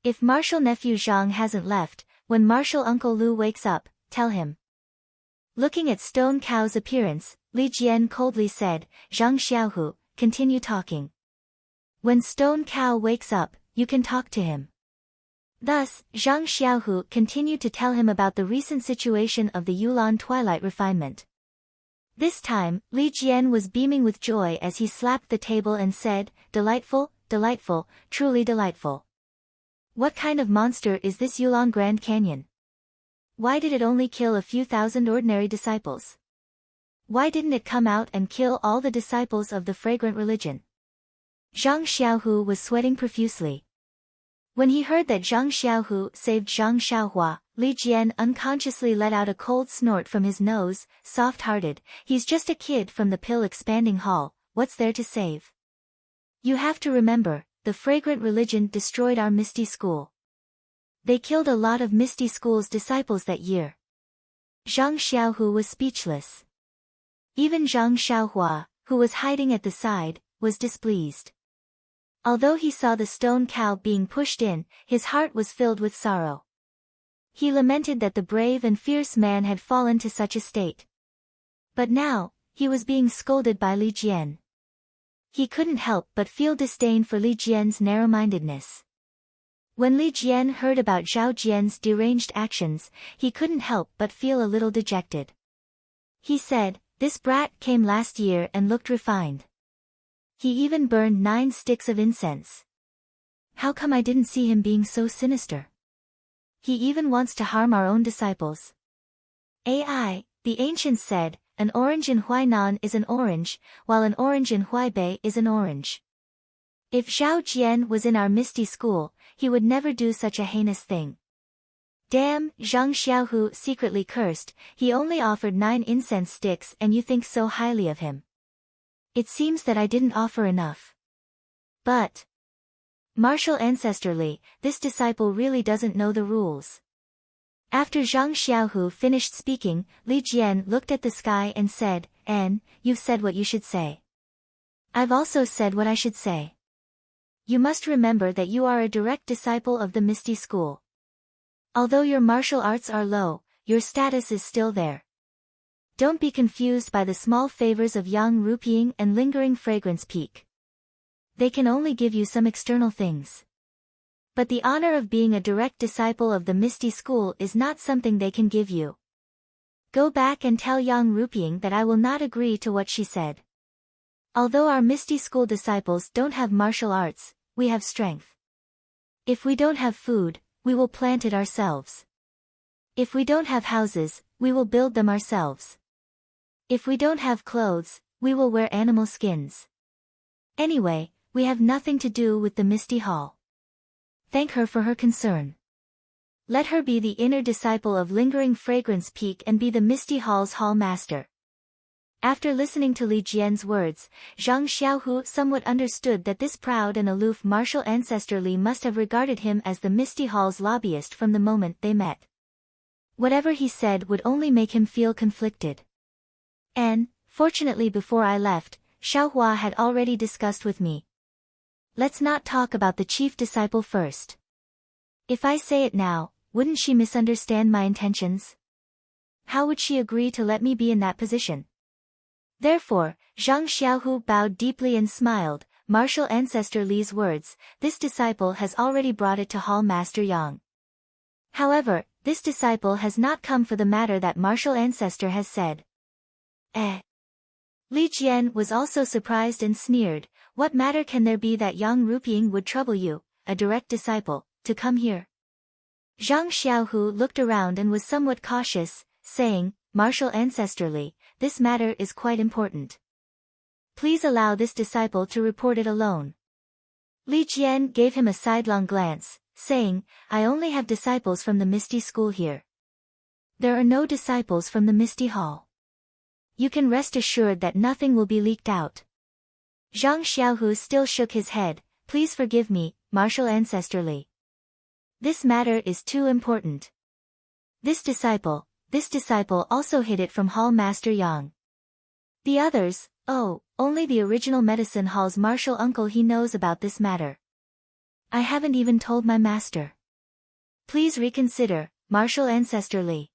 If Martial Nephew Zhang hasn't left, when Martial Uncle Lu wakes up, tell him." Looking at Stone Cow's appearance, Li Jian coldly said, "Zhang Xiaohu, continue talking. When Stone Cow wakes up, you can talk to him." Thus, Zhang Xiaohu continued to tell him about the recent situation of the Yulan Twilight refinement. This time, Li Jian was beaming with joy as he slapped the table and said, "Delightful, delightful, truly delightful. What kind of monster is this Yulan Grand Canyon? Why did it only kill a few thousand ordinary disciples? Why didn't it come out and kill all the disciples of the fragrant religion?" Zhang Xiaohu was sweating profusely. When he heard that Zhang Xiaohu saved Zhang Xiaohua, Li Jian unconsciously let out a cold snort from his nose. "Soft-hearted, he's just a kid from the pill-expanding hall, what's there to save? You have to remember, the fragrant religion destroyed our Misty School. They killed a lot of Misty School's disciples that year." Zhang Xiaohu was speechless. Even Zhang Xiaohua, who was hiding at the side, was displeased. Although he saw the Stone Cow being pushed in, his heart was filled with sorrow. He lamented that the brave and fierce man had fallen to such a state. But now, he was being scolded by Li Jian. He couldn't help but feel disdain for Li Jian's narrow-mindedness. When Li Jian heard about Zhao Jian's deranged actions, he couldn't help but feel a little dejected. He said, "This brat came last year and looked refined. He even burned 9 sticks of incense. How come I didn't see him being so sinister? He even wants to harm our own disciples." AI, the ancients said, "An orange in Huainan is an orange, while an orange in Huaibei is an orange." If Zhao Jian was in our Misty School, he would never do such a heinous thing. Damn, Zhang Xiaohu secretly cursed, he only offered 9 incense sticks and you think so highly of him. It seems that I didn't offer enough. But Martial Ancestor Li, this disciple really doesn't know the rules. After Zhang Xiaohu finished speaking, Li Jian looked at the sky and said, "And, you've said what you should say. I've also said what I should say. You must remember that you are a direct disciple of the Misty School. Although your martial arts are low, your status is still there. Don't be confused by the small favors of Yang Rupying and lingering fragrance peak. They can only give you some external things. But the honor of being a direct disciple of the Misty School is not something they can give you. Go back and tell Yang Rupying that I will not agree to what she said. Although our Misty School disciples don't have martial arts, we have strength. If we don't have food, we will plant it ourselves. If we don't have houses, we will build them ourselves. If we don't have clothes, we will wear animal skins. Anyway, we have nothing to do with the Misty Hall. Thank her for her concern. Let her be the inner disciple of Lingering Fragrance Peak and be the Misty Hall's hall master. After listening to Li Jian's words, Zhang Xiaohu somewhat understood that this proud and aloof martial ancestor Li must have regarded him as the Misty Hall's lobbyist from the moment they met. Whatever he said would only make him feel conflicted. And, fortunately before I left, Xiaohua had already discussed with me. Let's not talk about the chief disciple first. If I say it now, wouldn't she misunderstand my intentions? How would she agree to let me be in that position? Therefore, Zhang Xiaohu bowed deeply and smiled. Martial ancestor Li's words, this disciple has already brought it to Hall Master Yang. However, this disciple has not come for the matter that martial ancestor has said. Li Jian was also surprised and sneered, what matter can there be that Yang Rupying would trouble you, a direct disciple, to come here? Zhang Xiaohu looked around and was somewhat cautious, saying, Martial ancestor Li, this matter is quite important. Please allow this disciple to report it alone. Li Jian gave him a sidelong glance, saying, I only have disciples from the Misty School here. There are no disciples from the Misty Hall. You can rest assured that nothing will be leaked out. Zhang Xiaohu still shook his head, please forgive me, martial ancestor Li. This matter is too important. This disciple also hid it from Hall Master Yang. The others, only the original Medicine Hall's martial uncle he knows about this matter. I haven't even told my master. Please reconsider, martial ancestor Li.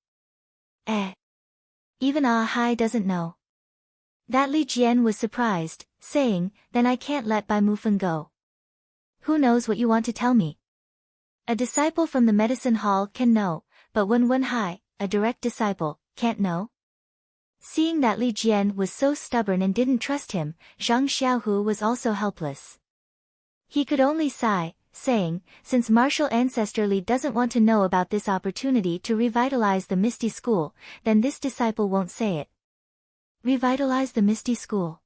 Even Hai doesn't know. That Li Jian was surprised, saying, then I can't let Bai Mufeng go. Who knows what you want to tell me? A disciple from the Medicine Hall can know, but Wen Hai, a direct disciple, can't know? Seeing that Li Jian was so stubborn and didn't trust him, Zhang Xiaohu was also helpless. He could only sigh, saying, since martial ancestor Li doesn't want to know about this opportunity to revitalize the Misty School, then this disciple won't say it. Revitalize the Misty School.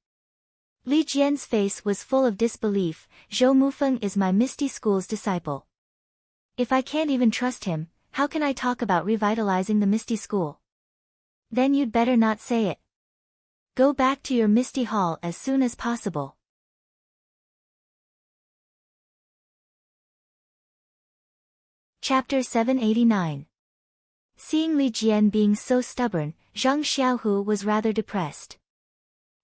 Li Jian's face was full of disbelief. Zhou Mufeng is my Misty School's disciple. If I can't even trust him, how can I talk about revitalizing the Misty School? Then you'd better not say it. Go back to your Misty Hall as soon as possible. Chapter 789. Seeing Li Jian being so stubborn, Zhang Xiaohu was rather depressed.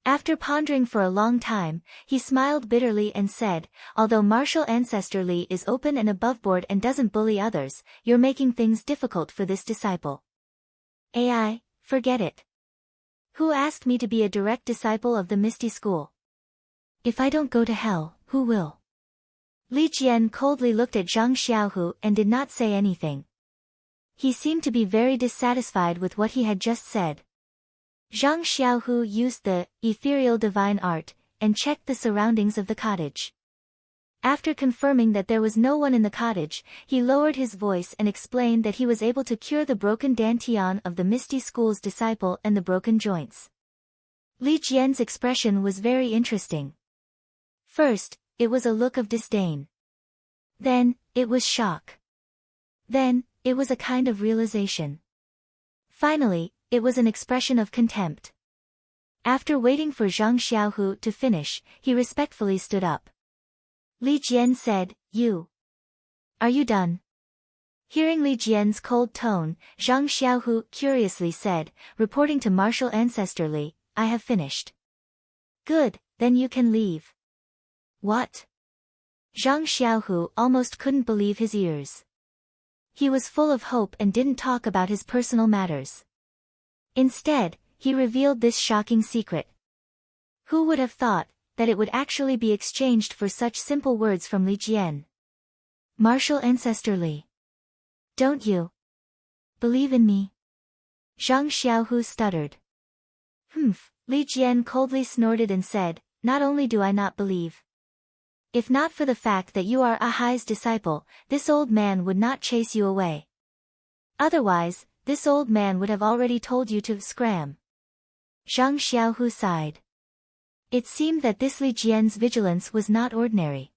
After pondering for a long time, he smiled bitterly and said, although martial ancestor Li is open and aboveboard and doesn't bully others, you're making things difficult for this disciple. Forget it. Who asked me to be a direct disciple of the Misty School? If I don't go to hell, who will? Li Jian coldly looked at Zhang Xiaohu and did not say anything. He seemed to be very dissatisfied with what he had just said. Zhang Xiaohu used the ethereal divine art and checked the surroundings of the cottage. After confirming that there was no one in the cottage, he lowered his voice and explained that he was able to cure the broken dantian of the Misty School's disciple and the broken joints. Li Jian's expression was very interesting. First, it was a look of disdain. Then, it was shock. Then, it was a kind of realization. Finally, it was an expression of contempt. After waiting for Zhang Xiaohu to finish, he respectfully stood up. Li Jian said, Are you done? Hearing Li Jian's cold tone, Zhang Xiaohu curiously said, reporting to martial ancestor Li, I have finished. Good, then you can leave. What? Zhang Xiaohu almost couldn't believe his ears. He was full of hope and didn't talk about his personal matters. Instead, he revealed this shocking secret. Who would have thought that it would actually be exchanged for such simple words from Li Jian? Martial ancestor Li. Don't you believe in me? Zhang Xiaohu stuttered. Li Jian coldly snorted and said, not only do I not believe. If not for the fact that you are Ahai's disciple, this old man would not chase you away. Otherwise, this old man would have already told you to scram. Zhang Xiaohu sighed. It seemed that this Li Jian's vigilance was not ordinary.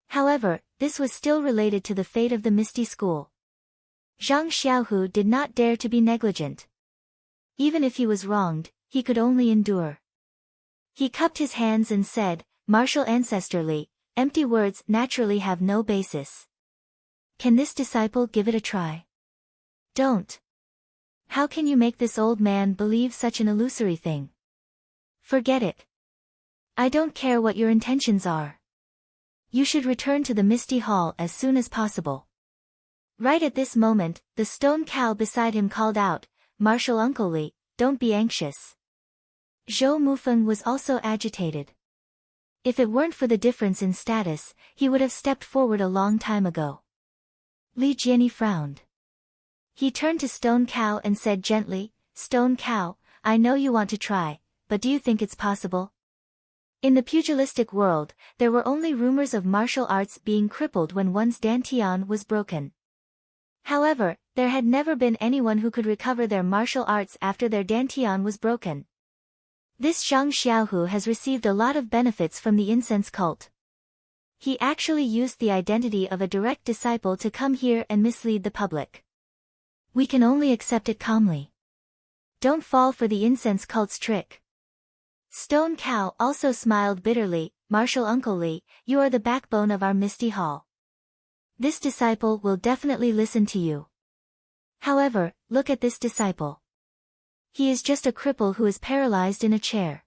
However, this was still related to the fate of the Misty School. Zhang Xiaohu did not dare to be negligent. Even if he was wronged, he could only endure. He cupped his hands and said, martial ancestor Li, empty words naturally have no basis. Can this disciple give it a try? Don't. How can you make this old man believe such an illusory thing? Forget it. I don't care what your intentions are. You should return to the Misty Hall as soon as possible. Right at this moment, the stone cow beside him called out, Martial Uncle Li, don't be anxious. Zhou Mufeng was also agitated. If it weren't for the difference in status, he would have stepped forward a long time ago. Li Jiani frowned. He turned to Stone Cow and said gently, Stone Cow, I know you want to try, but do you think it's possible? In the pugilistic world, there were only rumors of martial arts being crippled when one's dantian was broken. However, there had never been anyone who could recover their martial arts after their dantian was broken. This Zhang Xiaohu has received a lot of benefits from the incense cult. He actually used the identity of a direct disciple to come here and mislead the public. We can only accept it calmly. Don't fall for the incense cult's trick. Stone Cow also smiled bitterly, Martial Uncle Li, you are the backbone of our Misty Hall. This disciple will definitely listen to you. However, look at this disciple. He is just a cripple who is paralyzed in a chair.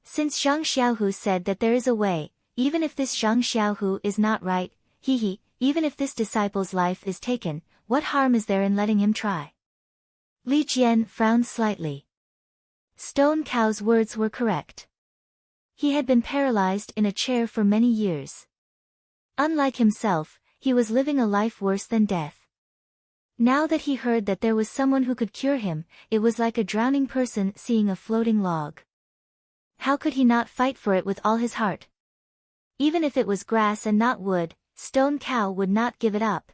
Since Zhang Xiaohu said that there is a way, even if this Zhang Xiaohu is not right, even if this disciple's life is taken, what harm is there in letting him try? Li Jian frowned slightly. Stone Cow's words were correct. He had been paralyzed in a chair for many years. Unlike himself, he was living a life worse than death. Now that he heard that there was someone who could cure him, it was like a drowning person seeing a floating log. How could he not fight for it with all his heart? Even if it was grass and not wood, Stone Cow would not give it up.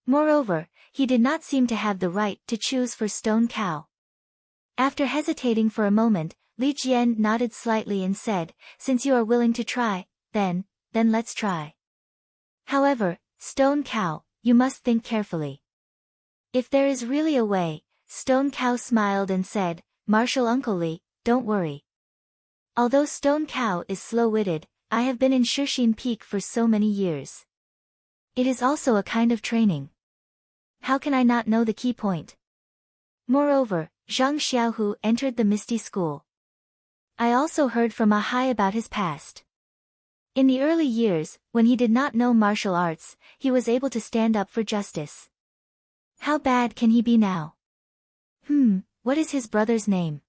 Moreover, he did not seem to have the right to choose for Stone Cow. After hesitating for a moment, Li Jian nodded slightly and said, since you are willing to try, then let's try. However, Stone Cow, you must think carefully. If there is really a way, Stone Cow smiled and said, Martial Uncle Li, don't worry. Although Stone Cow is slow-witted, I have been in Shixin Peak for so many years. It is also a kind of training. How can I not know the key point? Moreover, Zhang Xiaohu entered the Misty School. I also heard from Ahai about his past. In the early years, when he did not know martial arts, he was able to stand up for justice. How bad can he be now? What is his brother's name?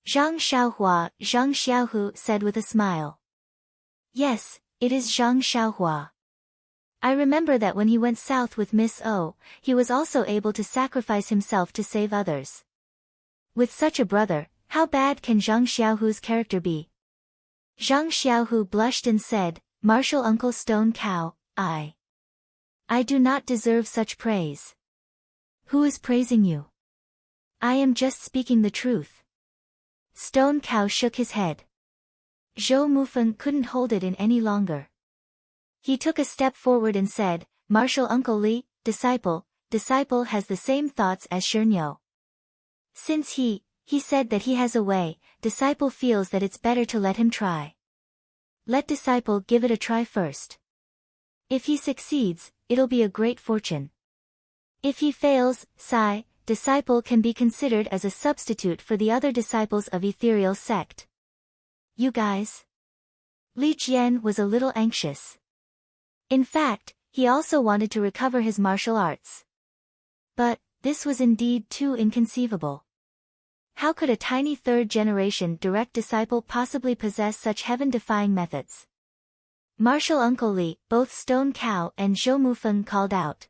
Zhang Xiaohu said with a smile. Yes, it is Zhang Xiaohua. I remember that when he went south with Miss O, he was also able to sacrifice himself to save others. With such a brother, how bad can Zhang Xiaohu's character be? Zhang Xiaohu blushed and said, Martial Uncle Stone Cow, I do not deserve such praise. Who is praising you? I am just speaking the truth. Stone Cow shook his head. Zhou Mufeng couldn't hold it in any longer. He took a step forward and said, Martial Uncle Li, disciple has the same thoughts as Shernyo. Since he said that he has a way, disciple feels that it's better to let him try. Let disciple give it a try first. If he succeeds, it'll be a great fortune. If he fails, disciple can be considered as a substitute for the other disciples of ethereal sect. You guys? Li Jian was a little anxious. In fact, he also wanted to recover his martial arts. But, this was indeed too inconceivable. How could a tiny third-generation direct disciple possibly possess such heaven-defying methods? Martial Uncle Li, both Stone Cow and Zhou Mufeng called out.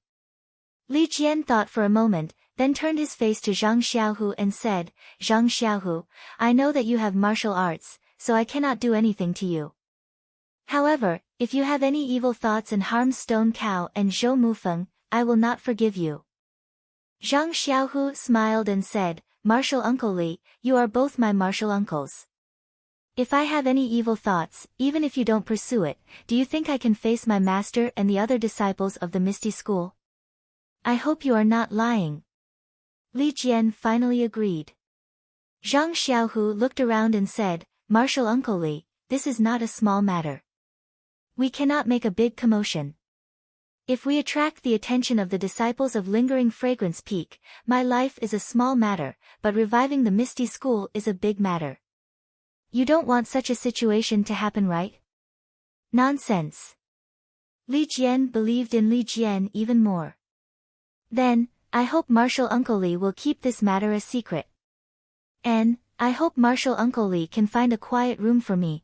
Li Jian thought for a moment, then turned his face to Zhang Xiaohu and said, Zhang Xiaohu, I know that you have martial arts, so I cannot do anything to you. However, if you have any evil thoughts and harm Stone Cow and Zhou Mufeng, I will not forgive you. Zhang Xiaohu smiled and said, Martial Uncle Li, you are both my martial uncles. If I have any evil thoughts, even if you don't pursue it, do you think I can face my master and the other disciples of the Misty School? I hope you are not lying. Li Jian finally agreed. Zhang Xiaohu looked around and said, Martial Uncle Li, this is not a small matter. We cannot make a big commotion. If we attract the attention of the disciples of Lingering Fragrance Peak, my life is a small matter, but reviving the Misty School is a big matter. You don't want such a situation to happen, right? Nonsense. Li Jian believed in Li Jian even more. Then, I hope Martial Uncle Li will keep this matter a secret. And, I hope Martial Uncle Li can find a quiet room for me.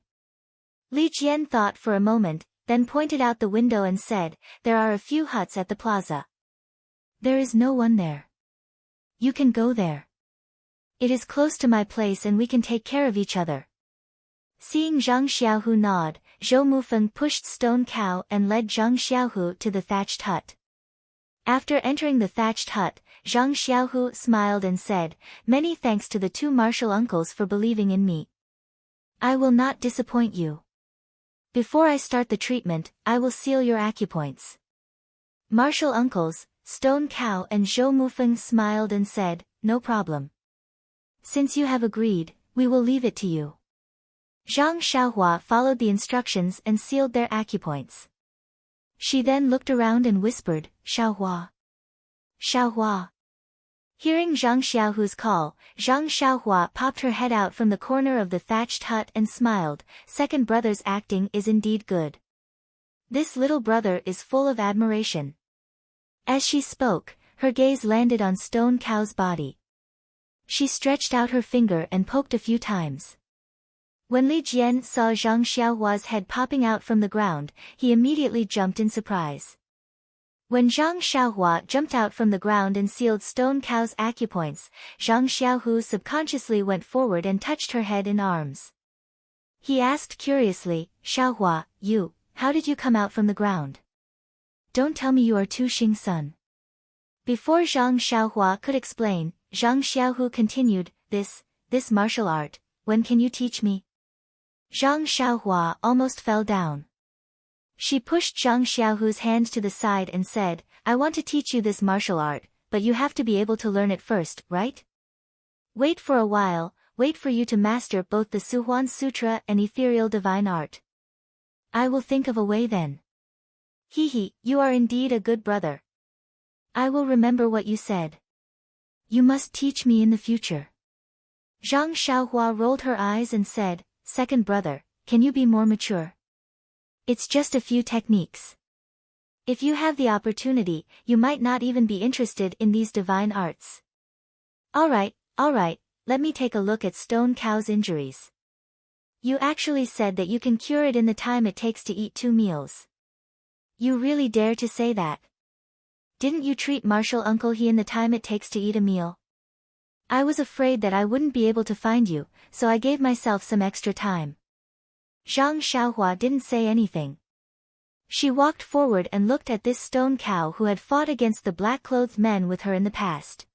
Li Jian thought for a moment, then pointed out the window and said, There are a few huts at the plaza. There is no one there. You can go there. It is close to my place and we can take care of each other. Seeing Zhang Xiaohu nod, Zhou Mufeng pushed Stone Cow and led Zhang Xiaohu to the thatched hut. After entering the thatched hut, Zhang Xiaohu smiled and said, Many thanks to the two martial uncles for believing in me. I will not disappoint you. Before I start the treatment, I will seal your acupoints. Martial uncles, Stone Cow and Zhou Mufeng smiled and said, No problem. Since you have agreed, we will leave it to you. Zhang Xiaohua followed the instructions and sealed their acupoints. She then looked around and whispered, Xiaohua. Xiaohua. Hearing Zhang Xiaohu's call, Zhang Xiaohua popped her head out from the corner of the thatched hut and smiled, Second brother's acting is indeed good. This little brother is full of admiration. As she spoke, her gaze landed on Stone Cow's body. She stretched out her finger and poked a few times. When Li Jian saw Zhang Xiaohua's head popping out from the ground, he immediately jumped in surprise. When Zhang Xiaohua jumped out from the ground and sealed Stone Cow's acupoints, Zhang Xiaohu subconsciously went forward and touched her head and arms. He asked curiously, Xiaohua, how did you come out from the ground? Don't tell me you are Tu Xing's son. Before Zhang Xiaohua could explain, Zhang Xiaohu continued, This martial art, when can you teach me? Zhang Xiaohua almost fell down. She pushed Zhang Xiaohu's hand to the side and said, I want to teach you this martial art, but you have to be able to learn it first, right? Wait for a while, wait for you to master both the Suhuan Sutra and ethereal divine art. I will think of a way then. Hehe, you are indeed a good brother. I will remember what you said. You must teach me in the future. Zhang Xiaohua rolled her eyes and said, Second brother, can you be more mature? It's just a few techniques. If you have the opportunity, you might not even be interested in these divine arts. Alright, let me take a look at Stone Cow's injuries. You actually said that you can cure it in the time it takes to eat 2 meals. You really dare to say that? Didn't you treat Martial Uncle He in the time it takes to eat a meal? I was afraid that I wouldn't be able to find you, so I gave myself some extra time. Zhang Xiaohua didn't say anything. She walked forward and looked at this Stone Cow who had fought against the black-clothed men with her in the past.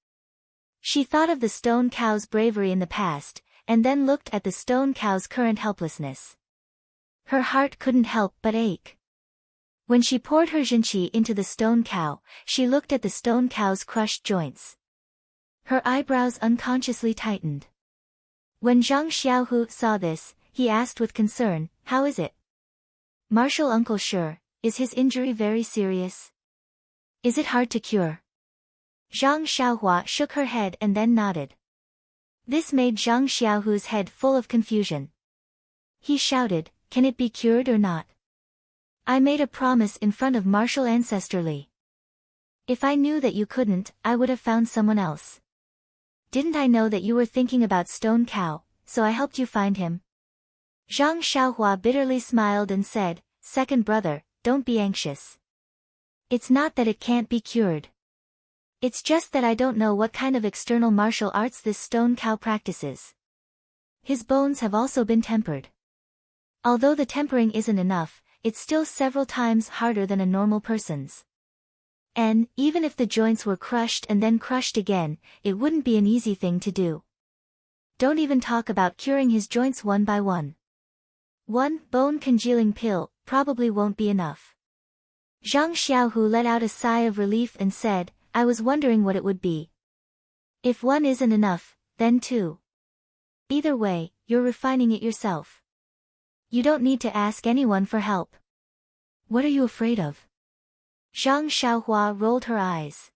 She thought of the Stone Cow's bravery in the past, and then looked at the Stone Cow's current helplessness. Her heart couldn't help but ache. When she poured her Jinqi into the Stone Cow, she looked at the Stone Cow's crushed joints. Her eyebrows unconsciously tightened. When Zhang Xiaohu saw this, he asked with concern, How is it? Martial Uncle Sure, is his injury very serious? Is it hard to cure? Zhang Xiaohua shook her head and then nodded. This made Zhang Xiaohu's head full of confusion. He shouted, "Can it be cured or not? I made a promise in front of martial ancestor Li. If I knew that you couldn't, I would have found someone else. Didn't I know that you were thinking about Stone Cow, so I helped you find him?" Zhang Xiaohua bitterly smiled and said, "Second brother, don't be anxious. It's not that it can't be cured. It's just that I don't know what kind of external martial arts this Stone Cow practices. His bones have also been tempered. Although the tempering isn't enough, it's still several times harder than a normal person's. And, even if the joints were crushed and then crushed again, it wouldn't be an easy thing to do. Don't even talk about curing his joints one by one. One bone congealing pill probably won't be enough." Zhang Xiaohu let out a sigh of relief and said, "I was wondering what it would be. If one isn't enough, then two. Either way, you're refining it yourself. You don't need to ask anyone for help." "What are you afraid of?" Zhang Xiaohua rolled her eyes.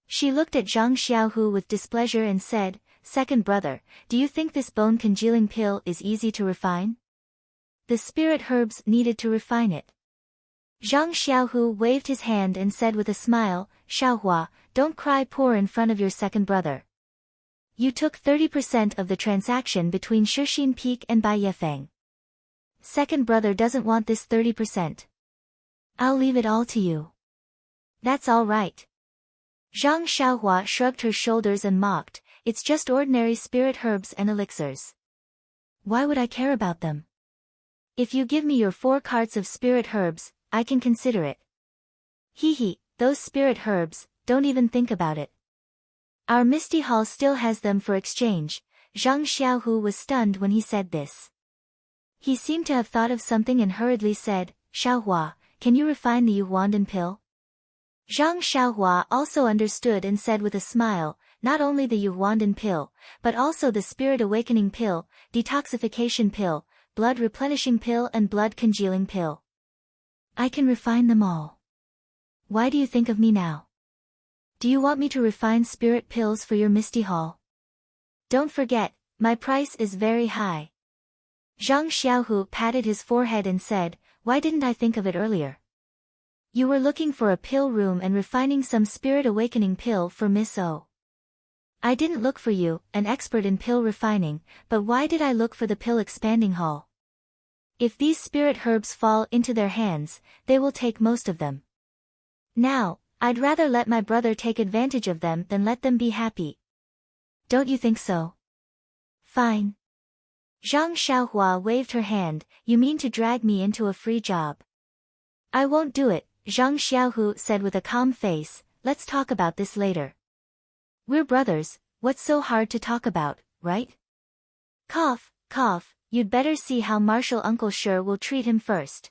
She looked at Zhang Xiaohu with displeasure and said, "Second brother, do you think this bone congealing pill is easy to refine? The spirit herbs needed to refine it." Zhang Xiaohu waved his hand and said with a smile, "Xiaohua, don't cry poor in front of your second brother. You took 30% of the transaction between Shixin Peak and Bai Yefeng. Second brother doesn't want this 30%. I'll leave it all to you." "That's all right." Zhang Xiaohua shrugged her shoulders and mocked, "It's just ordinary spirit herbs and elixirs. Why would I care about them? If you give me your 4 carts of spirit herbs, I can consider it." "Hee, those spirit herbs, don't even think about it. Our Misty Hall still has them for exchange." Zhang Xiaohu was stunned when he said this. He seemed to have thought of something and hurriedly said, "Xiaohua, can you refine the Yuhuandan pill?" Zhang Xiaohua also understood and said with a smile, "Not only the Yuhuandan pill, but also the Spirit Awakening pill, Detoxification pill, Blood Replenishing pill and Blood Congealing pill. I can refine them all. Why do you think of me now? Do you want me to refine spirit pills for your Misty Hall? Don't forget, my price is very high." Zhang Xiaohu patted his forehead and said, "Why didn't I think of it earlier? You were looking for a pill room and refining some Spirit Awakening pill for Miss O. I didn't look for you, an expert in pill refining, but why did I look for the pill expanding hall? If these spirit herbs fall into their hands, they will take most of them. Now, I'd rather let my brother take advantage of them than let them be happy. Don't you think so?" "Fine." Zhang Xiaohua waved her hand, "You mean to drag me into a free job?" "I won't do it," Zhang Xiaohu said with a calm face, "Let's talk about this later. We're brothers, what's so hard to talk about, right? Cough, cough, you'd better see how Martial Uncle Sure will treat him first."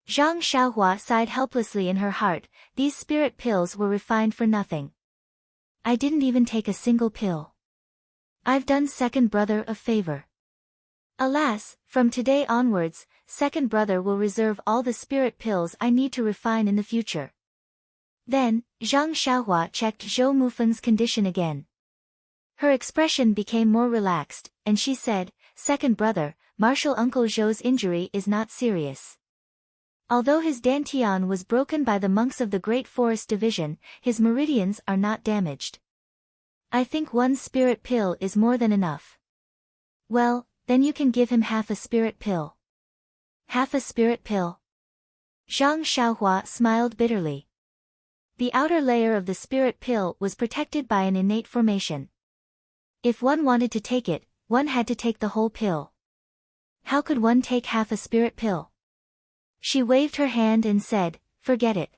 Zhang Xiaohua sighed helplessly in her heart, these spirit pills were refined for nothing. "I didn't even take a single pill. I've done second brother a favor. Alas, from today onwards, second brother will reserve all the spirit pills I need to refine in the future." Then, Zhang Xiaohua checked Zhou Mufen's condition again. Her expression became more relaxed, and she said, "Second brother, Martial Uncle Zhou's injury is not serious. Although his dantian was broken by the monks of the Great Forest Division, his meridians are not damaged. I think 1 spirit pill is more than enough." "Well, then you can give him half a spirit pill." "Half a spirit pill?" Zhang Xiaohua smiled bitterly. The outer layer of the spirit pill was protected by an innate formation. If one wanted to take it, one had to take the whole pill. How could one take half a spirit pill? She waved her hand and said, "Forget it.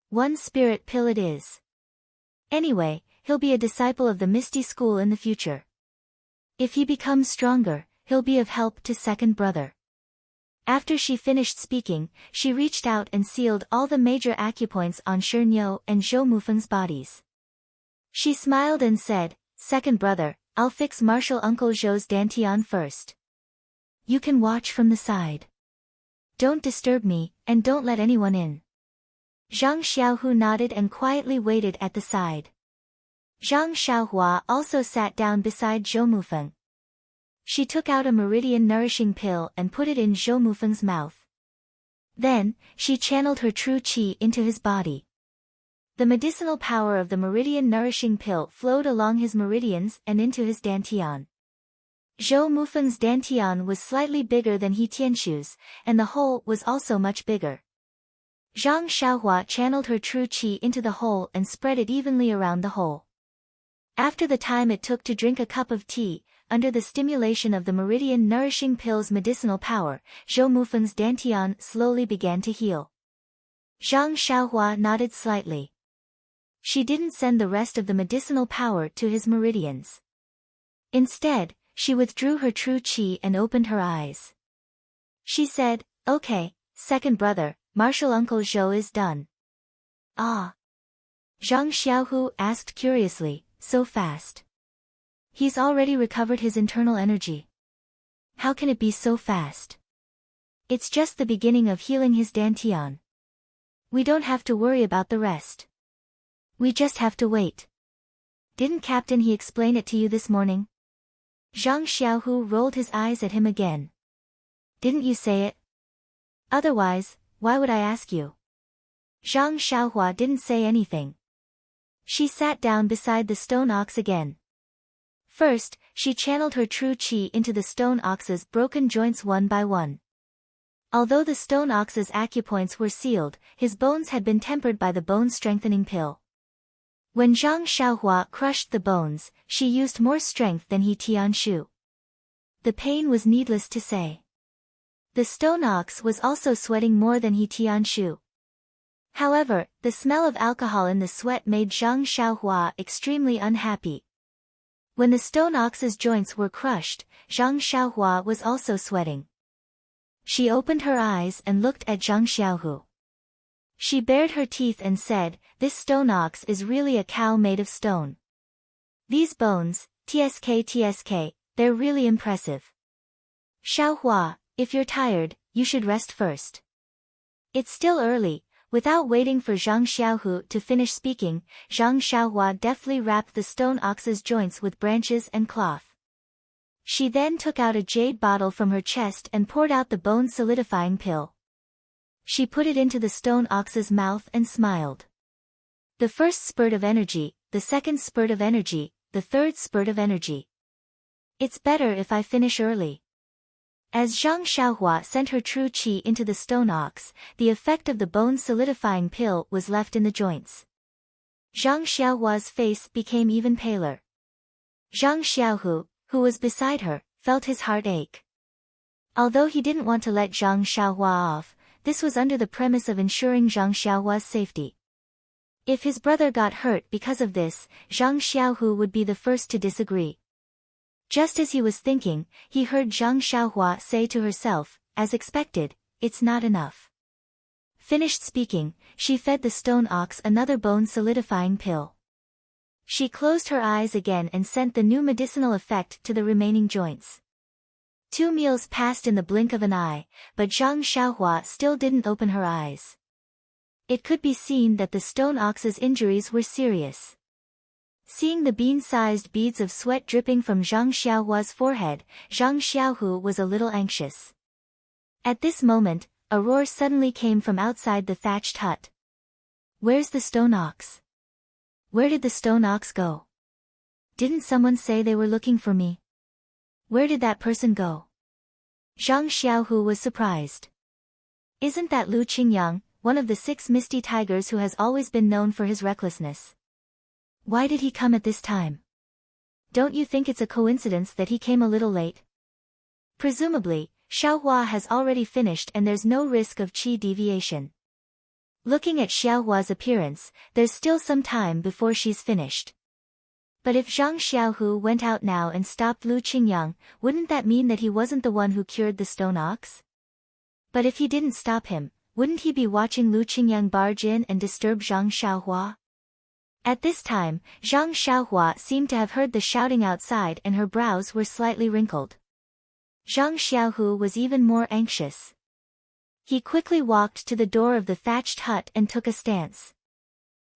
1 spirit pill it is. Anyway, he'll be a disciple of the Misty School in the future. If he becomes stronger, he'll be of help to second brother." After she finished speaking, she reached out and sealed all the major acupoints on Shernyo and Zhou Mufen's bodies. She smiled and said, "Second brother, I'll fix Martial Uncle Zhou's dantian first. You can watch from the side. Don't disturb me, and don't let anyone in." Zhang Xiaohu nodded and quietly waited at the side. Zhang Xiaohua also sat down beside Zhou Mufeng. She took out a meridian nourishing pill and put it in Zhou Mufeng's mouth. Then, she channeled her true qi into his body. The medicinal power of the meridian nourishing pill flowed along his meridians and into his dantian. Zhou Mufeng's dantian was slightly bigger than He Tianxu's, and the hole was also much bigger. Zhang Xiaohua channeled her true qi into the hole and spread it evenly around the hole. After the time it took to drink a cup of tea, under the stimulation of the meridian nourishing pill's medicinal power, Zhou Mufeng's dantian slowly began to heal. Zhang Xiaohua nodded slightly. She didn't send the rest of the medicinal power to his meridians. Instead, she withdrew her true qi and opened her eyes. She said, "Okay, second brother, martial uncle Zhou is done." "Ah?" Zhang Xiaohu asked curiously, "So fast? He's already recovered his internal energy. How can it be so fast?" "It's just the beginning of healing his dantian. We don't have to worry about the rest. We just have to wait." "Didn't Captain He explain it to you this morning?" Zhang Xiaohu rolled his eyes at him again. "Didn't you say it? Otherwise, why would I ask you?" Zhang Xiaohua didn't say anything. She sat down beside the stone ox again. First, she channeled her true qi into the stone ox's broken joints one by one. Although the stone ox's acupoints were sealed, his bones had been tempered by the bone-strengthening pill. When Zhang Xiaohua crushed the bones, she used more strength than He Tianxu. The pain was needless to say. The stone ox was also sweating more than He Tianxu. However, the smell of alcohol in the sweat made Zhang Xiaohua extremely unhappy. When the stone ox's joints were crushed, Zhang Xiaohua was also sweating. She opened her eyes and looked at Zhang Xiaohu. She bared her teeth and said, "This stone ox is really a cow made of stone. These bones, tsk, they're really impressive. Xiaohua, if you're tired, you should rest first." It's still early. Without waiting for Zhang Xiaohu to finish speaking, Zhang Xiaohua deftly wrapped the stone ox's joints with branches and cloth. She then took out a jade bottle from her chest and poured out the bone-solidifying pill. She put it into the stone ox's mouth and smiled. The first spurt of energy, the second spurt of energy, the third spurt of energy. "It's better if I finish early." As Zhang Xiaohua sent her true qi into the stone ox, the effect of the bone-solidifying pill was left in the joints. Zhang Xiaohua's face became even paler. Zhang Xiaohu, who was beside her, felt his heart ache. Although he didn't want to let Zhang Xiaohua off, this was under the premise of ensuring Zhang Xiaohua's safety. If his brother got hurt because of this, Zhang Xiaohu would be the first to disagree. Just as he was thinking, he heard Zhang Xiaohua say to herself, as expected, "It's not enough." Finished speaking, she fed the stone ox another bone-solidifying pill. She closed her eyes again and sent the new medicinal effect to the remaining joints. 2 meals passed in the blink of an eye, but Zhang Xiaohua still didn't open her eyes. It could be seen that the stone ox's injuries were serious. Seeing the bean-sized beads of sweat dripping from Zhang Xiaohua's forehead, Zhang Xiaohu was a little anxious. At this moment, a roar suddenly came from outside the thatched hut. "Where's the stone ox? Where did the stone ox go? Didn't someone say they were looking for me? Where did that person go?" Zhang Xiaohu was surprised. "Isn't that Lu Qingyang, one of the 6 misty tigers who has always been known for his recklessness? Why did he come at this time? Don't you think it's a coincidence that he came a little late? Presumably, Xiaohua has already finished and there's no risk of qi deviation. Looking at Xiaohua's appearance, there's still some time before she's finished. But if Zhang Xiaohu went out now and stopped Lu Qingyang, wouldn't that mean that he wasn't the one who cured the stone ox? But if he didn't stop him, wouldn't he be watching Lu Qingyang barge in and disturb Zhang Xiaohua?" At this time, Zhang Xiaohua seemed to have heard the shouting outside and her brows were slightly wrinkled. Zhang Xiaohu was even more anxious. He quickly walked to the door of the thatched hut and took a stance.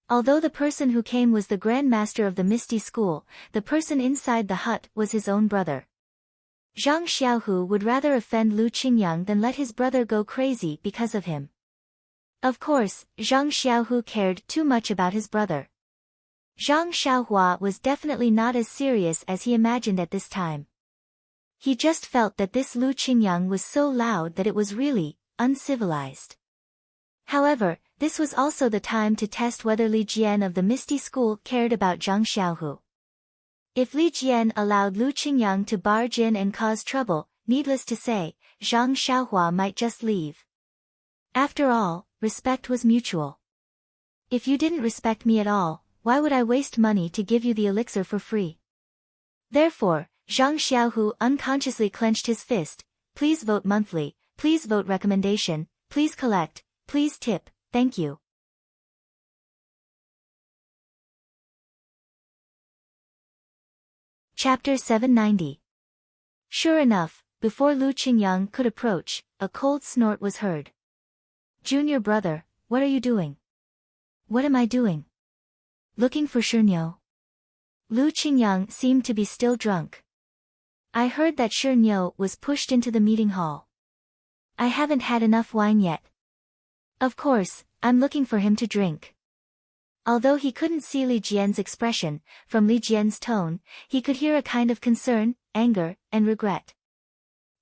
Although the person who came was the Grand Master of the Misty School, the person inside the hut was his own brother. Zhang Xiaohu would rather offend Lu Qingyang than let his brother go crazy because of him. Of course, Zhang Xiaohu cared too much about his brother. Zhang Xiaohua was definitely not as serious as he imagined at this time. He just felt that this Lu Qingyang was so loud that it was really uncivilized. However, this was also the time to test whether Li Jian of the Misty School cared about Zhang Xiaohu. If Li Jian allowed Lu Qingyang to barge in and cause trouble, needless to say, Zhang Xiaohua might just leave. After all, respect was mutual. If you didn't respect me at all, why would I waste money to give you the elixir for free? Therefore, Zhang Xiaohu unconsciously clenched his fist. Please vote monthly, please vote recommendation, please collect, please tip, thank you. Chapter 790. Sure enough, before Lu Qingyang could approach, a cold snort was heard. Junior brother, what are you doing? What am I doing? Looking for Shernyo. Lu Qingyang seemed to be still drunk. I heard that Shernyo was pushed into the meeting hall. I haven't had enough wine yet. Of course, I'm looking for him to drink. Although he couldn't see Li Jian's expression, from Li Jian's tone, he could hear a kind of concern, anger, and regret.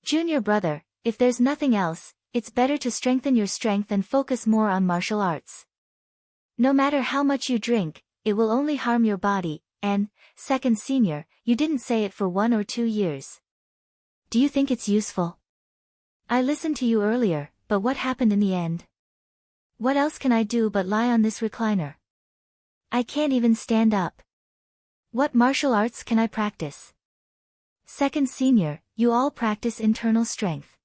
Junior brother, if there's nothing else, it's better to strengthen your strength and focus more on martial arts. No matter how much you drink, it will only harm your body, and, second senior, you didn't say it for 1 or 2 years. Do you think it's useful? I listened to you earlier, but what happened in the end? What else can I do but lie on this recliner? I can't even stand up. What martial arts can I practice? Second senior, you all practice internal strength.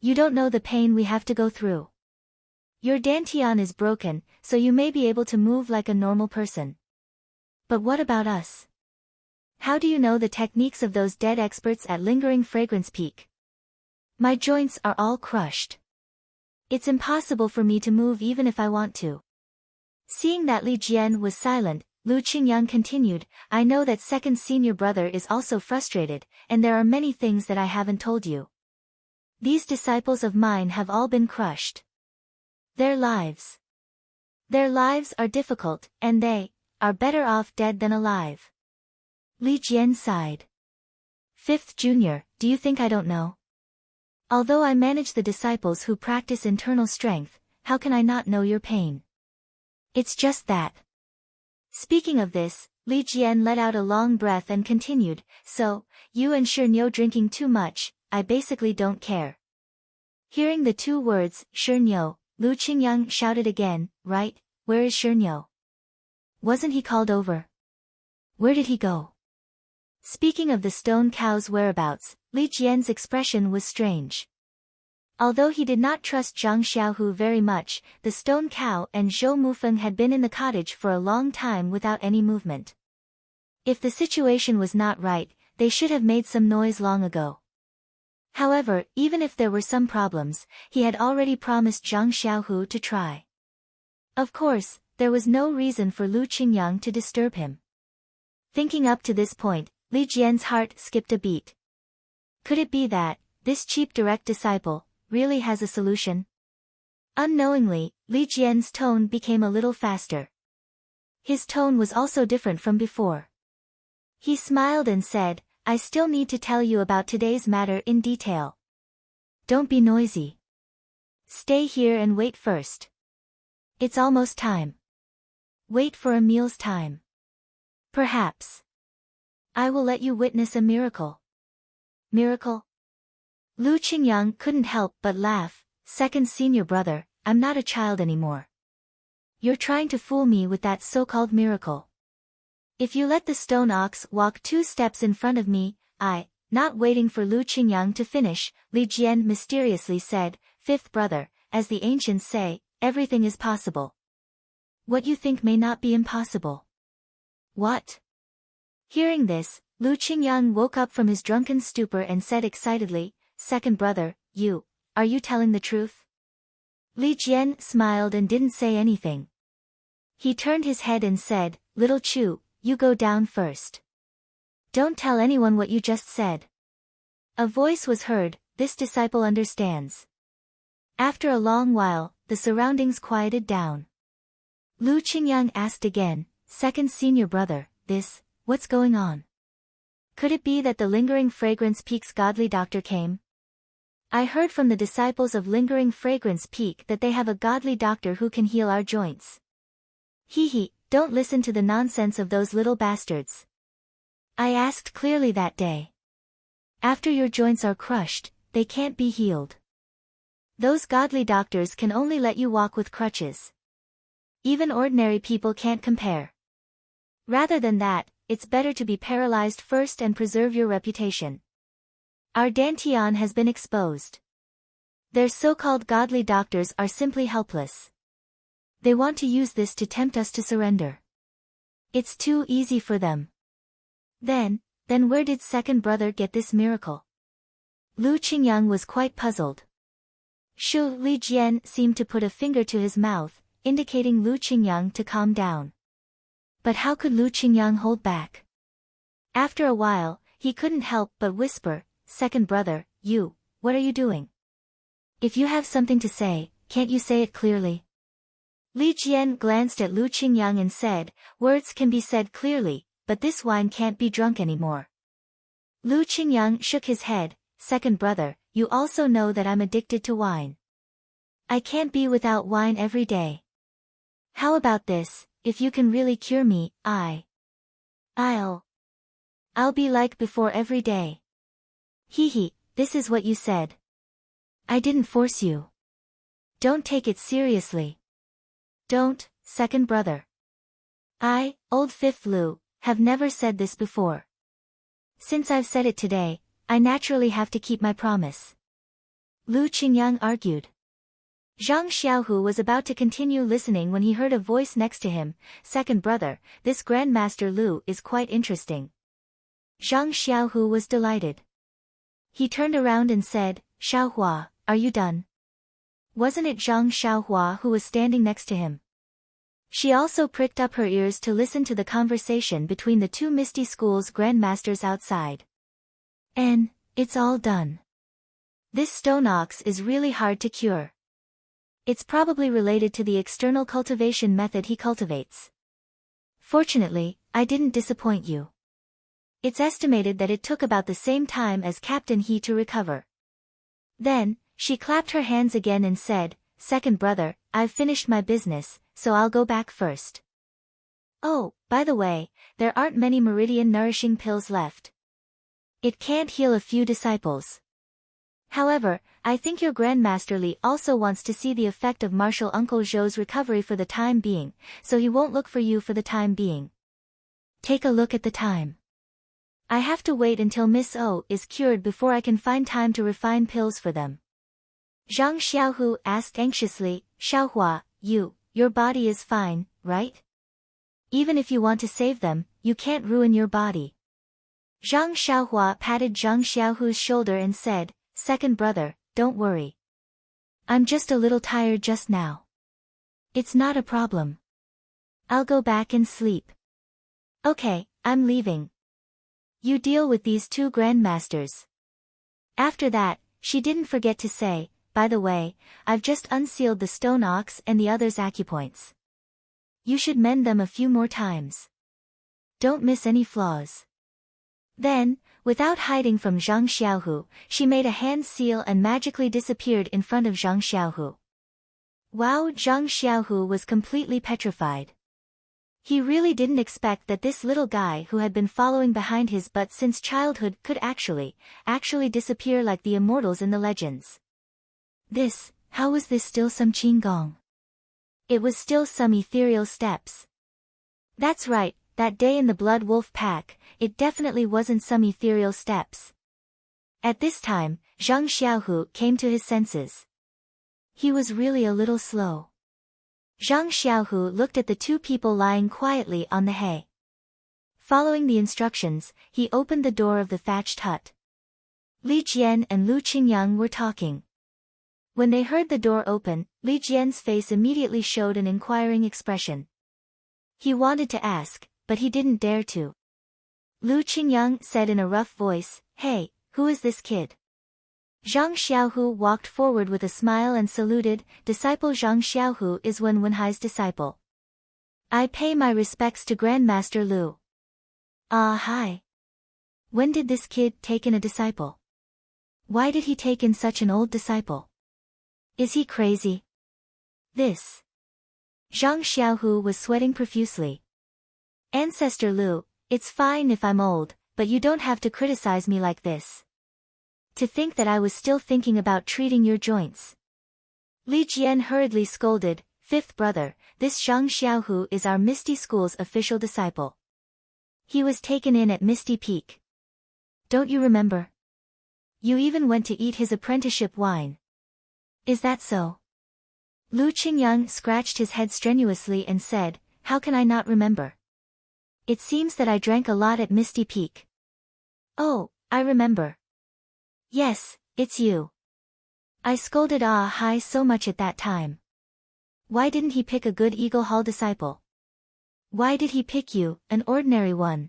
You don't know the pain we have to go through. Your dantian is broken, so you may be able to move like a normal person. But what about us? How do you know the techniques of those dead experts at Lingering Fragrance Peak? My joints are all crushed. It's impossible for me to move even if I want to. Seeing that Li Jian was silent, Lu Qingyang continued, I know that second senior brother is also frustrated, and there are many things that I haven't told you. These disciples of mine have all been crushed. Their lives are difficult, and they are better off dead than alive. Li Jian sighed. Fifth junior, do you think I don't know? Although I manage the disciples who practice internal strength, how can I not know your pain? It's just that. Speaking of this, Li Jian let out a long breath and continued, so, you and Shernyo drinking too much, I basically don't care. Hearing the 2 words, Shernyo, Lu Qingyang shouted again, right, where is Shernyo? Wasn't he called over? Where did he go? Speaking of the stone cow's whereabouts, Li Jian's expression was strange. Although he did not trust Zhang Xiaohu very much, the stone cow and Zhou Mufeng had been in the cottage for a long time without any movement. If the situation was not right, they should have made some noise long ago. However, even if there were some problems, he had already promised Zhang Xiaohu to try. Of course, there was no reason for Lu Qingyang to disturb him. Thinking up to this point, Li Jian's heart skipped a beat. Could it be that, this cheap direct disciple, really has a solution? Unknowingly, Li Jian's tone became a little faster. His tone was also different from before. He smiled and said, I still need to tell you about today's matter in detail. Don't be noisy. Stay here and wait first. It's almost time. Wait for a meal's time. Perhaps I will let you witness a miracle. Miracle? Lu Qingyang couldn't help but laugh. Second senior brother, I'm not a child anymore. You're trying to fool me with that so-called miracle. If you let the stone ox walk 2 steps in front of me, not waiting for Lu Qingyang to finish, Li Jian mysteriously said, Fifth brother, as the ancients say, everything is possible. What you think may not be impossible. What? Hearing this, Lu Qingyang woke up from his drunken stupor and said excitedly, Second brother, are you telling the truth? Li Jian smiled and didn't say anything. He turned his head and said, "Little Chu, you go down first. Don't tell anyone what you just said." A voice was heard, "This disciple understands." After a long while, the surroundings quieted down. Lu Qingyang asked again, "Second senior brother, what's going on? Could it be that the Lingering Fragrance Peak's godly doctor came? I heard from the disciples of Lingering Fragrance Peak that they have a godly doctor who can heal our joints." "Hee, don't listen to the nonsense of those little bastards. I asked clearly that day. After your joints are crushed, they can't be healed. Those godly doctors can only let you walk with crutches. Even ordinary people can't compare. Rather than that, it's better to be paralyzed first and preserve your reputation. Our dantian has been exposed. Their so-called godly doctors are simply helpless. They want to use this to tempt us to surrender. It's too easy for them." Then where did second brother get this miracle?" Lu Qingyang was quite puzzled. Shu Li Jian seemed to put a finger to his mouth, indicating Lu Qingyang to calm down. But how could Lu Qingyang hold back? After a while, he couldn't help but whisper, "Second brother, what are you doing? If you have something to say, can't you say it clearly?" Li Jian glanced at Lu Qingyang and said, "Words can be said clearly, but this wine can't be drunk anymore." Lu Qingyang shook his head, "Second brother, you also know that I'm addicted to wine. I can't be without wine every day. How about this, if you can really cure me, I'll be like before every day." Hee, this is what you said. I didn't force you. Don't take it seriously. Don't, second brother. I, old Fifth Lu, have never said this before. Since I've said it today, I naturally have to keep my promise. Lu Qingyang argued. Zhang Xiaohu was about to continue listening when he heard a voice next to him, "Second brother, this Grandmaster Lu is quite interesting." Zhang Xiaohu was delighted. He turned around and said, "Xiaohua, are you done?" Wasn't it Zhang Xiaohua who was standing next to him? She also pricked up her ears to listen to the conversation between the two Misty School's grandmasters outside. It's all done. This stone ox is really hard to cure. It's probably related to the external cultivation method he cultivates. Fortunately, I didn't disappoint you. It's estimated that it took about the same time as Captain He to recover. Then, she clapped her hands again and said, "Second brother, I've finished my business, so I'll go back first. Oh, by the way, there aren't many meridian nourishing pills left. It can't heal a few disciples. However, I think your Grandmaster Li also wants to see the effect of Martial Uncle Zhou's recovery for the time being, so he won't look for you for the time being. Take a look at the time. I have to wait until Miss O is cured before I can find time to refine pills for them." Zhang Xiaohu asked anxiously, "Xiaohua, your body is fine, right? Even if you want to save them, you can't ruin your body." Zhang Xiaohua patted Zhang Xiaohu's shoulder and said, "Second brother, don't worry. I'm just a little tired just now. It's not a problem. I'll go back and sleep. Okay, I'm leaving. You deal with these two grandmasters." After that, she didn't forget to say, "By the way, I've just unsealed the stone ox and the others' acupoints. You should mend them a few more times. Don't miss any flaws." Then, without hiding from Zhang Xiaohu, she made a hand seal and magically disappeared in front of Zhang Xiaohu. Wow! Zhang Xiaohu was completely petrified. He really didn't expect that this little guy who had been following behind his butt since childhood could actually disappear like the immortals in the legends. How was this still some Qinggong? It was still some ethereal steps. That's right, that day in the Blood Wolf Pack, it definitely wasn't some ethereal steps. At this time, Zhang Xiaohu came to his senses. He was really a little slow. Zhang Xiaohu looked at the two people lying quietly on the hay. Following the instructions, he opened the door of the thatched hut. Li Jian and Lu Qingyang were talking. When they heard the door open, Li Jian's face immediately showed an inquiring expression. He wanted to ask, but he didn't dare to. Lu Qingyang said in a rough voice, "Hey, who is this kid?" Zhang Xiaohu walked forward with a smile and saluted. Disciple Zhang Xiaohu is Wen Wenhai's disciple. I pay my respects to Grandmaster Lu. Ah, hi. When did this kid take in a disciple? Why did he take in such an old disciple? Is he crazy? This. Zhang Xiaohu was sweating profusely. Ancestor Lu, it's fine if I'm old, but you don't have to criticize me like this. To think that I was still thinking about treating your joints. Li Jian hurriedly scolded, "Fifth brother, this Zhang Xiaohu is our Misty School's official disciple. He was taken in at Misty Peak. Don't you remember? You even went to eat his apprenticeship wine. Is that so?" Lu Qingyang scratched his head strenuously and said, "How can I not remember? It seems that I drank a lot at Misty Peak." "Oh, I remember. Yes, it's you. I scolded Ah Hai so much at that time. Why didn't he pick a good Eagle Hall disciple? Why did he pick you, an ordinary one?"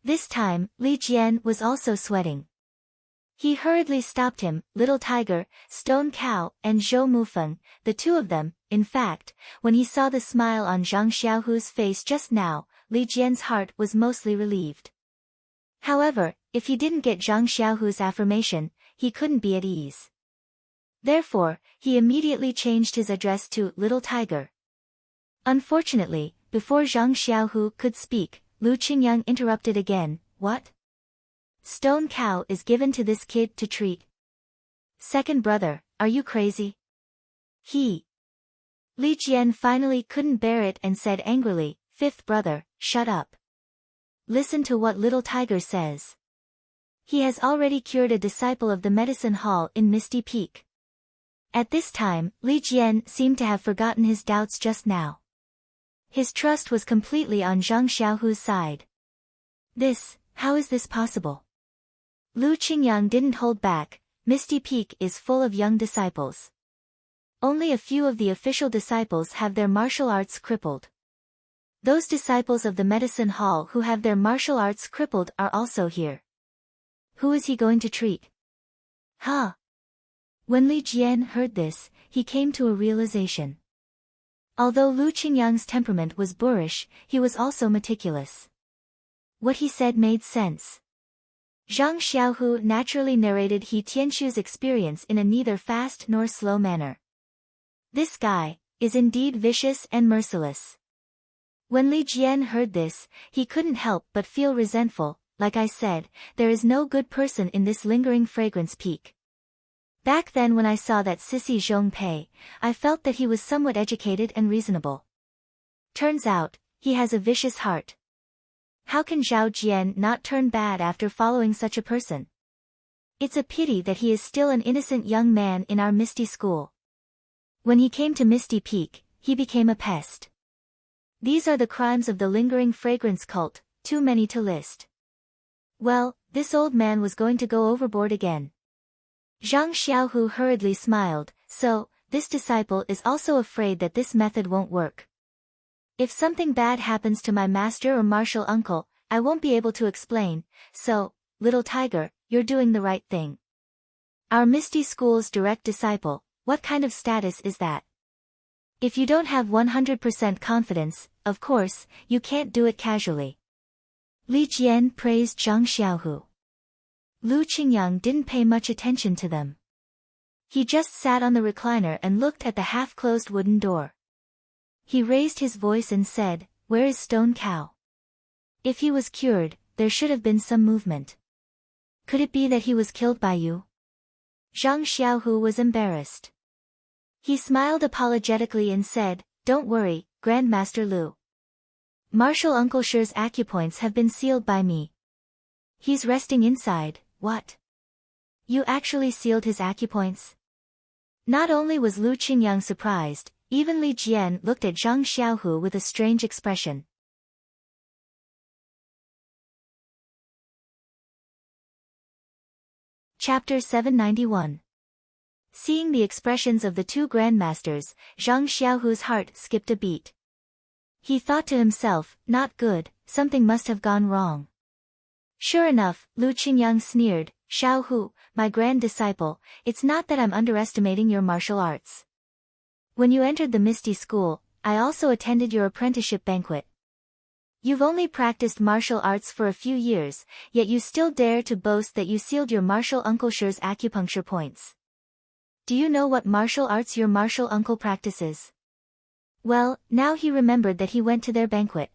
This time, Li Jian was also sweating. He hurriedly stopped him. Little Tiger, Stone Cow, and Zhou Mufeng, the two of them. In fact, when he saw the smile on Zhang Xiaohu's face just now, Li Jian's heart was mostly relieved. However, if he didn't get Zhang Xiaohu's affirmation, he couldn't be at ease. Therefore, he immediately changed his address to Little Tiger. Unfortunately, before Zhang Xiaohu could speak, Lu Qingyang interrupted again. "What? Stone Cow is given to this kid to treat? Second brother, are you crazy?" Li Jian finally couldn't bear it and said angrily, "Fifth brother, shut up. Listen to what Little Tiger says. He has already cured a disciple of the medicine hall in Misty Peak." At this time, Li Jian seemed to have forgotten his doubts just now. His trust was completely on Zhang Xiaohu's side. How is this possible? Lu Qingyang didn't hold back. Misty Peak is full of young disciples. Only a few of the official disciples have their martial arts crippled. Those disciples of the medicine hall who have their martial arts crippled are also here. Who is he going to treat? When Li Jian heard this, he came to a realization. Although Lu Qingyang's temperament was boorish, he was also meticulous. What he said made sense. Zhang Xiaohu naturally narrated He Tianshu's experience in a neither fast nor slow manner. This guy is indeed vicious and merciless. When Li Jian heard this, he couldn't help but feel resentful. Like I said, there is no good person in this lingering fragrance peak. Back then when I saw that sissy Zhong Pei, I felt that he was somewhat educated and reasonable. Turns out, he has a vicious heart. How can Zhao Jian not turn bad after following such a person? It's a pity that he is still an innocent young man in our Misty School. When he came to Misty Peak, he became a pest. These are the crimes of the lingering fragrance cult, too many to list. Well, this old man was going to go overboard again. Zhang Xiaohu hurriedly smiled. So, this disciple is also afraid that this method won't work. If something bad happens to my master or martial uncle, I won't be able to explain. So, Little Tiger, you're doing the right thing. Our Misty School's direct disciple, what kind of status is that? If you don't have 100% confidence, of course, you can't do it casually. Li Jian praised Zhang Xiaohu. Lu Qingyang didn't pay much attention to them. He just sat on the recliner and looked at the half-closed wooden door. He raised his voice and said, "Where is Stone Cow? If he was cured, there should have been some movement. Could it be that he was killed by you?" Zhang Xiaohu was embarrassed. He smiled apologetically and said, "Don't worry, Grandmaster Lu. Martial Uncle Shi's acupoints have been sealed by me. He's resting inside." "What? You actually sealed his acupoints?" Not only was Lu Qingyang surprised, even Li Jian looked at Zhang Xiaohu with a strange expression. Chapter 791. Seeing the expressions of the two grandmasters, Zhang Xiaohu's heart skipped a beat. He thought to himself, not good, something must have gone wrong. Sure enough, Lu Qingyang sneered, Xiaohu, my grand disciple, it's not that I'm underestimating your martial arts. When you entered the Misty School, I also attended your apprenticeship banquet. You've only practiced martial arts for a few years, yet you still dare to boast that you sealed your martial uncle Shi's acupuncture points. Do you know what martial arts your martial uncle practices? Well, now he remembered that he went to their banquet.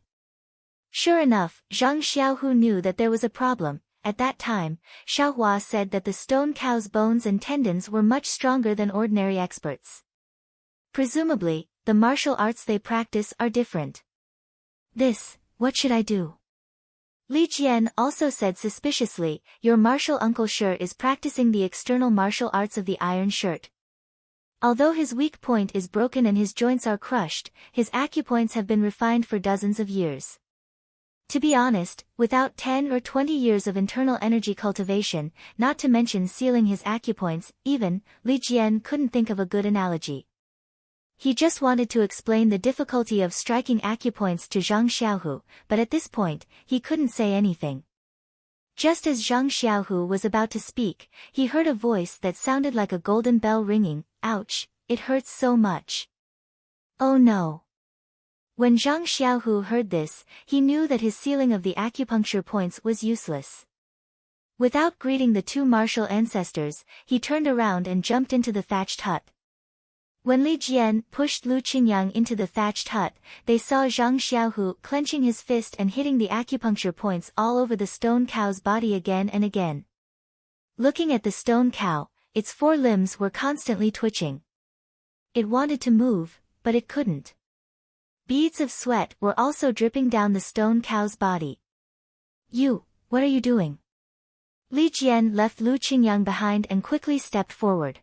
Sure enough, Zhang Xiaohu knew that there was a problem. At that time, Xiaohua said that the stone cow's bones and tendons were much stronger than ordinary experts. Presumably, the martial arts they practice are different. What should I do? Li Jian also said suspiciously, your martial uncle Shi is practicing the external martial arts of the iron shirt. Although his weak point is broken and his joints are crushed, his acupoints have been refined for dozens of years. To be honest, without 10 or 20 years of internal energy cultivation, not to mention sealing his acupoints, even, Li Jian couldn't think of a good analogy. He just wanted to explain the difficulty of striking acupoints to Zhang Xiaohu, but at this point, he couldn't say anything. Just as Zhang Xiaohu was about to speak, he heard a voice that sounded like a golden bell ringing, ouch, it hurts so much. Oh no. When Zhang Xiaohu heard this, he knew that his sealing of the acupuncture points was useless. Without greeting the two martial ancestors, he turned around and jumped into the thatched hut. When Li Jian pushed Lu Qingyang into the thatched hut, they saw Zhang Xiaohu clenching his fist and hitting the acupuncture points all over the stone cow's body again and again. Looking at the stone cow, its four limbs were constantly twitching. It wanted to move, but it couldn't. Beads of sweat were also dripping down the stone cow's body. What are you doing? Li Jian left Lu Qingyang behind and quickly stepped forward.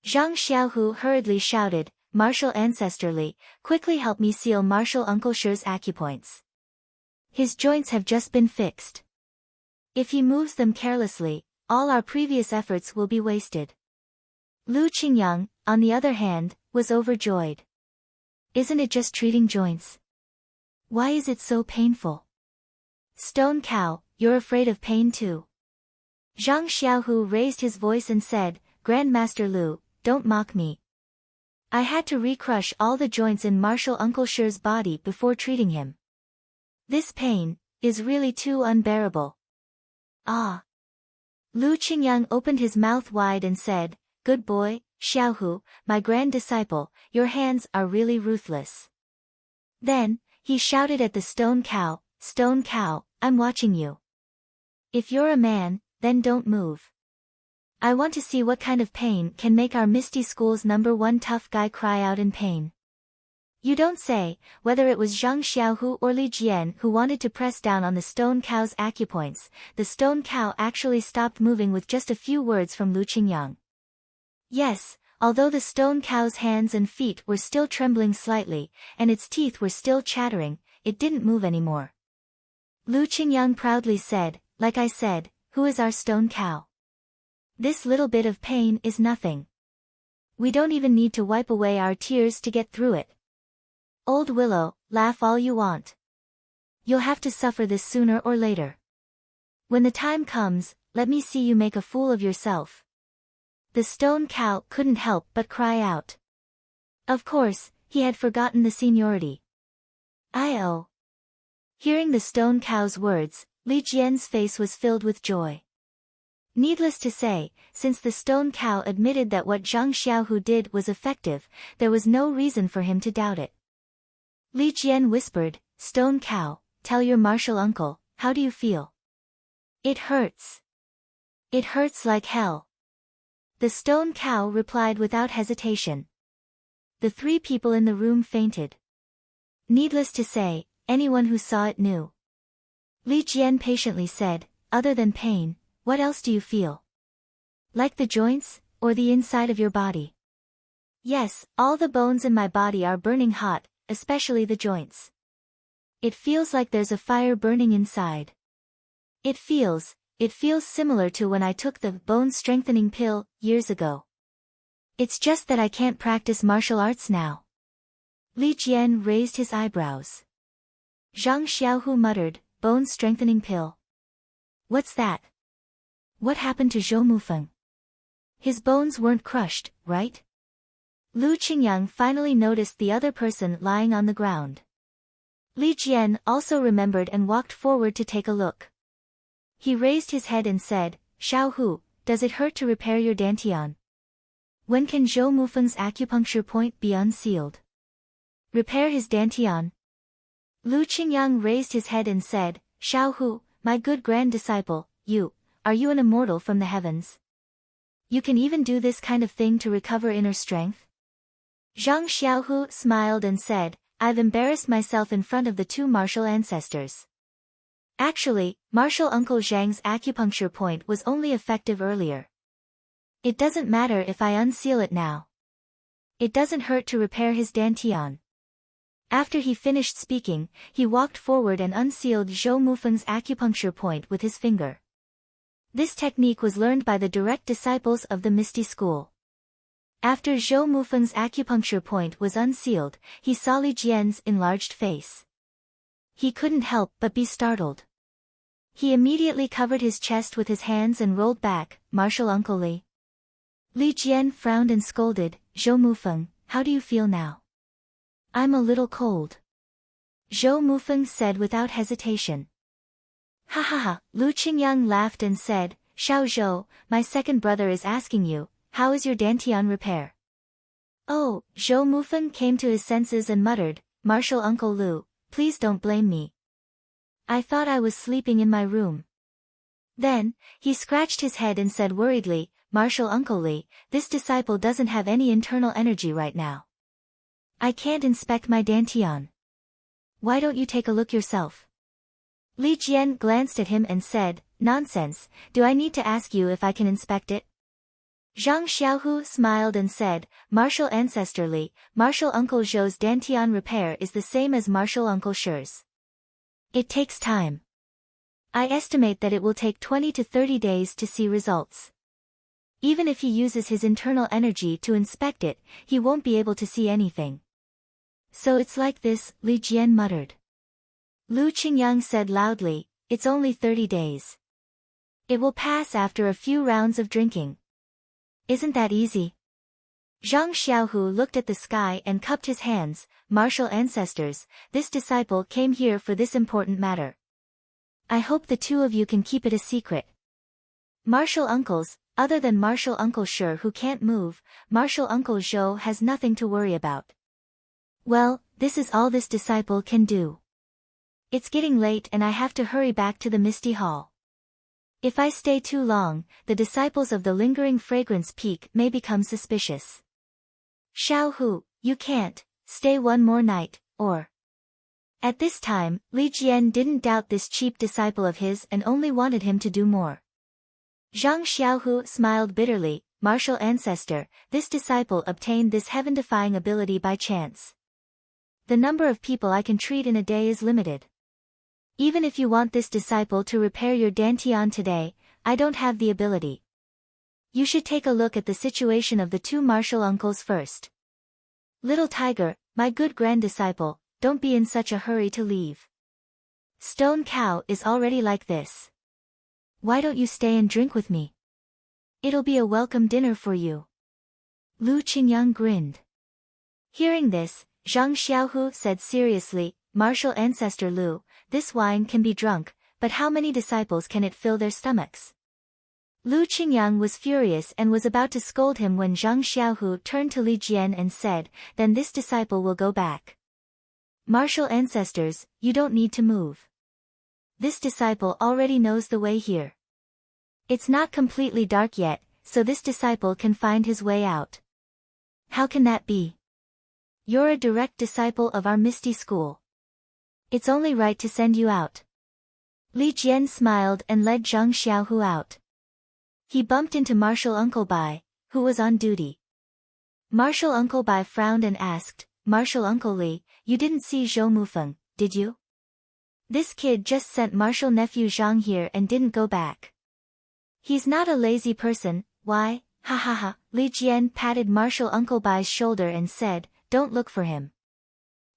Zhang Xiaohu hurriedly shouted, Martial Ancestrally, quickly help me seal Martial Uncle Shi's acupoints. His joints have just been fixed. If he moves them carelessly, all our previous efforts will be wasted. Lu Qingyang, on the other hand, was overjoyed. Isn't it just treating joints? Why is it so painful? Stone cow, you're afraid of pain too. Zhang Xiaohu raised his voice and said, Grandmaster Lu, don't mock me. I had to recrush all the joints in Martial Uncle Shi's body before treating him. This pain is really too unbearable. Ah. Lu Qingyang opened his mouth wide and said, Good boy, Xiaohu, my grand disciple, your hands are really ruthless. Then, he shouted at the stone cow, I'm watching you. If you're a man, then don't move. I want to see what kind of pain can make our Misty School's #1 tough guy cry out in pain. You don't say. Whether it was Zhang Xiaohu or Li Jian who wanted to press down on the stone cow's acupoints, the stone cow actually stopped moving with just a few words from Lu Qingyang. Yes, although the stone cow's hands and feet were still trembling slightly, and its teeth were still chattering, it didn't move anymore. Lu Qingyang proudly said, Like I said, who is our stone cow? This little bit of pain is nothing. We don't even need to wipe away our tears to get through it. Old Willow, laugh all you want. You'll have to suffer this sooner or later. When the time comes, let me see you make a fool of yourself. The stone cow couldn't help but cry out. Of course, he had forgotten the seniority. I-oh. Hearing the stone cow's words, Li Jian's face was filled with joy. Needless to say, since the stone cow admitted that what Zhang Xiaohu did was effective, there was no reason for him to doubt it. Li Jian whispered, Stone cow, tell your martial uncle, how do you feel? It hurts. It hurts like hell. The stone cow replied without hesitation. The three people in the room fainted. Needless to say, anyone who saw it knew. Li Jian patiently said, Other than pain, what else do you feel? Like the joints, or the inside of your body? Yes, all the bones in my body are burning hot, especially the joints. It feels like there's a fire burning inside. It feels similar to when I took the bone strengthening pill, years ago. It's just that I can't practice martial arts now. Li Jian raised his eyebrows. Zhang Xiaohu muttered, bone-strengthening pill. What's that? What happened to Zhou Mufeng? His bones weren't crushed, right? Lu Qingyang finally noticed the other person lying on the ground. Li Jian also remembered and walked forward to take a look. He raised his head and said, Xiaohu, does it hurt to repair your dantian? When can Zhou Mufeng's acupuncture point be unsealed? Repair his dantian? Lu Qingyang raised his head and said, Xiaohu, my good grand disciple, are you an immortal from the heavens? You can even do this kind of thing to recover inner strength? Zhang Xiaohu smiled and said, I've embarrassed myself in front of the two martial ancestors. Actually, martial Uncle Zhang's acupuncture point was only effective earlier. It doesn't matter if I unseal it now. It doesn't hurt to repair his dantian. After he finished speaking, he walked forward and unsealed Zhou Mufeng's acupuncture point with his finger. This technique was learned by the direct disciples of the Misty School. After Zhou Mufeng's acupuncture point was unsealed, he saw Li Jian's enlarged face. He couldn't help but be startled. He immediately covered his chest with his hands and rolled back, Martial Uncle Li. Li Jian frowned and scolded, Zhou Mufeng, how do you feel now? I'm a little cold. Zhou Mufeng said without hesitation. Ha ha ha, Lu Qingyang laughed and said, Xiao Zhou, my second brother is asking you, how is your dantian repair? Oh, Zhou Mufeng came to his senses and muttered, Martial Uncle Lu, please don't blame me. I thought I was sleeping in my room. Then, he scratched his head and said worriedly, Martial Uncle Li, this disciple doesn't have any internal energy right now. I can't inspect my dantian. Why don't you take a look yourself? Li Jian glanced at him and said, Nonsense, do I need to ask you if I can inspect it? Zhang Xiaohu smiled and said, Martial Ancestor Li, Martial Uncle Zhou's dantian repair is the same as Martial Uncle Shi's. It takes time. I estimate that it will take 20 to 30 days to see results. Even if he uses his internal energy to inspect it, he won't be able to see anything. So it's like this, Li Jian muttered. Lu Qingyang said loudly, it's only 30 days. It will pass after a few rounds of drinking. Isn't that easy? Zhang Xiaohu looked at the sky and cupped his hands, Martial Ancestors, this disciple came here for this important matter. I hope the two of you can keep it a secret. Martial uncles, other than Martial Uncle Shi who can't move, Martial Uncle Zhou has nothing to worry about. Well, this is all this disciple can do. It's getting late and I have to hurry back to the Misty Hall. If I stay too long, the disciples of the lingering fragrance peak may become suspicious. Xiaohu, you can't stay one more night, or... At this time, Li Jian didn't doubt this cheap disciple of his and only wanted him to do more. Zhang Xiaohu smiled bitterly, Martial Ancestor, this disciple obtained this heaven-defying ability by chance. The number of people I can treat in a day is limited. Even if you want this disciple to repair your dantian today, I don't have the ability. You should take a look at the situation of the two martial uncles first. Little Tiger, my good grand disciple, don't be in such a hurry to leave. Stone Cow is already like this. Why don't you stay and drink with me? It'll be a welcome dinner for you. Lu Qingyang grinned. Hearing this, Zhang Xiaohu said seriously, Martial Ancestor Lu, this wine can be drunk, but how many disciples can it fill their stomachs? Lu Qingyang was furious and was about to scold him when Zhang Xiaohu turned to Li Jian and said, then this disciple will go back. Martial Ancestors, you don't need to move. This disciple already knows the way here. It's not completely dark yet, so this disciple can find his way out. How can that be? You're a direct disciple of our Misty School. It's only right to send you out. Li Jian smiled and led Zhang Xiaohu out. He bumped into Martial Uncle Bai, who was on duty. Martial Uncle Bai frowned and asked, Martial Uncle Li, you didn't see Zhou Mufeng, did you? This kid just sent Martial Nephew Zhang here and didn't go back. He's not a lazy person, why, Ha ha ha, Li Jian patted Martial Uncle Bai's shoulder and said, don't look for him.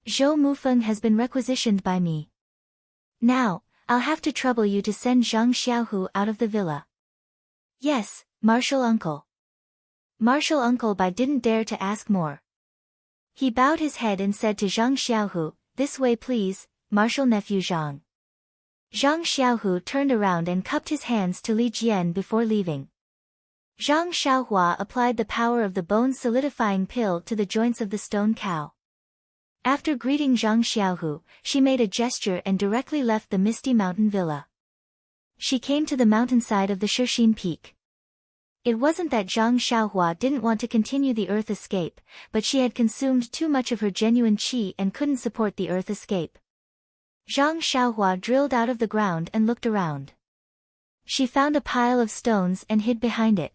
Zhou Mufeng has been requisitioned by me. Now, I'll have to trouble you to send Zhang Xiaohu out of the villa. Yes, Martial Uncle. Martial Uncle Bai didn't dare to ask more. He bowed his head and said to Zhang Xiaohu, this way please, Martial Nephew Zhang. Zhang Xiaohu turned around and cupped his hands to Li Jian before leaving. Zhang Xiaohua applied the power of the bone-solidifying pill to the joints of the stone cow. After greeting Zhang Xiaohu, she made a gesture and directly left the misty mountain villa. She came to the mountainside of the Shixin Peak. It wasn't that Zhang Xiaohua didn't want to continue the earth escape, but she had consumed too much of her genuine qi and couldn't support the earth escape. Zhang Xiaohua drilled out of the ground and looked around. She found a pile of stones and hid behind it.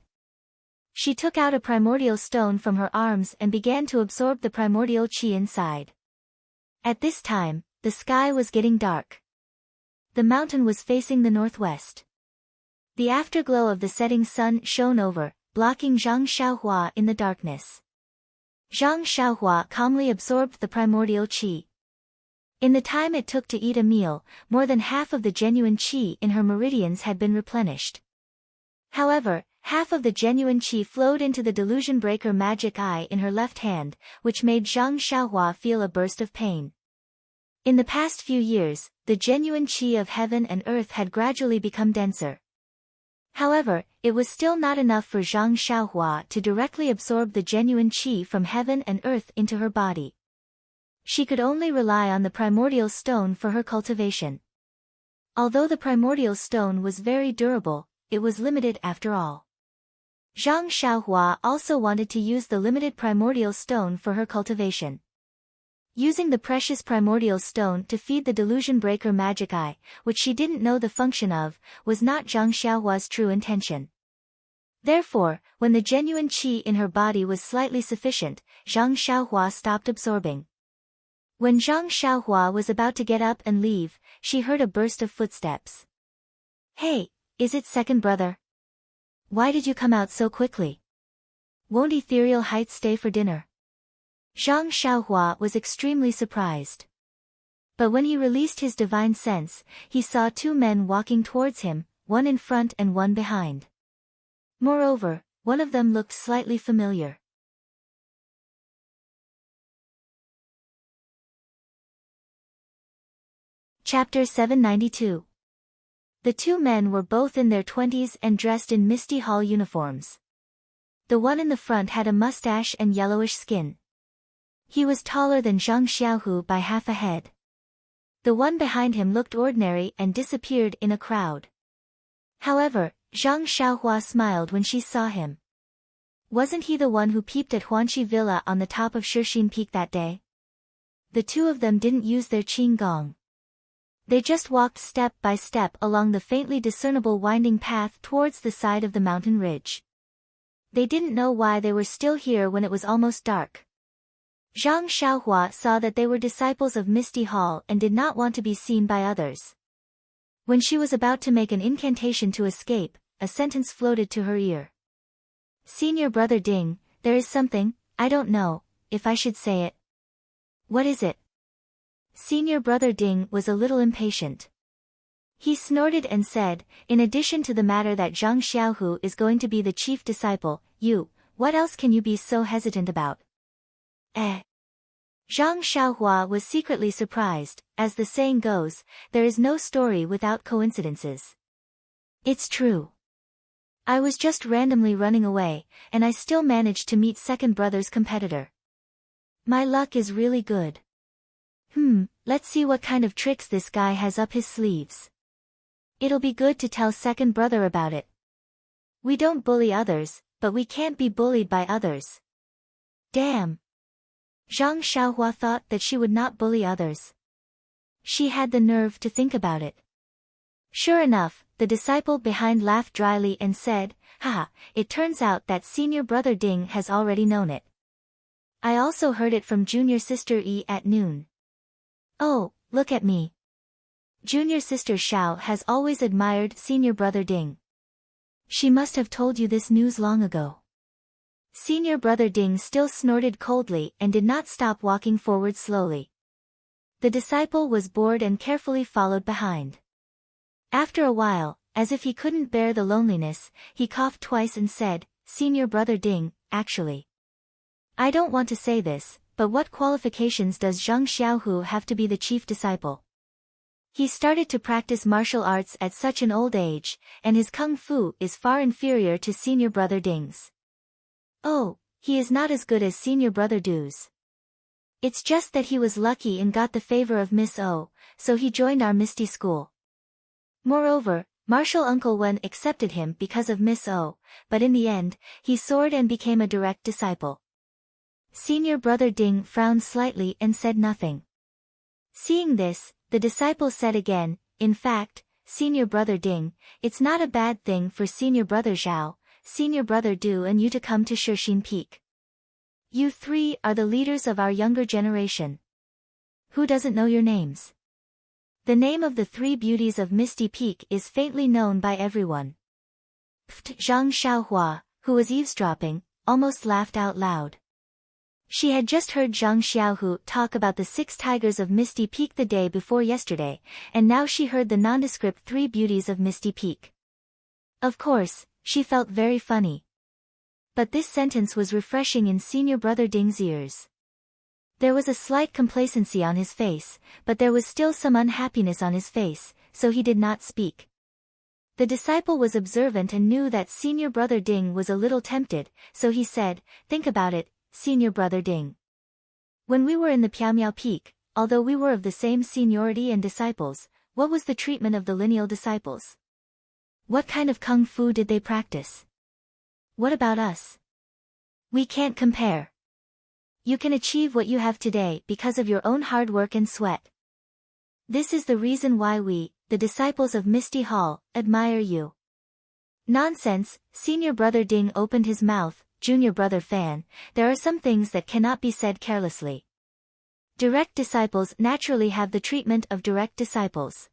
She took out a primordial stone from her arms and began to absorb the primordial qi inside. At this time, the sky was getting dark. The mountain was facing the northwest. The afterglow of the setting sun shone over, blocking Zhang Xiaohua in the darkness. Zhang Xiaohua calmly absorbed the primordial qi. In the time it took to eat a meal, more than half of the genuine qi in her meridians had been replenished. However, half of the genuine qi flowed into the delusion breaker magic eye in her left hand, which made Zhang Xiaohua feel a burst of pain. In the past few years, the genuine qi of heaven and earth had gradually become denser. However, it was still not enough for Zhang Xiaohua to directly absorb the genuine qi from heaven and earth into her body. She could only rely on the primordial stone for her cultivation. Although the primordial stone was very durable, it was limited after all. Zhang Xiaohua also wanted to use the limited primordial stone for her cultivation. Using the precious primordial stone to feed the delusion breaker magic eye, which she didn't know the function of, was not Zhang Xiaohua's true intention. Therefore, when the genuine qi in her body was slightly sufficient, Zhang Xiaohua stopped absorbing. When Zhang Xiaohua was about to get up and leave, she heard a burst of footsteps. Hey, is it second brother? Why did you come out so quickly? Won't Ethereal Heights stay for dinner? Zhang Xiaohua was extremely surprised. But when he released his divine sense, he saw two men walking towards him, one in front and one behind. Moreover, one of them looked slightly familiar. Chapter 792. The two men were both in their 20s and dressed in Misty Hall uniforms. The one in the front had a mustache and yellowish skin. He was taller than Zhang Xiaohu by half a head. The one behind him looked ordinary and disappeared in a crowd. However, Zhang Xiaohua smiled when she saw him. Wasn't he the one who peeped at Huanqi Villa on the top of Shixin Peak that day? The two of them didn't use their qing gong. They just walked step by step along the faintly discernible winding path towards the side of the mountain ridge. They didn't know why they were still here when it was almost dark. Zhang Xiaohua saw that they were disciples of Misty Hall and did not want to be seen by others. When she was about to make an incantation to escape, a sentence floated to her ear. Senior Brother Ding, there is something, I don't know, if I should say it. What is it? Senior Brother Ding was a little impatient. He snorted and said, in addition to the matter that Zhang Xiaohu is going to be the chief disciple, what else can you be so hesitant about? Zhang Xiaohua was secretly surprised. As the saying goes, there is no story without coincidences. It's true. I was just randomly running away, and I still managed to meet second brother's competitor. My luck is really good. Let's see what kind of tricks this guy has up his sleeves. It'll be good to tell second brother about it. We don't bully others, but we can't be bullied by others. Damn. Zhang Xiaohua thought that she would not bully others. She had the nerve to think about it. Sure enough, the disciple behind laughed dryly and said, haha, it turns out that senior brother Ding has already known it. I also heard it from junior sister Yi at noon. Oh, look at me. Junior sister Xiao has always admired senior brother Ding. She must have told you this news long ago. Senior brother Ding still snorted coldly and did not stop walking forward slowly. The disciple was bored and carefully followed behind. After a while, as if he couldn't bear the loneliness, he coughed twice and said, "Senior brother Ding, actually. I don't want to say this, but what qualifications does Zhang Xiaohu have to be the chief disciple? He started to practice martial arts at such an old age, and his kung fu is far inferior to senior brother Ding's. Oh, he is not as good as senior brother Du's. It's just that he was lucky and got the favor of Miss O, so he joined our Misty school. Moreover, martial Uncle Wen accepted him because of Miss O, but in the end, he soared and became a direct disciple." Senior brother Ding frowned slightly and said nothing. Seeing this, the disciple said again, "In fact, senior brother Ding, it's not a bad thing for senior brother Zhao, senior brother Du and you to come to Shixin Peak. You three are the leaders of our younger generation. Who doesn't know your names?" The name of the three beauties of Misty Peak is faintly known by everyone. Zhang Xiaohua, who was eavesdropping, almost laughed out loud. She had just heard Zhang Xiaohu talk about the 6 tigers of Misty Peak the day before yesterday, and now she heard the nondescript 3 beauties of Misty Peak. Of course, she felt very funny. But this sentence was refreshing in senior brother Ding's ears. There was a slight complacency on his face, but there was still some unhappiness on his face, so he did not speak. The disciple was observant and knew that senior brother Ding was a little tempted, so he said, "Think about it, senior brother Ding. When we were in the Piaomiao Peak, although we were of the same seniority and disciples, what was the treatment of the lineal disciples? What kind of kung fu did they practice? What about us? We can't compare. You can achieve what you have today because of your own hard work and sweat. This is the reason why we, the disciples of Misty Hall, admire you." "Nonsense," senior brother Ding opened his mouth. "Junior brother Fan, there are some things that cannot be said carelessly. Direct disciples naturally have the treatment of direct disciples.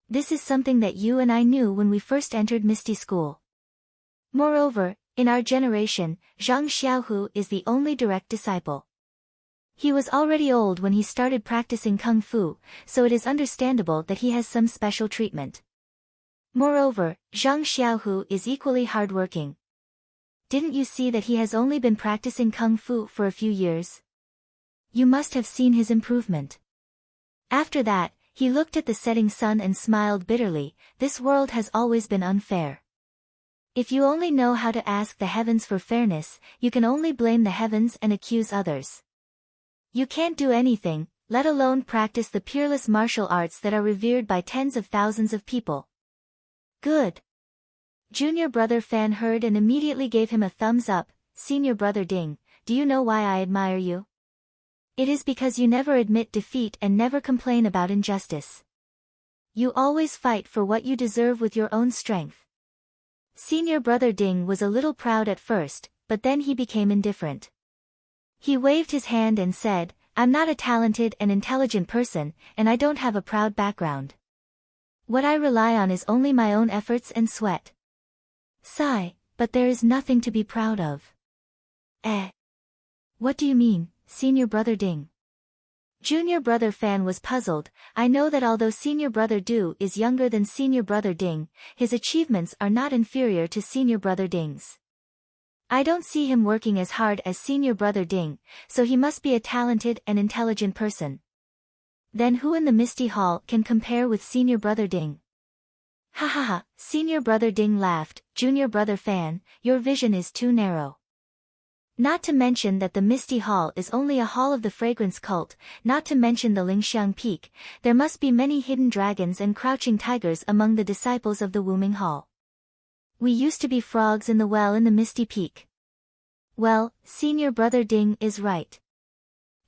This is something that you and I knew when we first entered Misty School. Moreover, in our generation, Zhang Xiaohu is the only direct disciple. He was already old when he started practicing kung fu, so it is understandable that he has some special treatment. Moreover, Zhang Xiaohu is equally hardworking. Didn't you see that he has only been practicing kung fu for a few years? You must have seen his improvement." After that, he looked at the setting sun and smiled bitterly. "This world has always been unfair. If you only know how to ask the heavens for fairness, you can only blame the heavens and accuse others. You can't do anything, let alone practice the peerless martial arts that are revered by tens of thousands of people." "Good." Junior brother Fan heard and immediately gave him a thumbs up. "Senior brother Ding, do you know why I admire you? It is because you never admit defeat and never complain about injustice. You always fight for what you deserve with your own strength." Senior brother Ding was a little proud at first, but then he became indifferent. He waved his hand and said, "I'm not a talented and intelligent person, and I don't have a proud background. What I rely on is only my own efforts and sweat." "Sigh, but there is nothing to be proud of." What do you mean, senior brother Ding?" Junior brother Fan was puzzled. "I know that although senior brother Du is younger than senior brother Ding, his achievements are not inferior to senior brother Ding's. I don't see him working as hard as senior brother Ding, so he must be a talented and intelligent person. Then who in the Misty Hall can compare with senior brother Ding?" "Ha ha ha," senior brother Ding laughed. "Junior brother Fan, your vision is too narrow. Not to mention that the Misty Hall is only a hall of the fragrance cult, not to mention the Lingxiang Peak, there must be many hidden dragons and crouching tigers among the disciples of the Wuming Hall. We used to be frogs in the well in the Misty Peak." "Well, senior brother Ding is right.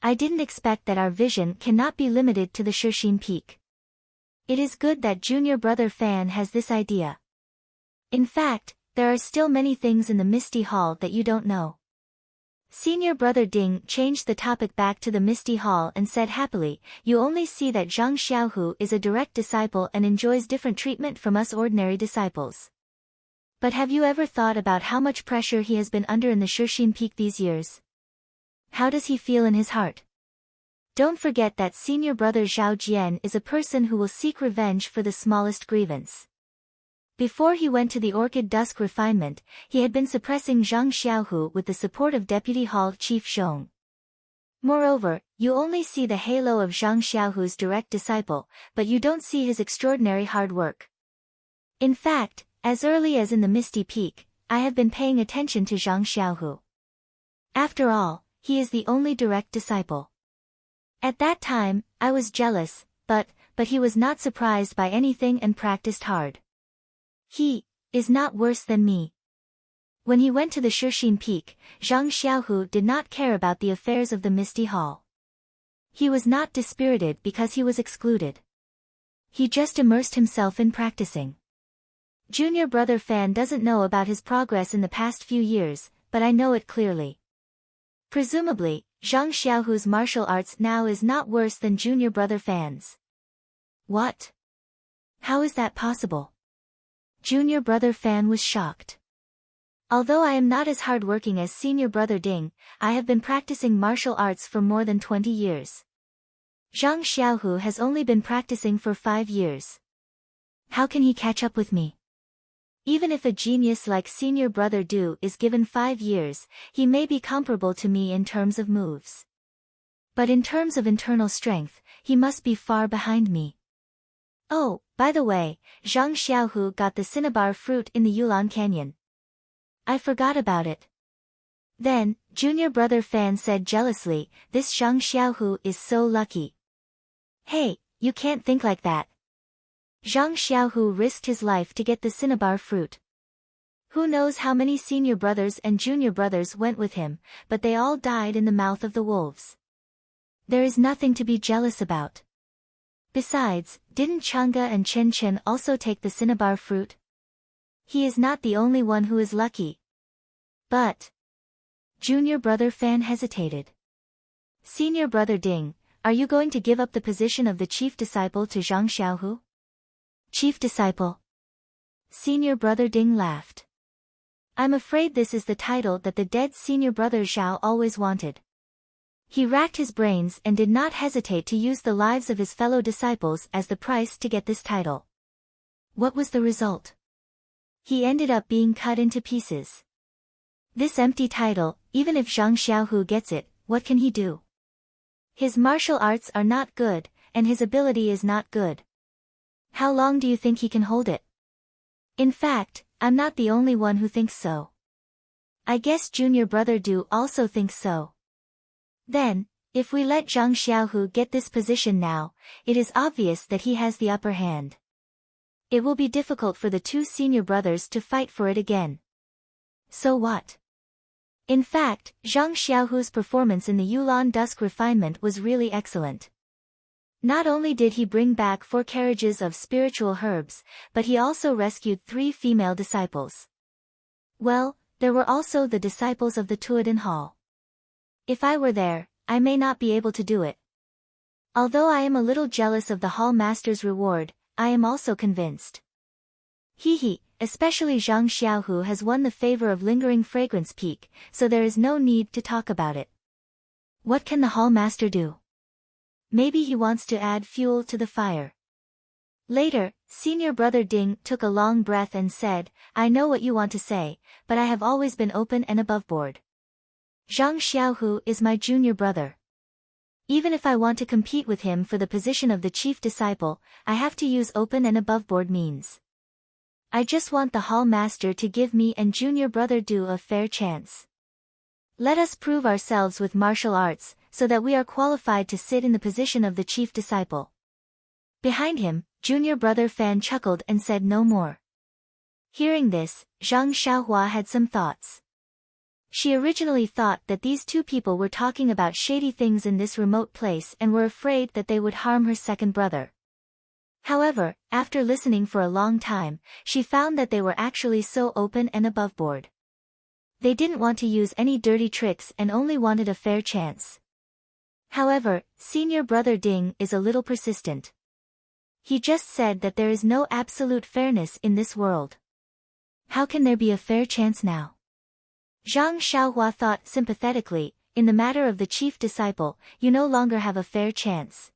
I didn't expect that our vision cannot be limited to the Shixin Peak. It is good that junior brother Fan has this idea. In fact, there are still many things in the Misty Hall that you don't know." Senior brother Ding changed the topic back to the Misty Hall and said happily, "You only see that Zhang Xiaohu is a direct disciple and enjoys different treatment from us ordinary disciples. But have you ever thought about how much pressure he has been under in the Shushin Peak these years? How does he feel in his heart? Don't forget that senior brother Zhao Jian is a person who will seek revenge for the smallest grievance. Before he went to the Orchid Dusk Refinement, he had been suppressing Zhang Xiaohu with the support of Deputy Hall Chief Zhong. Moreover, you only see the halo of Zhang Xiaohu's direct disciple, but you don't see his extraordinary hard work. In fact, as early as in the Misty Peak, I have been paying attention to Zhang Xiaohu. After all, he is the only direct disciple. At that time, I was jealous, but he was not surprised by anything and practiced hard. He is not worse than me. When he went to the Shushin Peak, Zhang Xiaohu did not care about the affairs of the Misty Hall. He was not dispirited because he was excluded. He just immersed himself in practicing. Junior brother Fan doesn't know about his progress in the past few years, but I know it clearly. Presumably, Zhang Xiaohu's martial arts now is not worse than junior brother Fan's. What? How is that possible? Junior brother Fan was shocked. Although I am not as hardworking as senior brother Ding, I have been practicing martial arts for more than 20 years. Zhang Xiaohu has only been practicing for 5 years. How can he catch up with me? Even if a genius like senior brother Du is given 5 years, he may be comparable to me in terms of moves. But in terms of internal strength, he must be far behind me. Oh, by the way, Zhang Xiaohu got the cinnabar fruit in the Yulan Canyon. I forgot about it. Then, junior brother Fan said jealously, this Zhang Xiaohu is so lucky. Hey, you can't think like that. Zhang Xiaohu risked his life to get the cinnabar fruit. Who knows how many senior brothers and junior brothers went with him, but they all died in the mouth of the wolves. There is nothing to be jealous about. Besides, didn't Chang'e and Chen Chen also take the cinnabar fruit? He is not the only one who is lucky. But... Junior brother Fan hesitated. Senior brother Ding, are you going to give up the position of the chief disciple to Zhang Xiaohu? Chief disciple. Senior brother Ding laughed. I'm afraid this is the title that the dead senior brother Zhao always wanted. He racked his brains and did not hesitate to use the lives of his fellow disciples as the price to get this title. What was the result? He ended up being cut into pieces. This empty title, even if Zhang Xiaohu gets it, what can he do? His martial arts are not good, and his ability is not good. How long do you think he can hold it? In fact, I'm not the only one who thinks so. I guess junior brother Du also thinks so. Then, if we let Zhang Xiaohu get this position now, it is obvious that he has the upper hand. It will be difficult for the two senior brothers to fight for it again. So what? In fact, Zhang Xiaohu's performance in the Yulan Dusk Refinement was really excellent. Not only did he bring back 4 carriages of spiritual herbs, but he also rescued 3 female disciples. Well, there were also the disciples of the Tuodin Hall. If I were there, I may not be able to do it. Although I am a little jealous of the Hall Master's reward, I am also convinced. Especially Zhang Xiaohu has won the favor of Lingering Fragrance Peak, so there is no need to talk about it. What can the Hall Master do? Maybe he wants to add fuel to the fire. Later, senior brother Ding took a long breath and said, I know what you want to say, but I have always been open and aboveboard. Zhang Xiaohu is my junior brother. Even if I want to compete with him for the position of the chief disciple, I have to use open and aboveboard means. I just want the Hall Master to give me and junior brother Du a fair chance. Let us prove ourselves with martial arts, so that we are qualified to sit in the position of the chief disciple. Behind him, junior brother Fan chuckled and said no more. Hearing this, Zhang Xiaohua had some thoughts. She originally thought that these two people were talking about shady things in this remote place and were afraid that they would harm her second brother. However, after listening for a long time, she found that they were actually so open and aboveboard. They didn't want to use any dirty tricks and only wanted a fair chance. However, senior brother Ding is a little persistent. He just said that there is no absolute fairness in this world. How can there be a fair chance now? Zhang Xiaohua thought sympathetically, in the matter of the chief disciple, you no longer have a fair chance.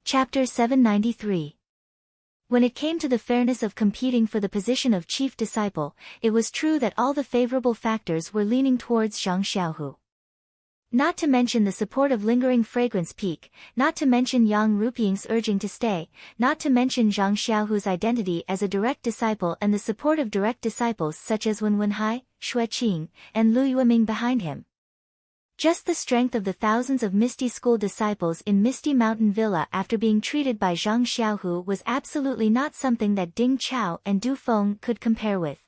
Chapter 793. When it came to the fairness of competing for the position of chief disciple, it was true that all the favorable factors were leaning towards Zhang Xiaohu. Not to mention the support of lingering fragrance peak, not to mention Yang Rupiying's urging to stay, not to mention Zhang Xiaohu's identity as a direct disciple and the support of direct disciples such as Wen Wenhai, Xue Qing, and Lu Yueming behind him. Just the strength of the thousands of Misty School disciples in Misty Mountain Villa after being treated by Zhang Xiaohu was absolutely not something that Ding Chao and Du Feng could compare with.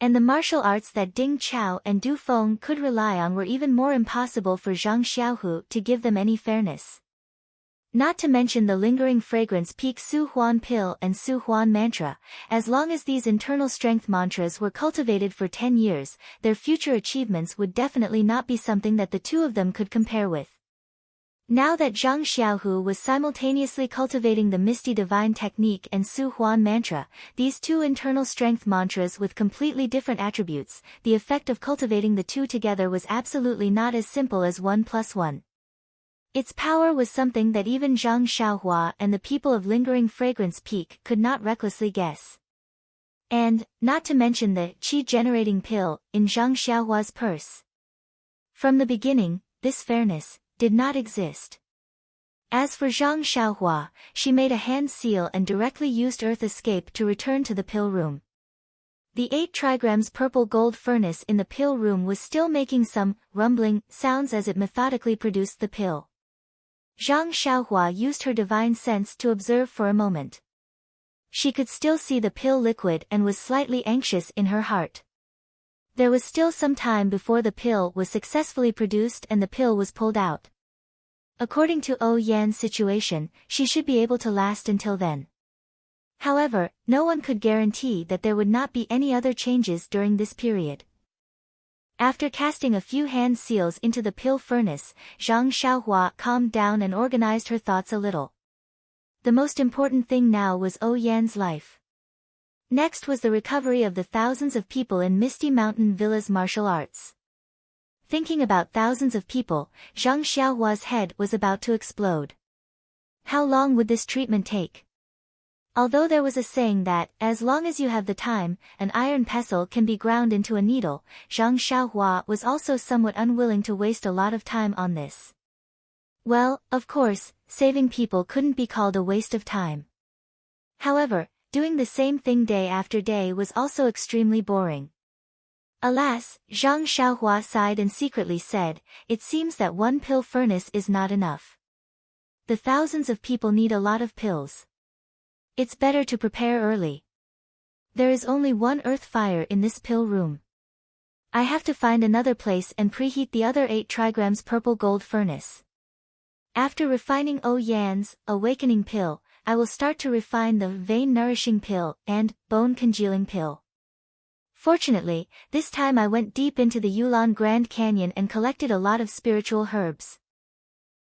And the martial arts that Ding Chao and Du Feng could rely on were even more impossible for Zhang Xiaohu to give them any fairness. Not to mention the lingering fragrance peak Su Huan pill and Su Huan mantra. As long as these internal strength mantras were cultivated for 10 years, their future achievements would definitely not be something that the two of them could compare with. Now that Zhang Xiaohu was simultaneously cultivating the Misty Divine Technique and Su Huan mantra, these two internal strength mantras with completely different attributes, the effect of cultivating the two together was absolutely not as simple as 1 + 1. Its power was something that even Zhang Xiaohua and the people of Lingering Fragrance Peak could not recklessly guess. And, not to mention the qi-generating pill in Zhang Xiaohua's purse. From the beginning, this fairness did not exist. As for Zhang Xiaohua, she made a hand seal and directly used Earth Escape to return to the pill room. The 8 trigrams purple gold furnace in the pill room was still making some rumbling sounds as it methodically produced the pill. Zhang Xiaohua used her divine sense to observe for a moment. She could still see the pill liquid and was slightly anxious in her heart. There was still some time before the pill was successfully produced and the pill was pulled out. According to O Yan's situation, she should be able to last until then. However, no one could guarantee that there would not be any other changes during this period. After casting a few hand seals into the pill furnace, Zhang Xiaohua calmed down and organized her thoughts a little. The most important thing now was O Yan's life. Next was the recovery of the thousands of people in Misty Mountain Villa's martial arts. Thinking about thousands of people, Zhang Xiaohua's head was about to explode. How long would this treatment take? Although there was a saying that, as long as you have the time, an iron pestle can be ground into a needle, Zhang Xiaohua was also somewhat unwilling to waste a lot of time on this. Well, of course, saving people couldn't be called a waste of time. However, doing the same thing day after day was also extremely boring. Alas, Zhang Xiaohua sighed and secretly said, it seems that 1 pill furnace is not enough. The thousands of people need a lot of pills. It's better to prepare early. There is only 1 earth fire in this pill room. I have to find another place and preheat the other 8 trigrams purple gold furnace. After refining O Yan's awakening pill, I will start to refine the vein nourishing pill and bone congealing pill. Fortunately, this time I went deep into the Yulon Grand Canyon and collected a lot of spiritual herbs.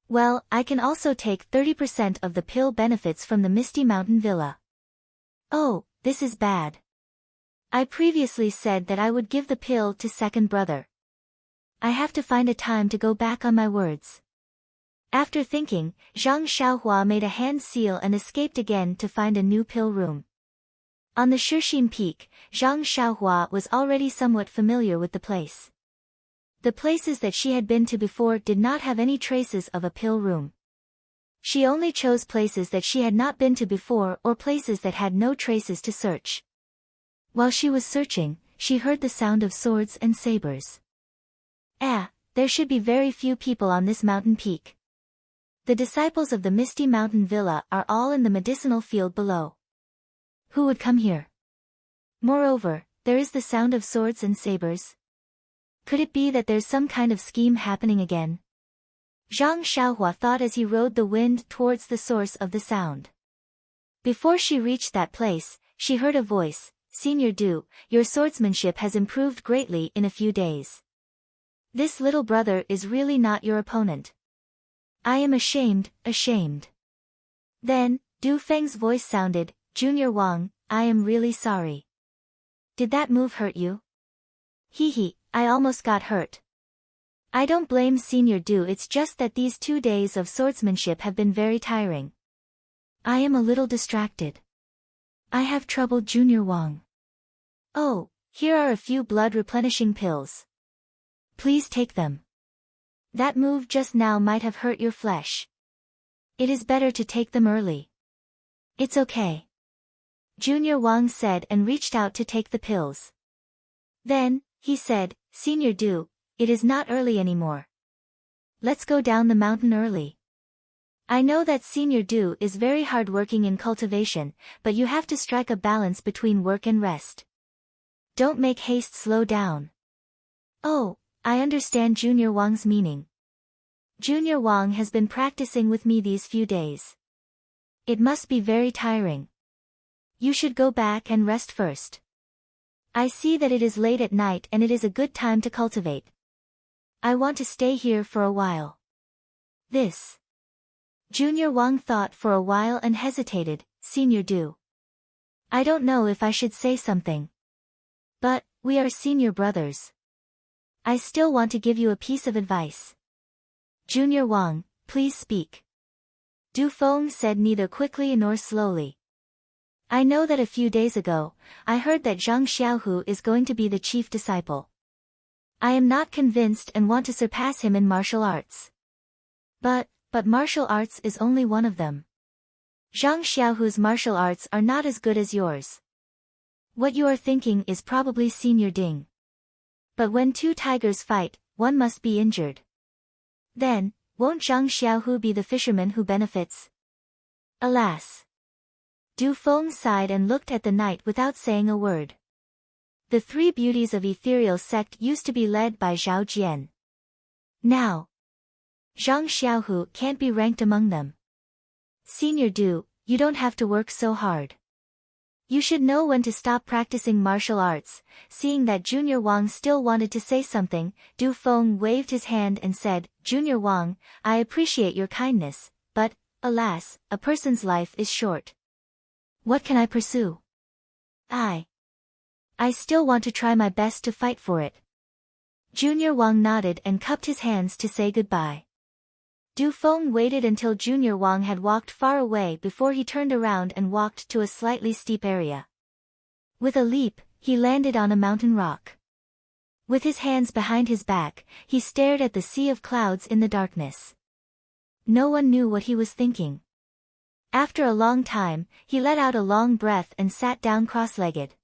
Well, I can also take 30% of the pill benefits from the Misty Mountain Villa. Oh, this is bad. I previously said that I would give the pill to second brother. I have to find a time to go back on my words. After thinking, Zhang Xiaohua made a hand seal and escaped again to find a new pill room. On the Shixin Peak, Zhang Xiaohua was already somewhat familiar with the place. The places that she had been to before did not have any traces of a pill room. She only chose places that she had not been to before or places that had no traces to search. While she was searching, she heard the sound of swords and sabers. There should be very few people on this mountain peak. The disciples of the Misty Mountain Villa are all in the medicinal field below. Who would come here? Moreover, there is the sound of swords and sabers. Could it be that there's some kind of scheme happening again? Zhang Xiaohua thought as he rode the wind towards the source of the sound. Before she reached that place, she heard a voice, Senior Du, your swordsmanship has improved greatly in a few days. This little brother is really not your opponent. I am ashamed. Then, Du Feng's voice sounded, Junior Wang, I am really sorry. Did that move hurt you? Hee hee, I almost got hurt. I don't blame Senior Du, it's just that these 2 days of swordsmanship have been very tiring. I am a little distracted. I have trouble, Junior Wang. Oh, here are a few blood-replenishing pills. Please take them. That move just now might have hurt your flesh. It is better to take them early. It's okay. Junior Wang said and reached out to take the pills. Then, he said, Senior Du, it is not early anymore. Let's go down the mountain early. I know that Senior Du is very hard-working in cultivation, but you have to strike a balance between work and rest. Don't make haste, slow down. Oh, I understand Junior Wang's meaning. Junior Wang has been practicing with me these few days. It must be very tiring. You should go back and rest first. I see that it is late at night and it is a good time to cultivate. I want to stay here for a while. This. Junior Wang thought for a while and hesitated, Senior Du. I don't know if I should say something. But, we are senior brothers. I still want to give you a piece of advice. Junior Wang, please speak. Du Feng said neither quickly nor slowly. I know that a few days ago, I heard that Zhang Xiaohu is going to be the chief disciple. I am not convinced and want to surpass him in martial arts. But martial arts is only one of them. Zhang Xiaohu's martial arts are not as good as yours. What you are thinking is probably Senior Ding. But when 2 tigers fight, one must be injured. Then, won't Zhang Xiaohu be the fisherman who benefits? Alas. Du Feng sighed and looked at the night without saying a word. The 3 beauties of ethereal sect used to be led by Zhao Jian. Now, Zhang Xiaohu can't be ranked among them. Senior Du, you don't have to work so hard. You should know when to stop practicing martial arts. Seeing that Junior Wang still wanted to say something, Du Feng waved his hand and said, Junior Wang, I appreciate your kindness, but, alas, a person's life is short. What can I pursue? I still want to try my best to fight for it. Junior Wang nodded and cupped his hands to say goodbye. Du Feng waited until Junior Wang had walked far away before he turned around and walked to a slightly steep area. With a leap, he landed on a mountain rock. With his hands behind his back, he stared at the sea of clouds in the darkness. No one knew what he was thinking. After a long time, he let out a long breath and sat down cross-legged.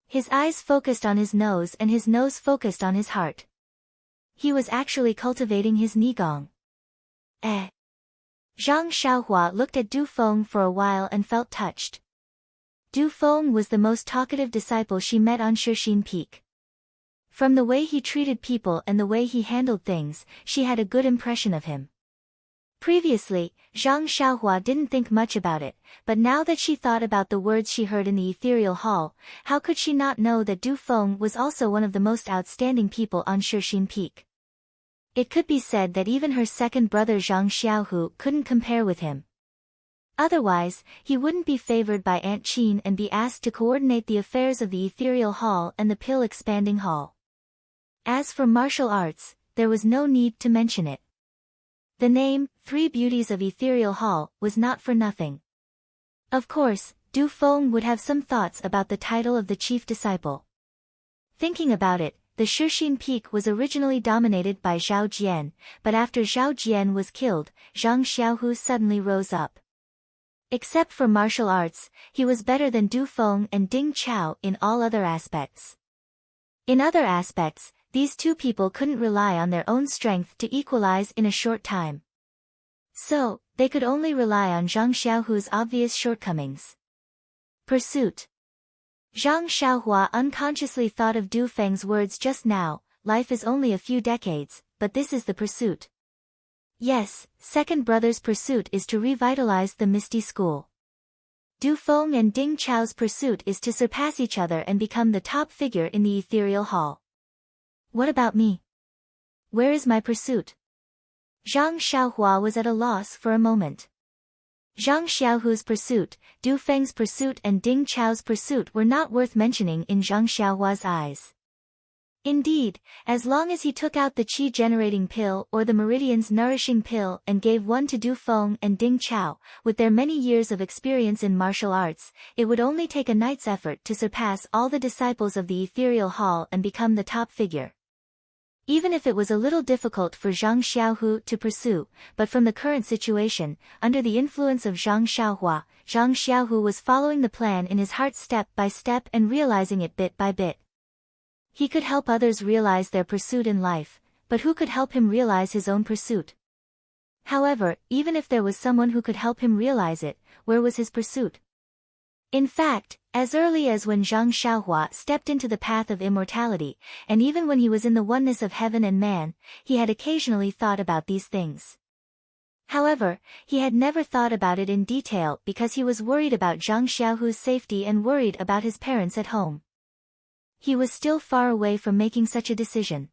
His eyes focused on his nose and his nose focused on his heart. He was actually cultivating his Nigong. Zhang Xiaohua looked at Du Feng for a while and felt touched. Du Feng was the most talkative disciple she met on Shixin Peak. From the way he treated people and the way he handled things, she had a good impression of him. Previously, Zhang Xiaohua didn't think much about it, but now that she thought about the words she heard in the ethereal hall, how could she not know that Du Feng was also one of the most outstanding people on Shixin Peak? It could be said that even her second brother Zhang Xiaohu couldn't compare with him. Otherwise, he wouldn't be favored by Aunt Qin and be asked to coordinate the affairs of the ethereal hall and the pill-expanding hall. As for martial arts, there was no need to mention it. The name, 3 Beauties of Ethereal Hall, was not for nothing. Of course, Du Feng would have some thoughts about the title of the chief disciple. Thinking about it, the Shixin Peak was originally dominated by Zhao Jian, but after Zhao Jian was killed, Zhang Xiaohu suddenly rose up. Except for martial arts, he was better than Du Feng and Ding Chao in all other aspects. In other aspects, these 2 people couldn't rely on their own strength to equalize in a short time. So, they could only rely on Zhang Xiaohu's obvious shortcomings. Pursuit. Zhang Xiaohua unconsciously thought of Du Feng's words just now, life is only a few decades, but this is the pursuit. Yes, second brother's pursuit is to revitalize the Misty School. Du Feng and Ding Chao's pursuit is to surpass each other and become the top figure in the ethereal hall. What about me? Where is my pursuit? Zhang Xiaohua was at a loss for a moment. Zhang Xiaohu's pursuit, Du Feng's pursuit and Ding Chao's pursuit were not worth mentioning in Zhang Xiaohua's eyes. Indeed, as long as he took out the qi-generating pill or the meridian's nourishing pill and gave one to Du Feng and Ding Chao, with their many years of experience in martial arts, it would only take a night's effort to surpass all the disciples of the ethereal hall and become the top figure. Even if it was a little difficult for Zhang Xiaohu to pursue, but from the current situation, under the influence of Zhang Xiaohua, Zhang Xiaohu was following the plan in his heart step by step and realizing it bit by bit. He could help others realize their pursuit in life, but who could help him realize his own pursuit? However, even if there was someone who could help him realize it, where was his pursuit? In fact, as early as when Zhang Xiaohua stepped into the path of immortality, and even when he was in the oneness of heaven and man, he had occasionally thought about these things. However, he had never thought about it in detail because he was worried about Zhang Xiaohu's safety and worried about his parents at home. He was still far away from making such a decision.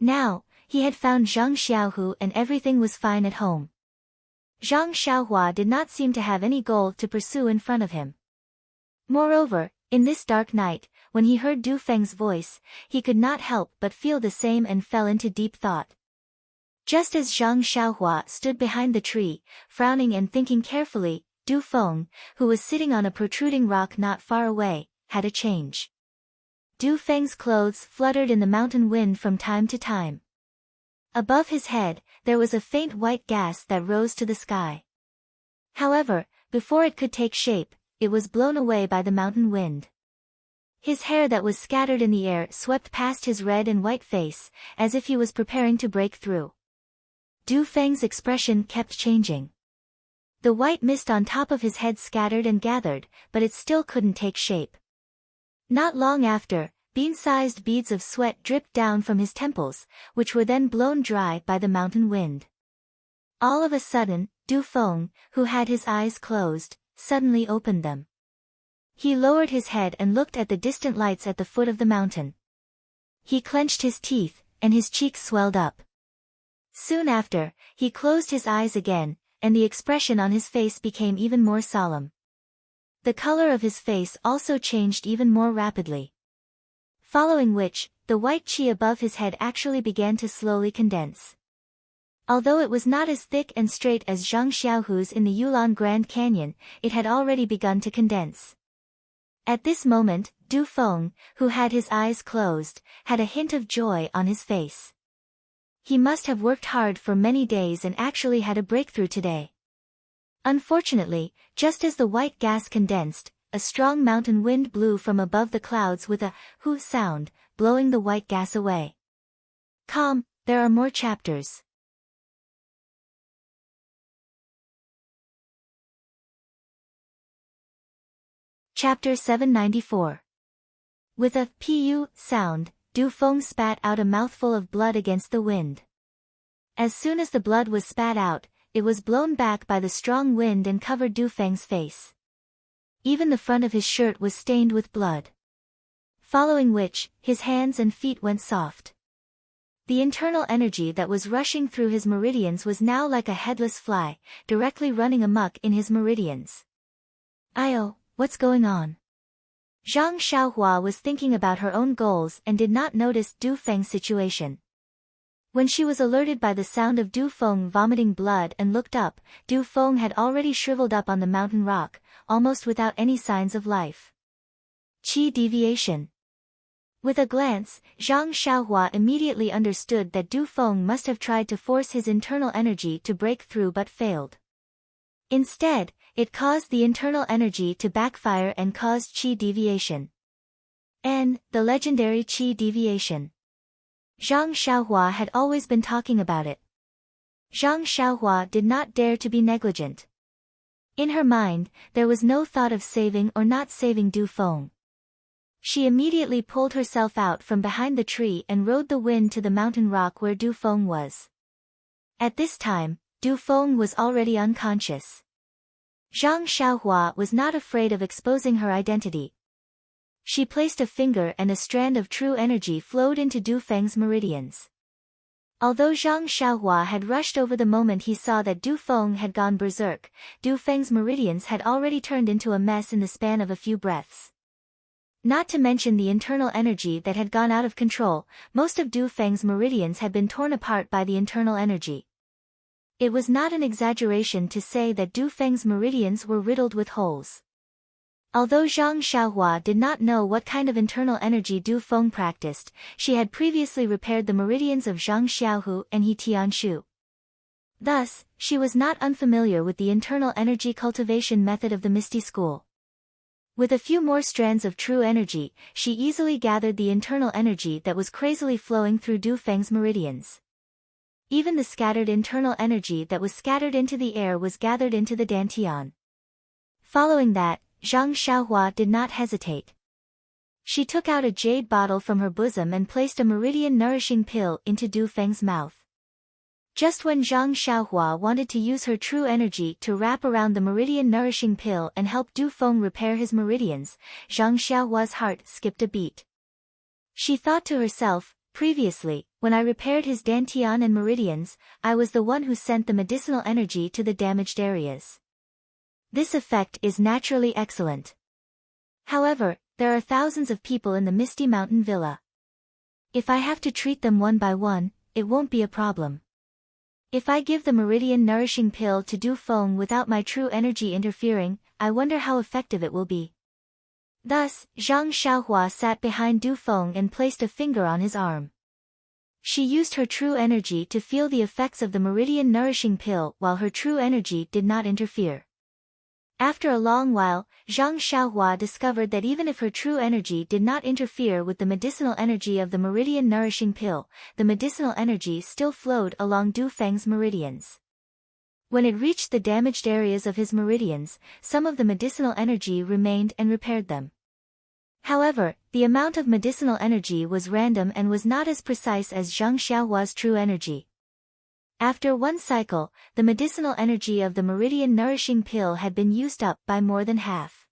Now, he had found Zhang Xiaohu and everything was fine at home. Zhang Xiaohua did not seem to have any goal to pursue in front of him. Moreover, in this dark night, when he heard Du Feng's voice, he could not help but feel the same and fell into deep thought. Just as Zhang Xiaohua stood behind the tree, frowning and thinking carefully, Du Feng, who was sitting on a protruding rock not far away, had a change. Du Feng's clothes fluttered in the mountain wind from time to time. Above his head, there was a faint white gas that rose to the sky. However, before it could take shape, it was blown away by the mountain wind. His hair that was scattered in the air swept past his red and white face, as if he was preparing to break through. Du Feng's expression kept changing. The white mist on top of his head scattered and gathered, but it still couldn't take shape. Not long after, bean-sized beads of sweat dripped down from his temples, which were then blown dry by the mountain wind. All of a sudden, Du Feng, who had his eyes closed, suddenly opened them. He lowered his head and looked at the distant lights at the foot of the mountain. He clenched his teeth, and his cheeks swelled up. Soon after, he closed his eyes again, and the expression on his face became even more solemn. The color of his face also changed even more rapidly. Following which, the white qi above his head actually began to slowly condense. Although it was not as thick and straight as Zhang Xiaohu's in the Yulin Grand Canyon, it had already begun to condense. At this moment, Du Feng, who had his eyes closed, had a hint of joy on his face. He must have worked hard for many days and actually had a breakthrough today. Unfortunately, just as the white gas condensed, a strong mountain wind blew from above the clouds with a hoo sound, blowing the white gas away. Calm, there are more chapters. Chapter 794. With a pu sound, Du Feng spat out a mouthful of blood against the wind. As soon as the blood was spat out, it was blown back by the strong wind and covered Du Feng's face. Even the front of his shirt was stained with blood. Following which, his hands and feet went soft. The internal energy that was rushing through his meridians was now like a headless fly, directly running amok in his meridians. "Io, what's going on?" Zhang Xiaohua was thinking about her own goals and did not notice Du Feng's situation. When she was alerted by the sound of Du Feng vomiting blood and looked up, Du Feng had already shriveled up on the mountain rock, almost without any signs of life. Qi deviation. With a glance, Zhang Xiaohua immediately understood that Du Feng must have tried to force his internal energy to break through but failed. Instead, it caused the internal energy to backfire and caused qi deviation. The legendary qi deviation. Zhang Xiaohua had always been talking about it. Zhang Xiaohua did not dare to be negligent. In her mind, there was no thought of saving or not saving Du Feng. She immediately pulled herself out from behind the tree and rode the wind to the mountain rock where Du Feng was. At this time, Du Feng was already unconscious. Zhang Xiaohua was not afraid of exposing her identity. She placed a finger and a strand of true energy flowed into Du Feng's meridians. Although Zhang Xiaohua had rushed over the moment he saw that Du Feng had gone berserk, Du Feng's meridians had already turned into a mess in the span of a few breaths. Not to mention the internal energy that had gone out of control, most of Du Feng's meridians had been torn apart by the internal energy. It was not an exaggeration to say that Du Feng's meridians were riddled with holes. Although Zhang Xiaohua did not know what kind of internal energy Du Feng practiced, she had previously repaired the meridians of Zhang Xiaohu and He Tianshu. Thus, she was not unfamiliar with the internal energy cultivation method of the Misty School. With a few more strands of true energy, she easily gathered the internal energy that was crazily flowing through Du Feng's meridians. Even the scattered internal energy that was scattered into the air was gathered into the dantian. Following that, Zhang Xiaohua did not hesitate. She took out a jade bottle from her bosom and placed a meridian-nourishing pill into Du Feng's mouth. Just when Zhang Xiaohua wanted to use her true energy to wrap around the meridian-nourishing pill and help Du Feng repair his meridians, Zhang Xiaohua's heart skipped a beat. She thought to herself, previously, when I repaired his dantian and meridians, I was the one who sent the medicinal energy to the damaged areas. This effect is naturally excellent. However, there are thousands of people in the Misty Mountain Villa. If I have to treat them one by one, it won't be a problem. If I give the meridian-nourishing pill to Du Feng without my true energy interfering, I wonder how effective it will be. Thus, Zhang Xiaohua sat behind Du Feng and placed a finger on his arm. She used her true energy to feel the effects of the meridian-nourishing pill while her true energy did not interfere. After a long while, Zhang Xiaohua discovered that even if her true energy did not interfere with the medicinal energy of the meridian-nourishing pill, the medicinal energy still flowed along Du Feng's meridians. When it reached the damaged areas of his meridians, some of the medicinal energy remained and repaired them. However, the amount of medicinal energy was random and was not as precise as Zhang Xiaohua's true energy. After one cycle, the medicinal energy of the meridian-nourishing pill had been used up by more than half.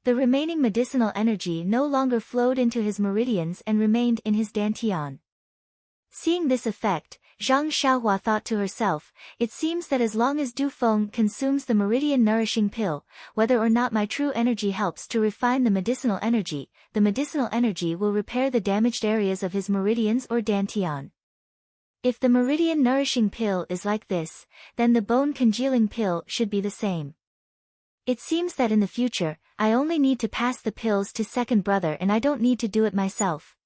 The remaining medicinal energy no longer flowed into his meridians and remained in his dantian. Seeing this effect, Zhang Xiaohua thought to herself, it seems that as long as Du Feng consumes the meridian-nourishing pill, whether or not my true energy helps to refine the medicinal energy will repair the damaged areas of his meridians or dantian. If the meridian-nourishing pill is like this, then the bone-congealing pill should be the same. It seems that in the future, I only need to pass the pills to second brother and I don't need to do it myself.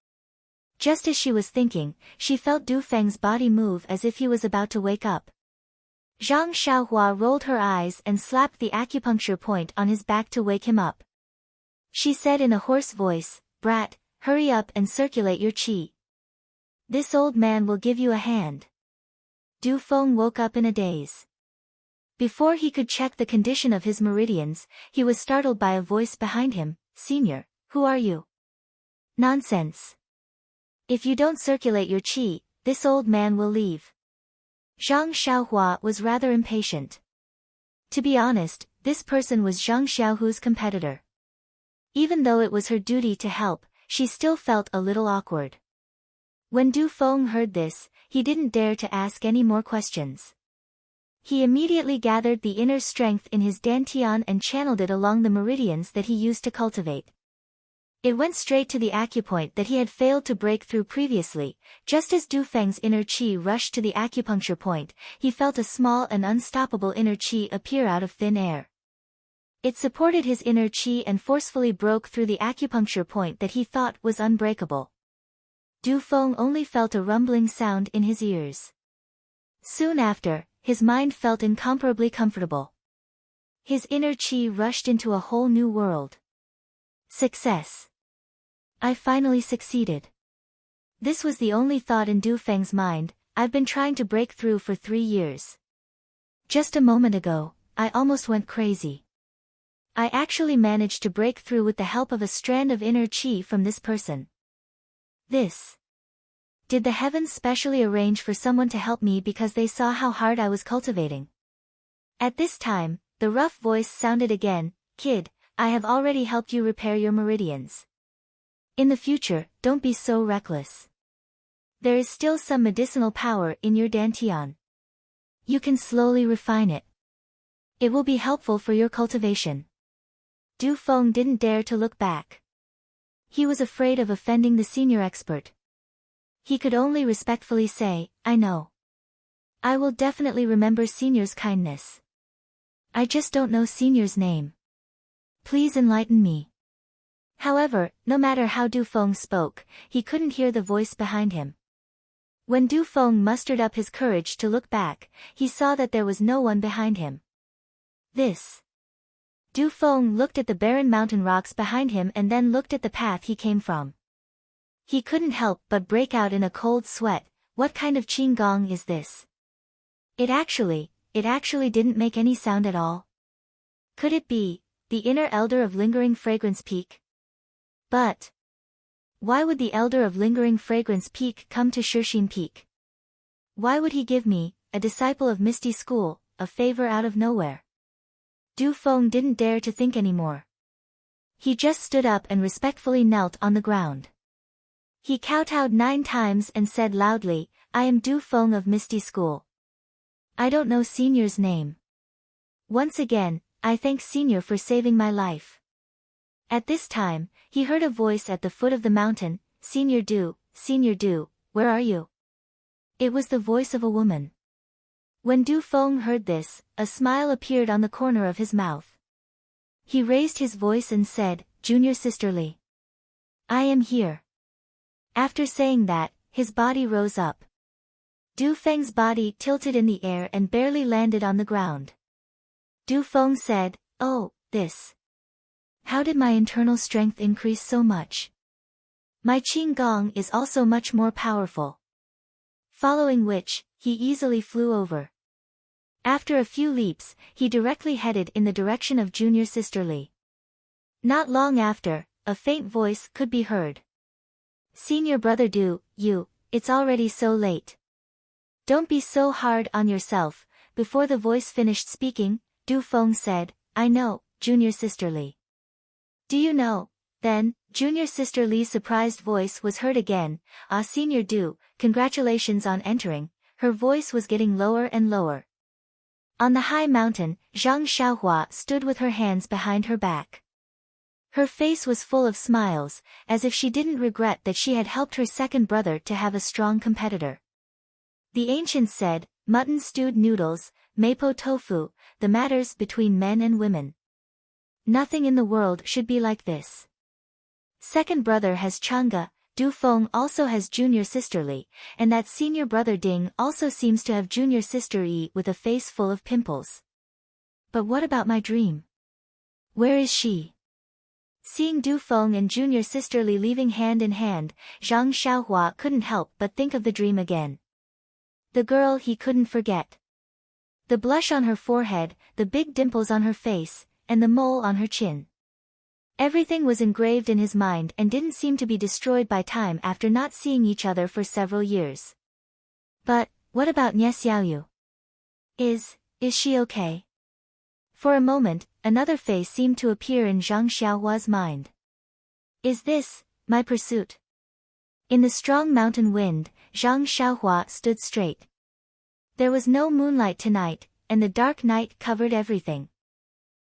Just as she was thinking, she felt Du Feng's body move as if he was about to wake up. Zhang Xiaohua rolled her eyes and slapped the acupuncture point on his back to wake him up. She said in a hoarse voice, "Brat, hurry up and circulate your qi. This old man will give you a hand." Du Feng woke up in a daze. Before he could check the condition of his meridians, he was startled by a voice behind him, "Senior, who are you?" "Nonsense. If you don't circulate your qi, this old man will leave." Zhang Xiaohua was rather impatient. To be honest, this person was Zhang Xiaohu's competitor. Even though it was her duty to help, she still felt a little awkward. When Du Feng heard this, he didn't dare to ask any more questions. He immediately gathered the inner strength in his dantian and channeled it along the meridians that he used to cultivate. It went straight to the acupoint that he had failed to break through previously. Just as Du Feng's inner qi rushed to the acupuncture point, he felt a small and unstoppable inner qi appear out of thin air. It supported his inner qi and forcefully broke through the acupuncture point that he thought was unbreakable. Du Feng only felt a rumbling sound in his ears. Soon after, his mind felt incomparably comfortable. His inner qi rushed into a whole new world. Success. I finally succeeded. This was the only thought in Du Feng's mind. I've been trying to break through for 3 years. Just a moment ago, I almost went crazy. I actually managed to break through with the help of a strand of inner qi from this person. Did the heavens specially arrange for someone to help me because they saw how hard I was cultivating? At this time, the rough voice sounded again, "Kid, I have already helped you repair your meridians. In the future, don't be so reckless." There is still some medicinal power in your dantian. You can slowly refine it. It will be helpful for your cultivation. Du Feng didn't dare to look back. He was afraid of offending the senior expert. He could only respectfully say, I know. I will definitely remember senior's kindness. I just don't know senior's name. Please enlighten me. However, no matter how Du Feng spoke, he couldn't hear the voice behind him. When Du Feng mustered up his courage to look back, he saw that there was no one behind him. Du Feng looked at the barren mountain rocks behind him and then looked at the path he came from. He couldn't help but break out in a cold sweat. What kind of qigong is this? It actually didn't make any sound at all. Could it be the inner elder of Lingering Fragrance Peak? But why would the elder of Lingering Fragrance Peak come to Shixin Peak? Why would he give me, a disciple of Misty School, a favor out of nowhere? Du Feng didn't dare to think anymore. He just stood up and respectfully knelt on the ground. He kowtowed 9 times and said loudly, I am Du Feng of Misty School. I don't know senior's name. Once again, I thank senior for saving my life. At this time, he heard a voice at the foot of the mountain, Senior Du, where are you? It was the voice of a woman. When Du Feng heard this, a smile appeared on the corner of his mouth. He raised his voice and said, Junior Sister Li. I am here. After saying that, his body rose up. Du Feng's body tilted in the air and barely landed on the ground. Du Feng said, Oh, this. How did my internal strength increase so much? My qigong is also much more powerful. Following which, he easily flew over. After a few leaps, he directly headed in the direction of Junior Sister Li. Not long after, a faint voice could be heard. Senior brother Du, it's already so late. Don't be so hard on yourself. Before the voice finished speaking, Du Feng said, I know, Junior Sister Li. Do you know? Then, Junior Sister Li's surprised voice was heard again. Ah, Senior Du, congratulations on entering. Her voice was getting lower and lower. On the high mountain, Zhang Xiaohua stood with her hands behind her back. Her face was full of smiles, as if she didn't regret that she had helped her second brother to have a strong competitor. The ancients said, mutton stewed noodles, mapo tofu, the matters between men and women. Nothing in the world should be like this. Second brother has Chang'e, Du Feng also has Junior Sister Li, and that senior brother Ding also seems to have Junior Sister Yi with a face full of pimples. But what about my dream? Where is she? Seeing Du Feng and Junior Sister Li leaving hand in hand, Zhang Xiaohua couldn't help but think of the dream again. The girl he couldn't forget. The blush on her forehead, the big dimples on her face, and the mole on her chin. Everything was engraved in his mind and didn't seem to be destroyed by time after not seeing each other for several years. But, what about Nie Xiaoyu? Is she okay? For a moment, another face seemed to appear in Zhang Xiaohua's mind. Is this my pursuit? In the strong mountain wind, Zhang Xiaohua stood straight. There was no moonlight tonight, and the dark night covered everything.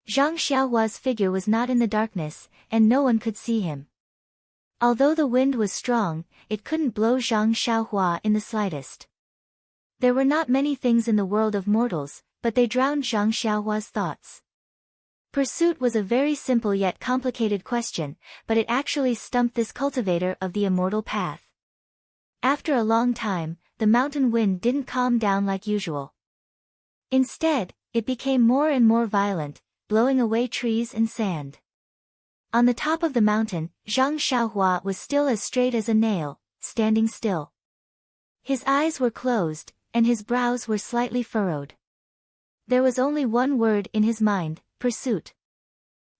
Zhang Xiaohua's figure was not in the darkness, and no one could see him. Although the wind was strong, it couldn't blow Zhang Xiaohua in the slightest. There were not many things in the world of mortals, but they drowned Zhang Xiaohua's thoughts. Pursuit was a very simple yet complicated question, but it actually stumped this cultivator of the immortal path. After a long time, the mountain wind didn't calm down like usual. Instead, it became more and more violent, blowing away trees and sand. On the top of the mountain, Zhang Xiaohua was still as straight as a nail, standing still. His eyes were closed, and his brows were slightly furrowed. There was only one word in his mind, pursuit.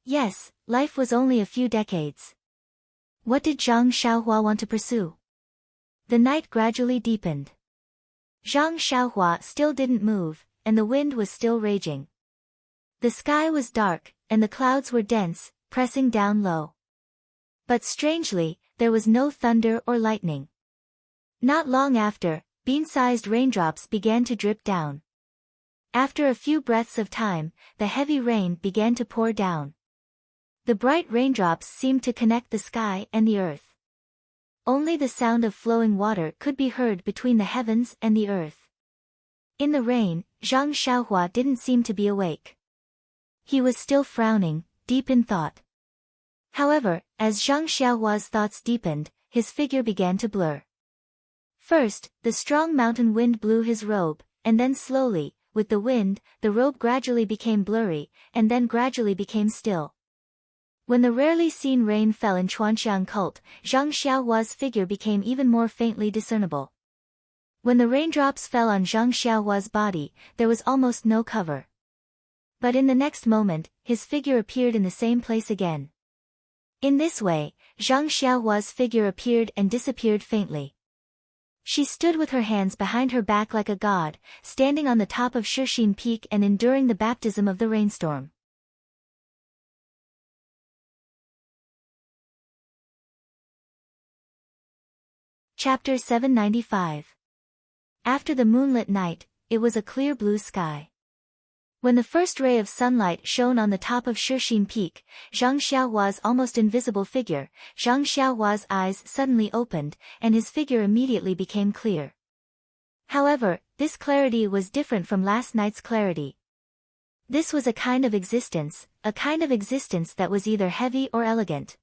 Yes, life was only a few decades. What did Zhang Xiaohua want to pursue? The night gradually deepened. Zhang Xiaohua still didn't move, and the wind was still raging. The sky was dark, and the clouds were dense, pressing down low. But strangely, there was no thunder or lightning. Not long after, bean-sized raindrops began to drip down. After a few breaths of time, the heavy rain began to pour down. The bright raindrops seemed to connect the sky and the earth. Only the sound of flowing water could be heard between the heavens and the earth. In the rain, Zhang Xiaohua didn't seem to be awake. He was still frowning, deep in thought. However, as Zhang Xiaohua's thoughts deepened, his figure began to blur. First, the strong mountain wind blew his robe, and then slowly, with the wind, the robe gradually became blurry, and then gradually became still. When the rarely seen rain fell in Chuanxiang cult, Zhang Xiaohua's figure became even more faintly discernible. When the raindrops fell on Zhang Xiaohua's body, there was almost no cover. But in the next moment, his figure appeared in the same place again. In this way, Zhang Xiaohua's figure appeared and disappeared faintly. She stood with her hands behind her back like a god, standing on the top of Shixin Peak and enduring the baptism of the rainstorm. Chapter 795. After the moonlit night, it was a clear blue sky. When the first ray of sunlight shone on the top of Shixin Peak, Zhang Xiaohua's almost invisible figure, Zhang Xiaohua's eyes suddenly opened, and his figure immediately became clear. However, this clarity was different from last night's clarity. This was a kind of existence that was either heavy or elegant.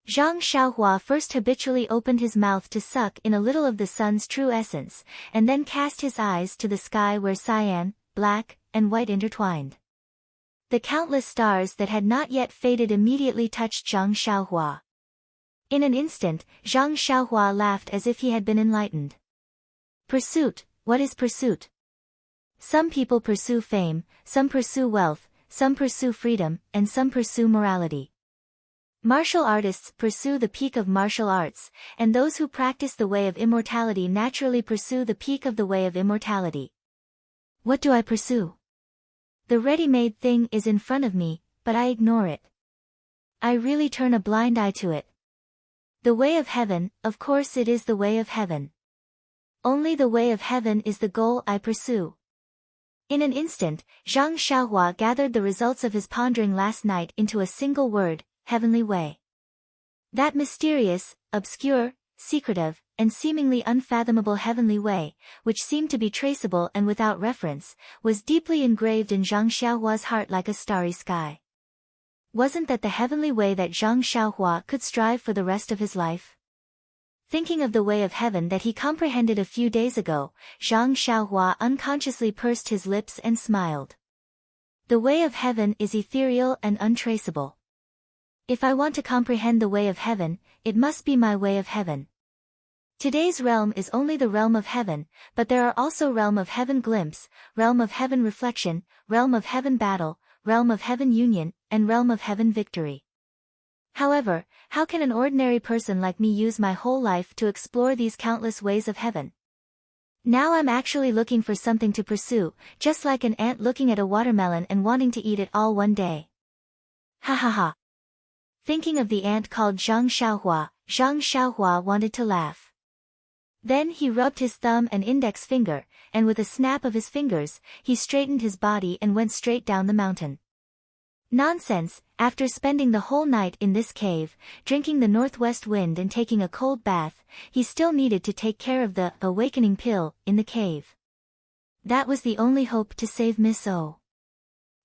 Zhang Xiaohua first habitually opened his mouth to suck in a little of the sun's true essence, and then cast his eyes to the sky where cyan, black, and white intertwined. The countless stars that had not yet faded immediately touched Zhang Xiaohua. In an instant, Zhang Xiaohua laughed as if he had been enlightened. Pursuit, what is pursuit? Some people pursue fame, some pursue wealth, some pursue freedom, and some pursue morality. Martial artists pursue the peak of martial arts, and those who practice the way of immortality naturally pursue the peak of the way of immortality. What do I pursue? The ready-made thing is in front of me, but I ignore it. I really turn a blind eye to it. The way of heaven, of course it is the way of heaven. Only the way of heaven is the goal I pursue. In an instant, Zhang Xiaohua gathered the results of his pondering last night into a single word, heavenly way. That mysterious, obscure, secretive, and seemingly unfathomable heavenly way, which seemed to be traceable and without reference, was deeply engraved in Zhang Xiaohua's heart like a starry sky. Wasn't that the heavenly way that Zhang Xiaohua could strive for the rest of his life? Thinking of the way of heaven that he comprehended a few days ago, Zhang Xiaohua unconsciously pursed his lips and smiled. The way of heaven is ethereal and untraceable. If I want to comprehend the way of heaven, it must be my way of heaven. Today's realm is only the realm of heaven, but there are also realm of heaven glimpse, realm of heaven reflection, realm of heaven battle, realm of heaven union, and realm of heaven victory. However, how can an ordinary person like me use my whole life to explore these countless ways of heaven? Now I'm actually looking for something to pursue, just like an ant looking at a watermelon and wanting to eat it all one day. Ha ha ha. Thinking of the ant called Zhang Xiaohua wanted to laugh. Then he rubbed his thumb and index finger, and with a snap of his fingers, he straightened his body and went straight down the mountain. Nonsense, after spending the whole night in this cave, drinking the northwest wind and taking a cold bath, he still needed to take care of the awakening pill in the cave. That was the only hope to save Miss O.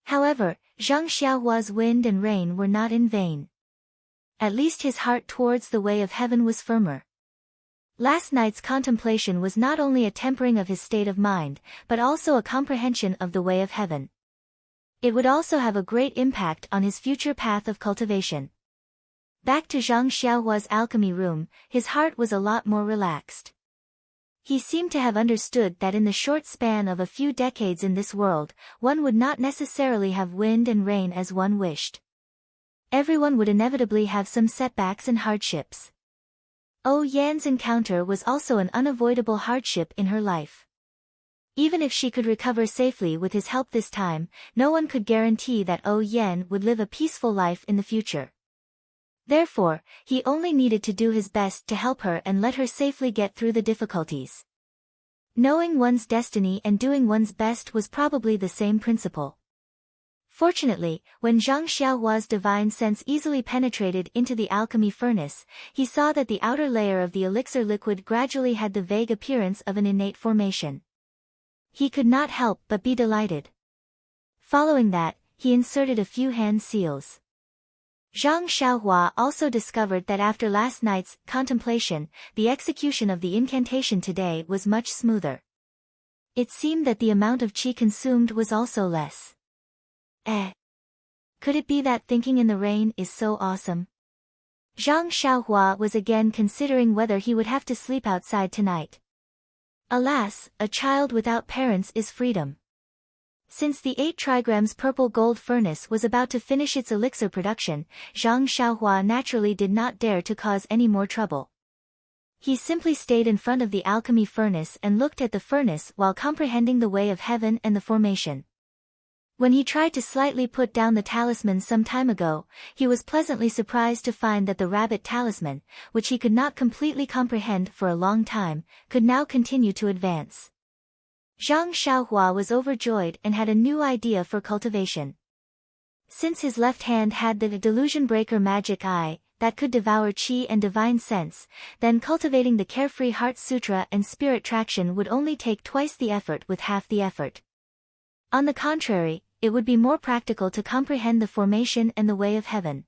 However, Zhang Xiaohua's wind and rain were not in vain. At least his heart towards the way of heaven was firmer. Last night's contemplation was not only a tempering of his state of mind, but also a comprehension of the way of heaven. It would also have a great impact on his future path of cultivation. Back to Zhang Xiaohua's alchemy room, his heart was a lot more relaxed. He seemed to have understood that in the short span of a few decades in this world, one would not necessarily have wind and rain as one wished. Everyone would inevitably have some setbacks and hardships. Oh Yan's encounter was also an unavoidable hardship in her life. Even if she could recover safely with his help this time, no one could guarantee that Oh Yan would live a peaceful life in the future. Therefore, he only needed to do his best to help her and let her safely get through the difficulties. Knowing one's destiny and doing one's best was probably the same principle. Fortunately, when Zhang Xiaohua's divine sense easily penetrated into the alchemy furnace, he saw that the outer layer of the elixir liquid gradually had the vague appearance of an innate formation. He could not help but be delighted. Following that, he inserted a few hand seals. Zhang Xiaohua also discovered that after last night's contemplation, the execution of the incantation today was much smoother. It seemed that the amount of qi consumed was also less. Could it be that thinking in the rain is so awesome? Zhang Xiaohua was again considering whether he would have to sleep outside tonight. Alas, a child without parents is freedom. Since the 8 trigrams purple gold furnace was about to finish its elixir production, Zhang Xiaohua naturally did not dare to cause any more trouble. He simply stayed in front of the alchemy furnace and looked at the furnace while comprehending the way of heaven and the formation. When he tried to slightly put down the talisman some time ago, he was pleasantly surprised to find that the rabbit talisman, which he could not completely comprehend for a long time, could now continue to advance. Zhang Xiaohua was overjoyed and had a new idea for cultivation. Since his left hand had the delusion breaker magic eye, that could devour qi and divine sense, then cultivating the carefree heart sutra and spirit traction would only take twice the effort with half the effort. On the contrary, it would be more practical to comprehend the formation and the way of heaven.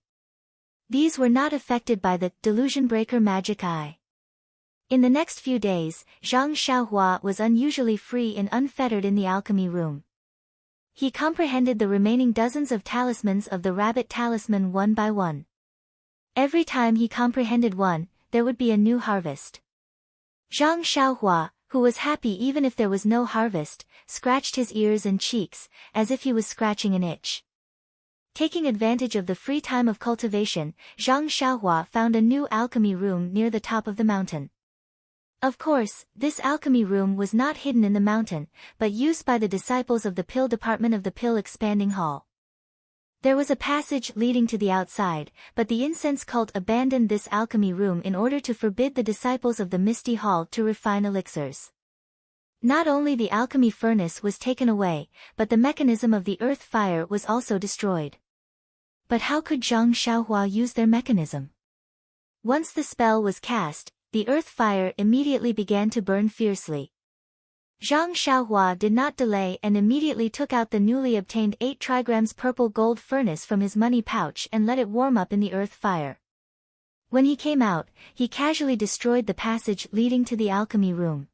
These were not affected by the delusion breaker magic eye. In the next few days, Zhang Xiaohua was unusually free and unfettered in the alchemy room. He comprehended the remaining dozens of talismans of the rabbit talisman one by one. Every time he comprehended one, there would be a new harvest. Zhang Xiaohua, who was happy even if there was no harvest, scratched his ears and cheeks, as if he was scratching an itch. Taking advantage of the free time of cultivation, Zhang Xiaohua found a new alchemy room near the top of the mountain. Of course, this alchemy room was not hidden in the mountain, but used by the disciples of the pill department of the pill expanding hall. There was a passage leading to the outside, but the incense cult abandoned this alchemy room in order to forbid the disciples of the Misty Hall to refine elixirs. Not only the alchemy furnace was taken away, but the mechanism of the earth fire was also destroyed. But how could Zhang Xiaohua use their mechanism? Once the spell was cast, the earth fire immediately began to burn fiercely. Zhang Xiaohua did not delay and immediately took out the newly obtained 8 trigrams purple gold furnace from his money pouch and let it warm up in the earth fire. When he came out, he casually destroyed the passage leading to the alchemy room.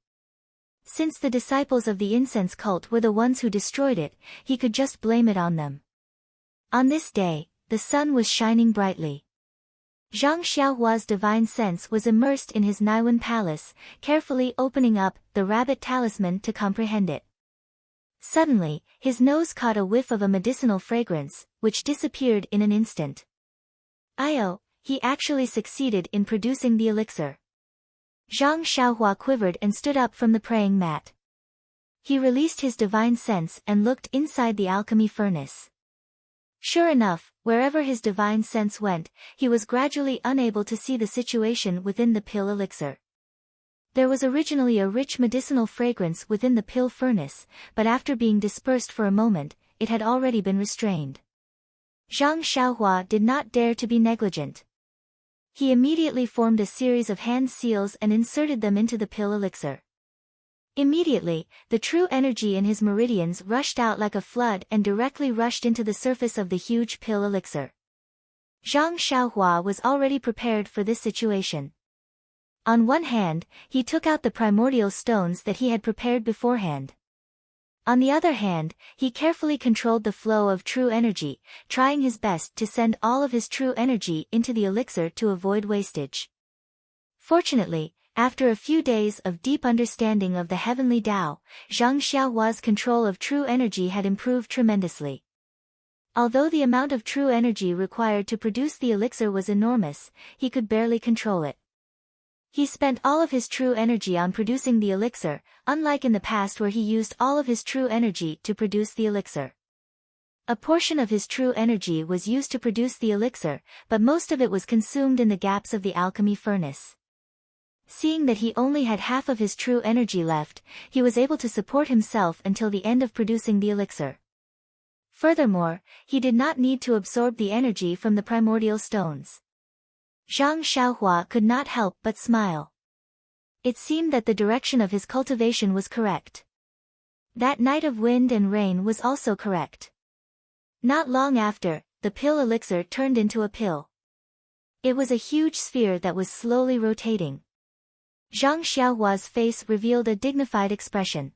Since the disciples of the incense cult were the ones who destroyed it, he could just blame it on them. On this day, the sun was shining brightly. Zhang Xiaohua's divine sense was immersed in his Naiwan palace, carefully opening up the rabbit talisman to comprehend it. Suddenly, his nose caught a whiff of a medicinal fragrance, which disappeared in an instant. He actually succeeded in producing the elixir. Zhang Xiaohua quivered and stood up from the praying mat. He released his divine sense and looked inside the alchemy furnace. Sure enough, wherever his divine sense went, he was gradually unable to see the situation within the pill elixir. There was originally a rich medicinal fragrance within the pill furnace, but after being dispersed for a moment, it had already been restrained. Zhang Xiaohua did not dare to be negligent. He immediately formed a series of hand seals and inserted them into the pill elixir. Immediately, the true energy in his meridians rushed out like a flood and directly rushed into the surface of the huge pill elixir. Zhang Xiaohua was already prepared for this situation. On one hand, he took out the primordial stones that he had prepared beforehand. On the other hand, he carefully controlled the flow of true energy, trying his best to send all of his true energy into the elixir to avoid wastage. Fortunately, after a few days of deep understanding of the heavenly Tao, Zhang Xiaohua's control of true energy had improved tremendously. Although the amount of true energy required to produce the elixir was enormous, he could barely control it. He spent all of his true energy on producing the elixir, unlike in the past where he used all of his true energy to produce the elixir. A portion of his true energy was used to produce the elixir, but most of it was consumed in the gaps of the alchemy furnace. Seeing that he only had half of his true energy left, he was able to support himself until the end of producing the elixir. Furthermore, he did not need to absorb the energy from the primordial stones. Zhang Xiaohua could not help but smile. It seemed that the direction of his cultivation was correct. That night of wind and rain was also correct. Not long after, the pill elixir turned into a pill. It was a huge sphere that was slowly rotating. Zhang Xiaohua's face revealed a dignified expression.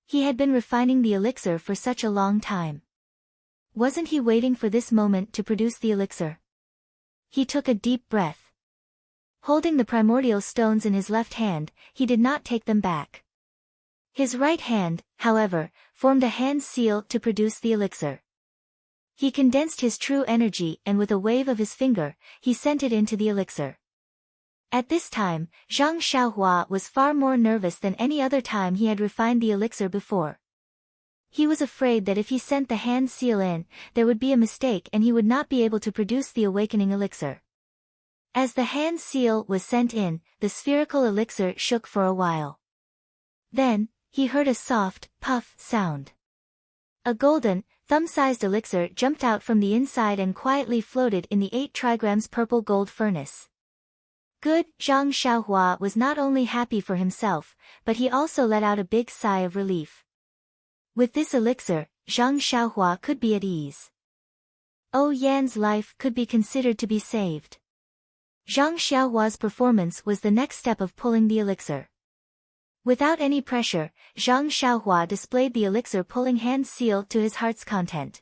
He had been refining the elixir for such a long time. Wasn't he waiting for this moment to produce the elixir? He took a deep breath. Holding the primordial stones in his left hand, he did not take them back. His right hand, however, formed a hand seal to produce the elixir. He condensed his true energy and with a wave of his finger, he sent it into the elixir. At this time, Zhang Xiaohua was far more nervous than any other time he had refined the elixir before. He was afraid that if he sent the hand seal in, there would be a mistake and he would not be able to produce the awakening elixir. As the hand seal was sent in, the spherical elixir shook for a while. Then, he heard a soft, puff sound. A golden, thumb-sized elixir jumped out from the inside and quietly floated in the 8 trigrams purple gold furnace. Good, Zhang Xiaohua was not only happy for himself, but he also let out a big sigh of relief. With this elixir, Zhang Xiaohua could be at ease. Oh Yan's life could be considered to be saved. Zhang Xiaohua's performance was the next step of pulling the elixir. Without any pressure, Zhang Xiaohua displayed the elixir pulling hand seal to his heart's content.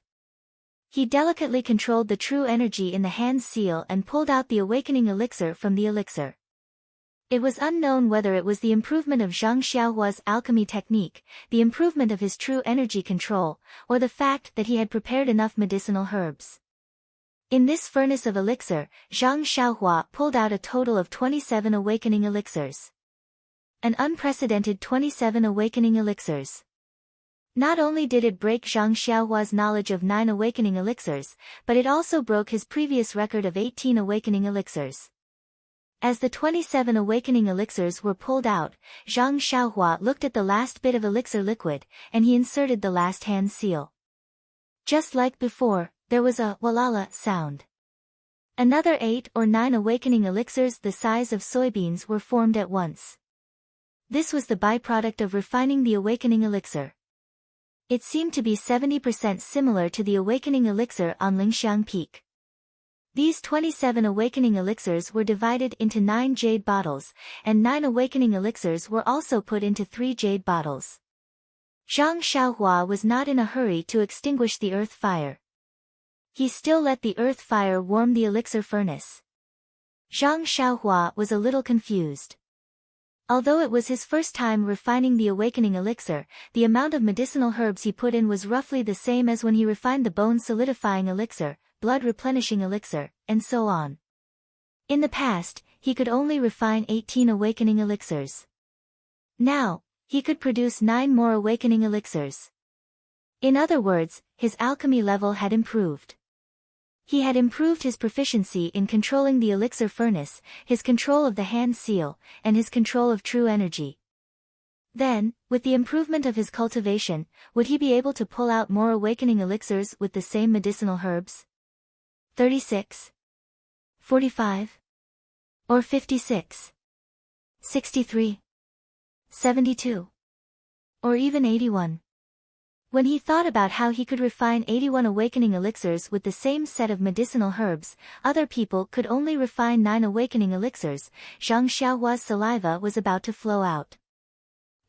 He delicately controlled the true energy in the hand seal and pulled out the awakening elixir from the elixir. It was unknown whether it was the improvement of Zhang Xiaohua's alchemy technique, the improvement of his true energy control, or the fact that he had prepared enough medicinal herbs. In this furnace of elixir, Zhang Xiaohua pulled out a total of 27 awakening elixirs. An unprecedented 27 awakening elixirs. Not only did it break Zhang Xiaohua's knowledge of 9 awakening elixirs, but it also broke his previous record of 18 awakening elixirs. As the 27 awakening elixirs were pulled out, Zhang Xiaohua looked at the last bit of elixir liquid, and he inserted the last hand seal. Just like before, there was a walala sound. Another 8 or 9 awakening elixirs the size of soybeans were formed at once. This was the byproduct of refining the awakening elixir. It seemed to be 70% similar to the awakening elixir on Lingxiang Peak. These 27 awakening elixirs were divided into 9 jade bottles, and 9 awakening elixirs were also put into 3 jade bottles. Zhang Xiaohua was not in a hurry to extinguish the earth fire. He still let the earth fire warm the elixir furnace. Zhang Xiaohua was a little confused. Although it was his first time refining the awakening elixir, the amount of medicinal herbs he put in was roughly the same as when he refined the bone solidifying elixir, blood replenishing elixir, and so on. In the past, he could only refine 18 awakening elixirs. Now, he could produce 9 more awakening elixirs. In other words, his alchemy level had improved. He had improved his proficiency in controlling the elixir furnace, his control of the hand seal, and his control of true energy. Then, with the improvement of his cultivation, would he be able to pull out more awakening elixirs with the same medicinal herbs? 36, 45, or 56, 63, 72, or even 81. When he thought about how he could refine 81 awakening elixirs with the same set of medicinal herbs, other people could only refine 9 awakening elixirs, Zhang Xiaohua's saliva was about to flow out.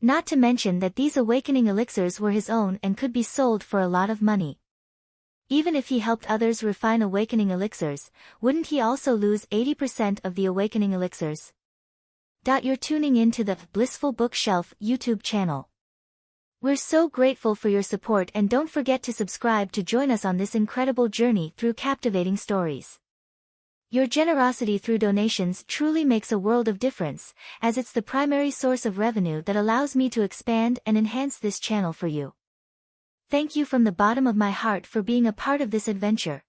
Not to mention that these awakening elixirs were his own and could be sold for a lot of money. Even if he helped others refine awakening elixirs, wouldn't he also lose 80% of the awakening elixirs? You're tuning in to the Blissful Bookshelf YouTube channel. We're so grateful for your support, and don't forget to subscribe to join us on this incredible journey through captivating stories. Your generosity through donations truly makes a world of difference, as it's the primary source of revenue that allows me to expand and enhance this channel for you. Thank you from the bottom of my heart for being a part of this adventure.